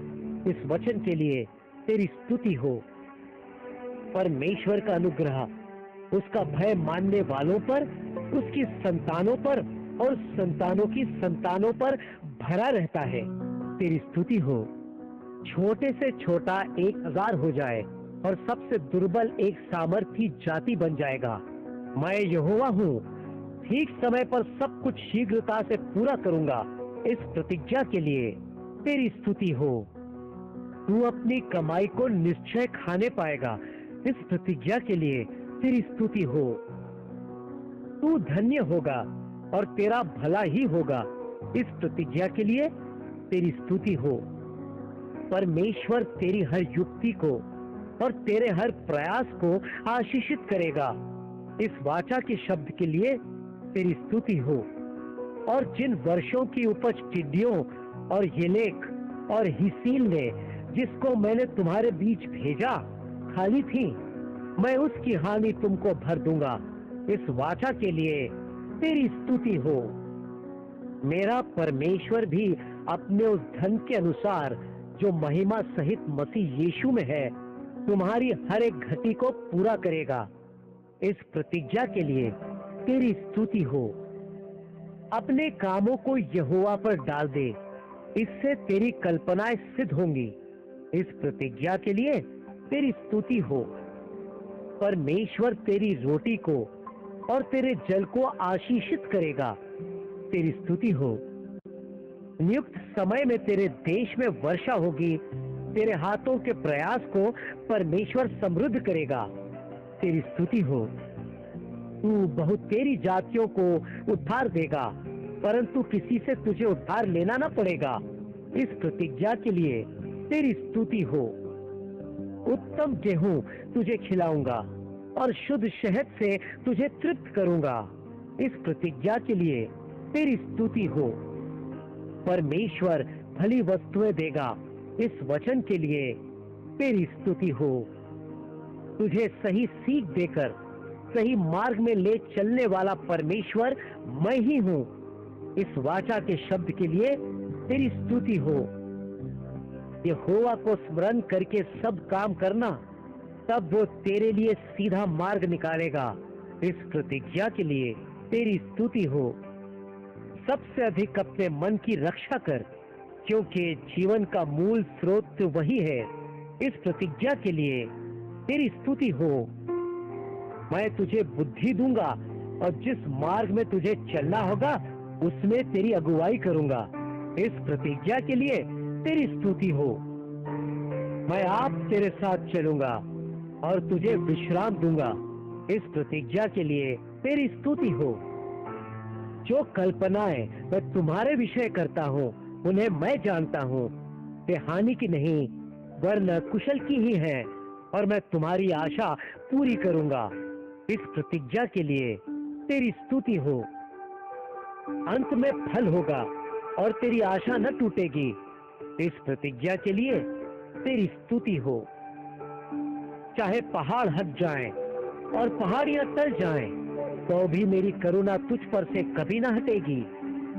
इस वचन के लिए तेरी स्तुति हो। परमेश्वर का अनुग्रह उसका भय मानने वालों पर, उसकी संतानों पर और संतानों की संतानों पर भरा रहता है। तेरी स्तुति हो। छोटे से छोटा 1000 हो जाए और सबसे दुर्बल एक सामर्थी जाति बन जाएगा। मैं यहोवा हूँ, ठीक समय पर सब कुछ शीघ्रता से पूरा करूंगा। इस प्रतिज्ञा के लिए तेरी स्तुति हो। तू अपनी कमाई को निश्चय खाने पाएगा, इस प्रतिज्ञा के लिए तेरी स्तुति हो। तू धन्य होगा और तेरा भला ही होगा, इस प्रतिज्ञा के लिए तेरी स्तुति हो। परमेश्वर तेरी हर युक्ति को और तेरे हर प्रयास को आशीषित करेगा, इस वाचा के शब्द के लिए तेरी स्तुति हो। और जिन वर्षों की उपज टिड्डियों और येलेक और हिसील ने, जिसको मैंने तुम्हारे बीच भेजा, खाली थी, मैं उसकी हानि तुमको भर दूंगा, इस वाचा के लिए तेरी स्तुति हो। मेरा परमेश्वर भी अपने उस धन के अनुसार जो महिमा सहित मसीह यीशु में है, तुम्हारी हर एक घटी को पूरा करेगा, इस प्रतिज्ञा के लिए तेरी स्तुति हो। अपने कामों को यहोवा पर डाल दे, इससे तेरी कल्पनाएं सिद्ध होंगी, इस प्रतिज्ञा के लिए तेरी स्तुति हो। परमेश्वर तेरी रोटी को और तेरे जल को आशीषित करेगा, तेरी स्तुति हो। नियुक्त समय में तेरे देश में वर्षा होगी, तेरे हाथों के प्रयास को परमेश्वर समृद्ध करेगा, तेरी स्तुति हो। तू बहुत तेरी जातियों को उद्धार देगा, परंतु किसी से तुझे उद्धार लेना ना पड़ेगा, इस प्रतिज्ञा के लिए तेरी स्तुति हो। उत्तम गेहूं तुझे खिलाऊंगा और शुद्ध शहद से तुझे तृप्त करूंगा, इस प्रतिज्ञा के लिए तेरी स्तुति हो। परमेश्वर भली वस्तुएं देगा, इस वचन के लिए तेरी स्तुति हो। तुझे सही सीख देकर सही मार्ग में ले चलने वाला परमेश्वर मैं ही हूं, इस वाचा के शब्द के लिए तेरी स्तुति हो। यहोवा को स्मरण करके सब काम करना, तब वो तेरे लिए सीधा मार्ग निकालेगा, इस प्रतिज्ञा के लिए तेरी स्तुति हो। सबसे अधिक अपने मन की रक्षा कर, क्योंकि जीवन का मूल स्रोत तो वही है, इस प्रतिज्ञा के लिए तेरी स्तुति हो। मैं तुझे बुद्धि दूंगा और जिस मार्ग में तुझे चलना होगा उसमें तेरी अगुवाई करूंगा, इस प्रतिज्ञा के लिए तेरी स्तुति हो। मैं आप तेरे साथ चलूंगा और तुझे विश्राम दूंगा, इस प्रतिज्ञा के लिए तेरी स्तुति हो। जो कल्पनाएं मैं तुम्हारे विषय करता हूँ उन्हें मैं जानता हूँ, वे हानि की नहीं वरन कुशल की ही है, और मैं तुम्हारी आशा पूरी करूंगा, इस प्रतिज्ञा के लिए तेरी स्तुति हो। अंत में फल होगा और तेरी आशा न टूटेगी, इस प्रतिज्ञा के लिए तेरी स्तुति हो। चाहे पहाड़ हट जाएं और पहाड़ियां टल जाएं, तो भी मेरी करुणा तुझ पर से कभी न हटेगी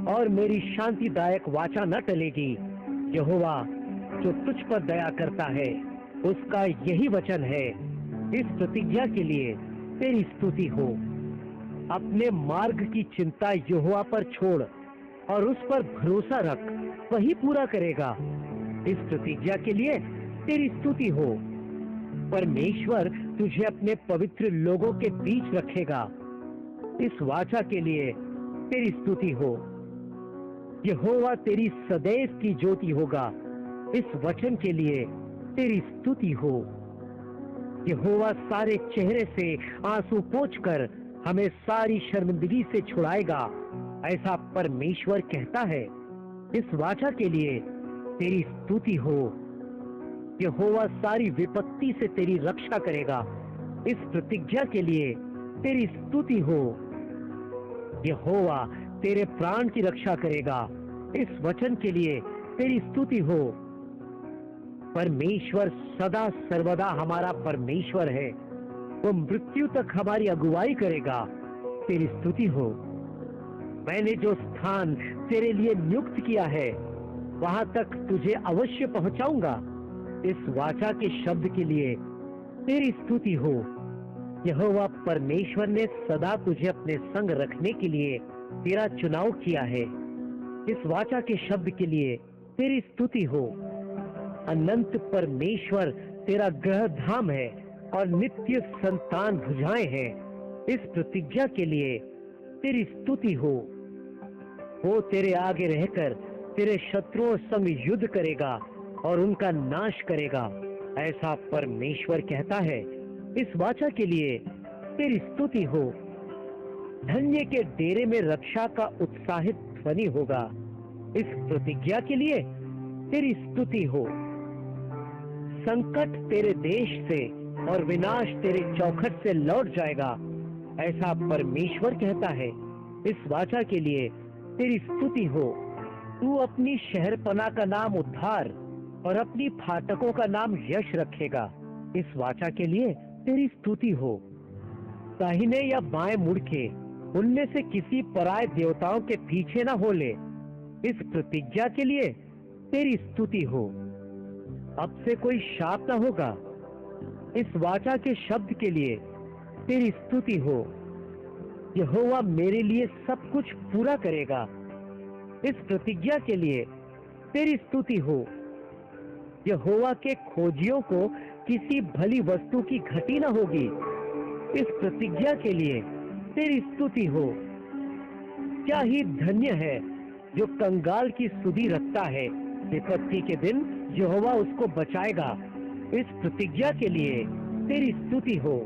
और मेरी शांतिदायक वाचा न टलेगी। यहोवा जो तुझ पर दया करता है, उसका यही वचन है, इस प्रतिज्ञा के लिए तेरी स्तुति हो। अपने मार्ग की चिंता यहोवा पर छोड़ और उस पर भरोसा रख, वही पूरा करेगा, इस प्रतिज्ञा के लिए तेरी स्तुति हो। परमेश्वर तुझे अपने पवित्र लोगों के बीच रखेगा, इस वाचा के लिए तेरी स्तुति हो। यहोवा तेरी सदैव की ज्योति होगा, इस वचन के लिए तेरी स्तुति हो। यहोवा सारे चेहरे से आंसू पोंछकर हमें सारी शर्मिंदगी से छुड़ाएगा, ऐसा परमेश्वर कहता है, इस वाचा के लिए तेरी स्तुति हो। यहोवा सारी विपत्ति से तेरी रक्षा करेगा, इस प्रतिज्ञा के लिए तेरी स्तुति हो। यहोवा तेरे प्राण की रक्षा करेगा, इस वचन के लिए तेरी स्तुति हो। परमेश्वर सदा सर्वदा हमारा परमेश्वर है, वो मृत्यु तक हमारी अगुवाई करेगा, तेरी स्तुति हो। मैंने जो स्थान तेरे लिए नियुक्त किया है वहां तक तुझे अवश्य पहुंचाऊंगा, इस वाचा के शब्द के लिए तेरी स्तुति हो। यहोवा परमेश्वर ने सदा तुझे अपने संग रखने के लिए तेरा चुनाव किया है, इस वाचा के शब्द के लिए तेरी स्तुति हो। अनंत परमेश्वर तेरा ग्रह धाम है और नित्य संतान भुजाएं हैं, इस प्रतिज्ञा के लिए तेरी स्तुति हो। वो तेरे आगे रहकर तेरे शत्रुओं संग युद्ध करेगा और उनका नाश करेगा, ऐसा परमेश्वर कहता है। इस वाचा के लिए तेरी स्तुति हो। धन्य के डेरे में रक्षा का उत्साहित ध्वनि होगा। इस प्रतिज्ञा के लिए तेरी स्तुति हो। संकट तेरे देश से और विनाश तेरे चौखट से लौट जाएगा, ऐसा परमेश्वर कहता है। इस वाचा के लिए तेरी स्तुति हो। तू अपनी शहरपना का नाम उद्धार और अपनी फाटकों का नाम यश रखेगा। इस वाचा के लिए तेरी स्तुति हो। दाहिने या बाएं मुड़ के उनमें से किसी पराये देवताओं के पीछे ना हो ले। इस प्रतिज्ञा के लिए तेरी स्तुति हो। अब से कोई शाप ना होगा। इस वाचा के शब्द के लिए तेरी स्तुति हो। यहोवा मेरे लिए सब कुछ पूरा करेगा। इस प्रतिज्ञा के लिए तेरी स्तुति हो। यहोवा के खोजियों को किसी भली वस्तु की घटी न होगी। इस प्रतिज्ञा के लिए तेरी स्तुति हो। क्या ही धन्य है जो कंगाल की सुधि रखता है, विपत्ति के दिन यहोवा उसको बचाएगा। इस प्रतिज्ञा के लिए तेरी स्तुति हो।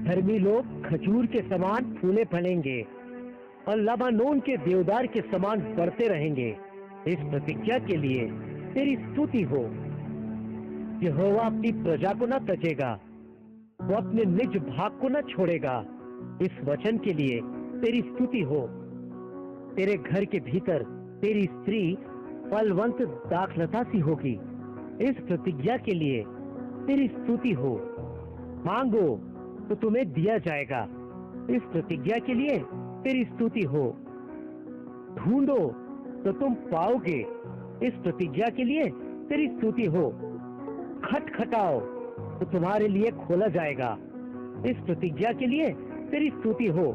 धर्मी लोग खजूर के समान फूले फलेंगे और लबानोन के देवदार के समान बढ़ते रहेंगे। इस प्रतिज्ञा के लिए तेरी स्तुति हो। यहोवा अपनी प्रजा को न तजेगा, वो अपने निज भाग को न छोड़ेगा। इस वचन के लिए तेरी स्तुति हो। तेरे घर के भीतर तेरी स्त्री फलवंत दाखलता सी होगी। इस प्रतिज्ञा के लिए तेरी स्तुति हो। मांगो तो तुम्हें दिया जाएगा। इस प्रतिज्ञा के लिए तेरी स्तुति हो। ढूंढो तो तुम पाओगे। इस प्रतिज्ञा के लिए तेरी स्तुति हो। खटखटाओ तो तुम्हारे लिए खोला जाएगा। इस प्रतिज्ञा के लिए तेरी स्तुति हो।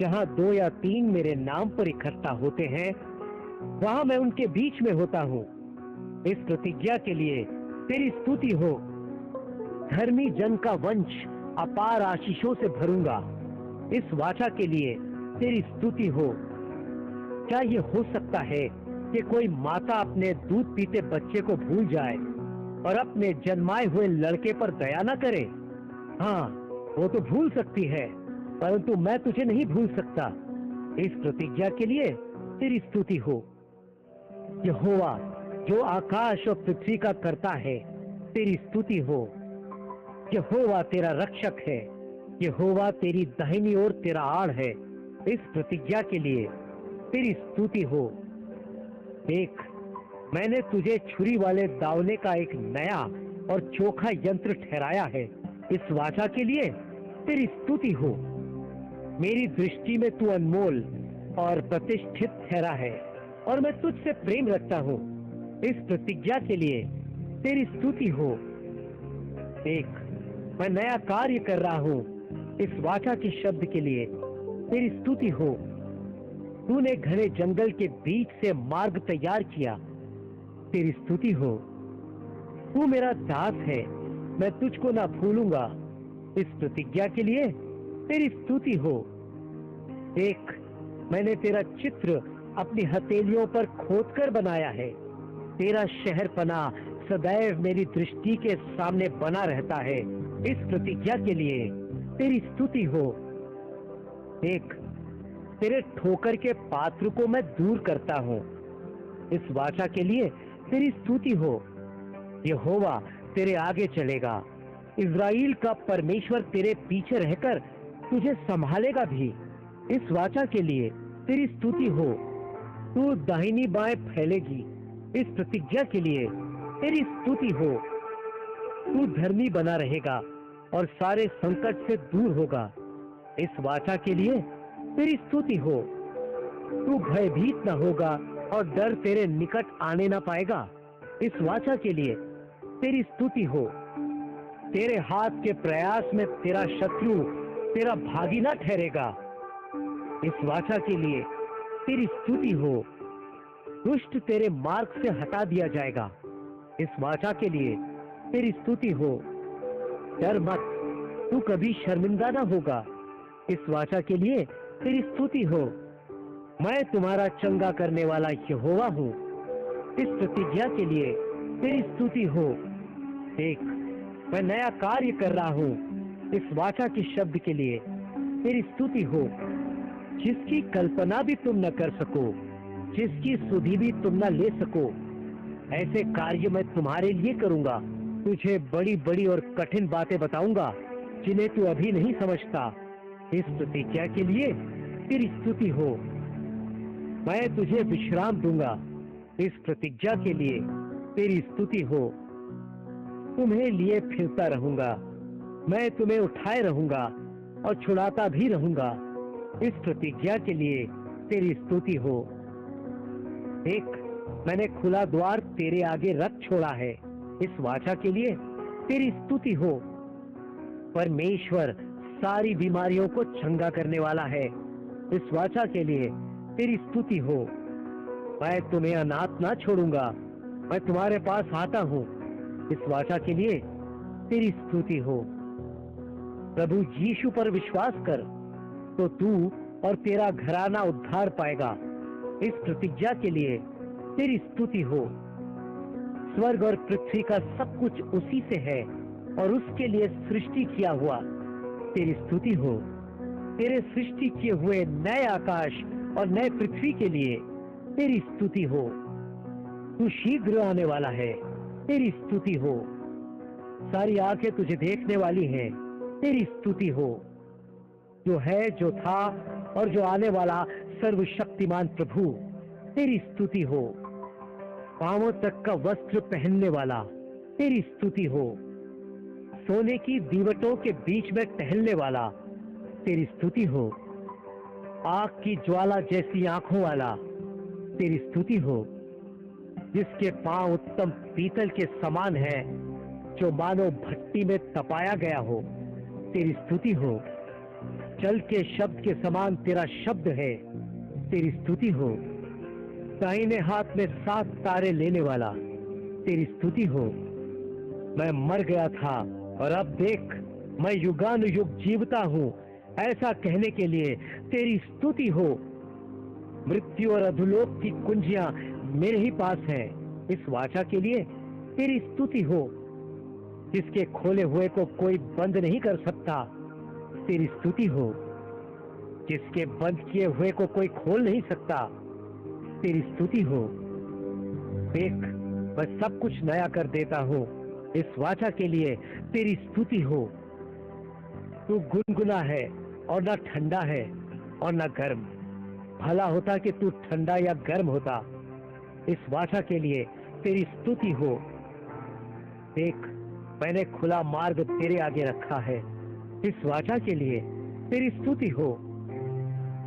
जहां 2 या 3 मेरे नाम पर इकट्ठा होते हैं, वहां मैं उनके बीच में होता हूँ। इस प्रतिज्ञा के लिए तेरी स्तुति हो। धर्मी जन का वंश अपार आशीषों से भरूंगा। इस वाचा के लिए तेरी स्तुति हो। क्या ये हो सकता है कि कोई माता अपने दूध पीते बच्चे को भूल जाए और अपने जन्माए हुए लड़के पर दया न करे? हाँ, वो तो भूल सकती है, परंतु मैं तुझे नहीं भूल सकता। इस प्रतिज्ञा के लिए तेरी स्तुति हो। यहोवा जो आकाश और पृथ्वी का करता है, तेरी स्तुति हो। यहोवा तेरा रक्षक है। यहोवा तेरी दाहिनी ओर तेरा आड़ है। इस प्रतिज्ञा के लिए तेरी स्तुति हो। देख, मैंने तुझे छुरी वाले दावने का एक नया और चोखा यंत्र ठहराया है। इस वाचा के लिए तेरी स्तुति हो। मेरी दृष्टि में तू अनमोल और प्रतिष्ठित ठहरा है और मैं तुझसे प्रेम रखता हूँ। इस प्रतिज्ञा के लिए तेरी स्तुति हो। देख, मैं नया कार्य कर रहा हूँ। इस वाचा के शब्द के लिए तेरी स्तुति हो। तूने घने जंगल के बीच से मार्ग तैयार किया। तेरी स्तुति हो। तू मेरा दास है, मैं तुझको ना भूलूंगा। इस प्रतिज्ञा के लिए तेरी स्तुति हो। देख, मैंने तेरा चित्र अपनी हथेलियों पर खोदकर बनाया है। तेरा शहरपना सदैव मेरी दृष्टि के सामने बना रहता है। इस प्रतिज्ञा के लिए तेरी स्तुति हो। देख, तेरे ठोकर के पात्र को मैं दूर करता हूँ। इस वाचा के लिए तेरी स्तुति हो। यहोवा तेरे आगे चलेगा। इज़राइल का परमेश्वर तेरे पीछे रहकर तुझे संभालेगा भी। इस वाचा के लिए तेरी स्तुति हो। तू दाहिनी बाएं फैलेगी। इस प्रतिज्ञा के लिए तेरी स्तुति हो। तू धर्मी बना रहेगा और सारे संकट से दूर होगा। इस वाचा के लिए तेरी स्तुति हो। तू भयभीत न होगा और डर तेरे निकट आने न पाएगा। इस वाचा के लिए तेरी स्तुति हो। तेरे हाथ के प्रयास में तेरा शत्रु तेरा भागी न ठहरेगा। इस वाचा के लिए तेरी स्तुति हो। दुष्ट तेरे मार्ग से हटा दिया जाएगा। इस वाचा के लिए तेरी स्तुति हो। डर मत, तू कभी शर्मिंदा न होगा। इस वाचा के लिए तेरी स्तुति हो। मैं तुम्हारा चंगा करने वाला यहोवा हूँ। इस प्रतिज्ञा के लिए तेरी स्तुति हो। देख, मैं नया कार्य कर रहा हूँ। इस वाचा के शब्द के लिए तेरी स्तुति हो, जिसकी कल्पना भी तुम न कर सको, जिसकी सुधि भी तुम न ले सको। ऐसे कार्य मैं तुम्हारे लिए करूंगा। तुझे बड़ी बड़ी और कठिन बातें बताऊंगा जिन्हें तू अभी नहीं समझता। इस प्रतिज्ञा के लिए तेरी स्तुति हो। मैं तुझे विश्राम दूंगा। इस प्रतिज्ञा के लिए तेरी स्तुति हो। तुम्हें लिए फिरता रहूंगा। मैं तुम्हें उठाए रहूंगा और छुड़ाता भी रहूंगा। इस प्रतिज्ञा के लिए तेरी स्तुति हो। देख, मैंने खुला द्वार तेरे आगे रख छोड़ा है। इस वाचा के लिए तेरी स्तुति हो। परमेश्वर सारी बीमारियों को चंगा करने वाला है। इस वाचा के लिए तेरी स्तुति हो। मैं तुम्हें अनाथ ना छोड़ूंगा। मैं तुम्हारे पास आता हूँ। इस वाचा के लिए तेरी स्तुति हो। प्रभु यीशु पर विश्वास कर तो तू और तेरा घराना उद्धार पाएगा। इस प्रतिज्ञा के लिए तेरी स्तुति हो। स्वर्ग और पृथ्वी का सब कुछ उसी से है और उसके लिए सृष्टि किया हुआ। तेरी स्तुति हो। तेरे सृष्टि किए हुए नए आकाश और नए पृथ्वी के लिए तेरी स्तुति हो। तू शीघ्र आने वाला है। तेरी स्तुति हो। सारी आंखें तुझे देखने वाली हैं। तेरी स्तुति हो। जो है, जो था और जो आने वाला सर्वशक्तिमान प्रभु, तेरी स्तुति हो। पांवों तक का वस्त्र पहनने वाला, तेरी स्तुति हो। सोने की दीवटों के बीच में टहलने वाला, तेरी स्तुति हो। आग की ज्वाला जैसी आंखों वाला, तेरी स्तुति हो। जिसके पांव उत्तम पीतल के समान है, जो मानो भट्टी में तपाया गया हो, तेरी स्तुति हो। जल के शब्द के समान तेरा शब्द है, तेरी स्तुति हो। दाहिने हाथ में 7 तारे लेने वाला, तेरी स्तुति हो। मैं मर गया था और अब देख, मैं युगानुयुग जीवता हूँ, ऐसा कहने के लिए तेरी स्तुति हो। मृत्यु और अधोलोक की कुंजियां मेरे ही पास है। इस वाचा के लिए तेरी स्तुति हो। जिसके खोले हुए को कोई बंद नहीं कर सकता, तेरी स्तुति हो। जिसके बंद किए हुए को कोई खोल नहीं सकता, तेरी स्तुति हो। देख, मैं सब कुछ नया कर देता हूँ। इस वाचा के लिए तेरी स्तुति हो। तू गुनगुना है और ना ठंडा है और ना गर्म। भला होता कि तू ठंडा या गर्म होता। इस वाचा के लिए तेरी स्तुति हो। देख, मैंने खुला मार्ग तेरे आगे रखा है। इस वाचा के लिए तेरी स्तुति हो।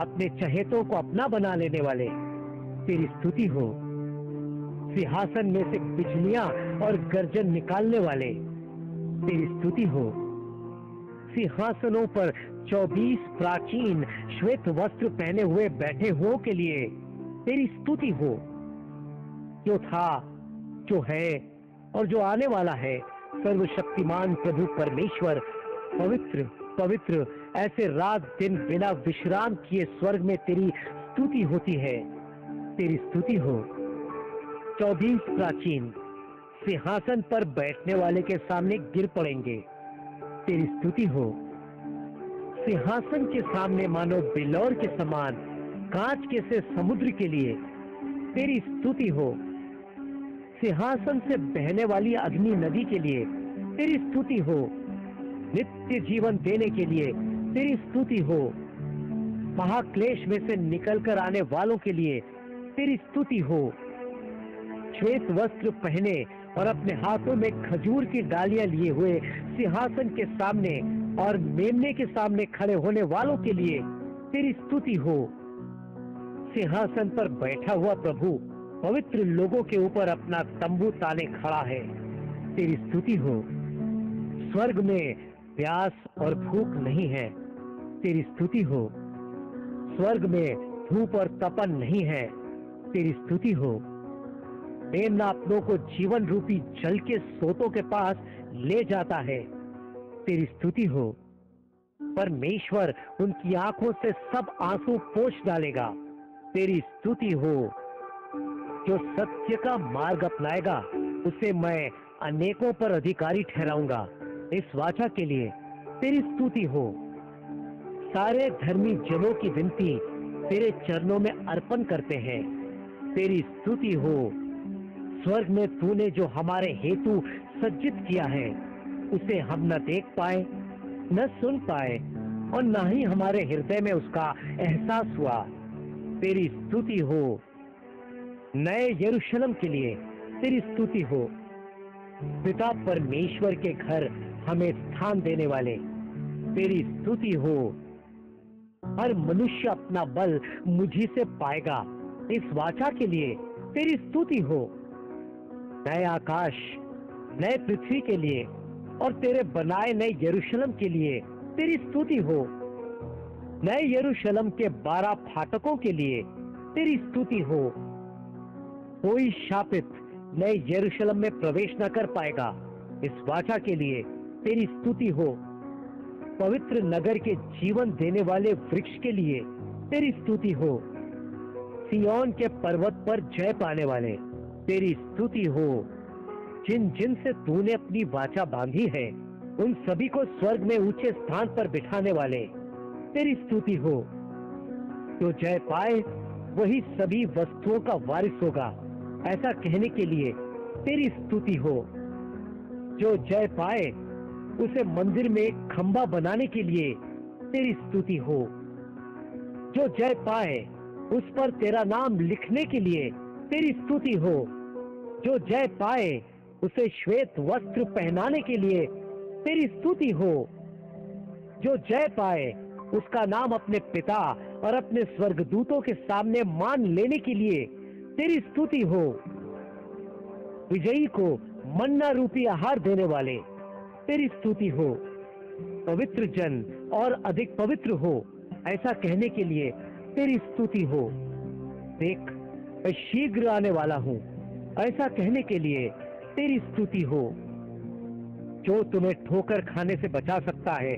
अपने चहेतों को अपना बना लेने वाले, तेरी स्तुति हो। सिंहासन में से बिजलियां और गर्जन निकालने वाले, तेरी स्तुति हो। सिंहासनों पर 24 प्राचीन श्वेत वस्त्र पहने हुए बैठे हुओं के लिए तेरी स्तुति हो। जो था, जो है और जो आने वाला है, सर्वशक्तिमान प्रभु परमेश्वर, पवित्र पवित्र, ऐसे रात दिन बिना विश्राम किए स्वर्ग में तेरी स्तुति होती है। तेरी स्तुति हो। 24 प्राचीन सिंहासन पर बैठने वाले के सामने गिर पड़ेंगे, तेरी स्तुति हो। सिंहासन के सामने मानो बिलौर के समान कांच के से समुद्र के लिए तेरी स्तुति हो। सिंहासन से बहने वाली अग्नि नदी के लिए तेरी स्तुति हो। नित्य जीवन देने के लिए तेरी स्तुति हो। महाक्लेश में से निकलकर आने वालों के लिए तेरी स्तुति हो। श्वेत वस्त्र पहने और अपने हाथों में खजूर की डालियां लिए हुए सिंहासन के सामने और मेमने के सामने खड़े होने वालों के लिए तेरी स्तुति हो। सिंहासन पर बैठा हुआ प्रभु पवित्र लोगों के ऊपर अपना तंबू ताने खड़ा है, तेरी स्तुति हो। स्वर्ग में प्यास और भूख नहीं है, तेरी स्तुति हो। स्वर्ग में धूप और तपन नहीं है, तेरी स्तुति हो। इन अपनों को जीवन रूपी जल के सोतों के पास ले जाता है, तेरी स्तुति हो। परमेश्वर उनकी आंखों से सब आंसू पोंछ डालेगा। तेरी स्तुति हो। जो सत्य का मार्ग अपनाएगा उसे मैं अनेकों पर अधिकारी ठहराऊंगा। इस वाचा के लिए तेरी स्तुति हो। सारे धर्मी जनों की विनती तेरे चरणों में अर्पण करते हैं। तेरी स्तुति हो। स्वर्ग में तूने जो हमारे हेतु सज्जित किया है उसे हम न देख पाए, न सुन पाए और न ही हमारे हृदय में उसका एहसास हुआ। तेरी स्तुति हो। नए यरूशलेम के लिए तेरी स्तुति हो। पिता परमेश्वर के घर हमें स्थान देने वाले तेरी स्तुति हो। हर मनुष्य अपना बल मुझी से पाएगा। इस वाचा के लिए तेरी स्तुति हो। नए आकाश, नए पृथ्वी के लिए और तेरे बनाए नए यरूशलेम के लिए तेरी स्तुति हो। नए यरूशलेम के 12 फाटकों के लिए तेरी स्तुति हो। कोई शापित नए यरूशलेम में प्रवेश न कर पाएगा। इस वाचा के लिए तेरी स्तुति हो। पवित्र नगर के जीवन देने वाले वृक्ष के लिए तेरी स्तुति हो। सिय्योन के पर्वत पर जय पाने वाले तेरी स्तुति हो। जिन जिन से तूने अपनी वाचा बांधी है उन सभी को स्वर्ग में ऊंचे स्थान पर बिठाने वाले तेरी स्तुति हो। जो जय पाए वही सभी वस्तुओं का वारिस होगा, ऐसा कहने के लिए तेरी स्तुति हो। जो जय पाए उसे मंदिर में एक खंभा बनाने के लिए तेरी स्तुति हो। जो जय पाए उस पर तेरा नाम लिखने के लिए तेरी स्तुति हो। जो जय पाए उसे श्वेत वस्त्र पहनाने के लिए तेरी स्तुति हो। जो जय पाए उसका नाम अपने पिता और अपने स्वर्गदूतों के सामने मान लेने के लिए तेरी स्तुति हो। विजयी को मन्ना रूपी आहार देने वाले तेरी स्तुति हो। पवित्र जन और अधिक पवित्र हो, ऐसा कहने के लिए तेरी स्तुति हो। देख, मैं शीघ्र आने वाला हूँ, ऐसा कहने के लिए तेरी स्तुति हो। जो तुम्हें ठोकर खाने से बचा सकता है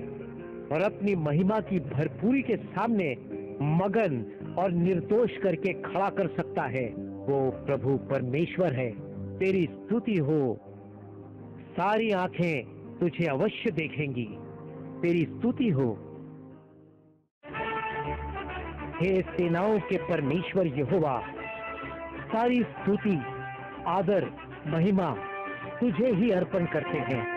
और अपनी महिमा की भरपूरी के सामने मगन और निर्दोष करके खड़ा कर सकता है, वो प्रभु परमेश्वर है। तेरी स्तुति हो। सारी आंखें तुझे अवश्य देखेंगी। तेरी स्तुति हो। हे सेनाओं के परमेश्वर यहोवा, सारी स्तुति, आदर, महिमा तुझे ही अर्पण करते हैं।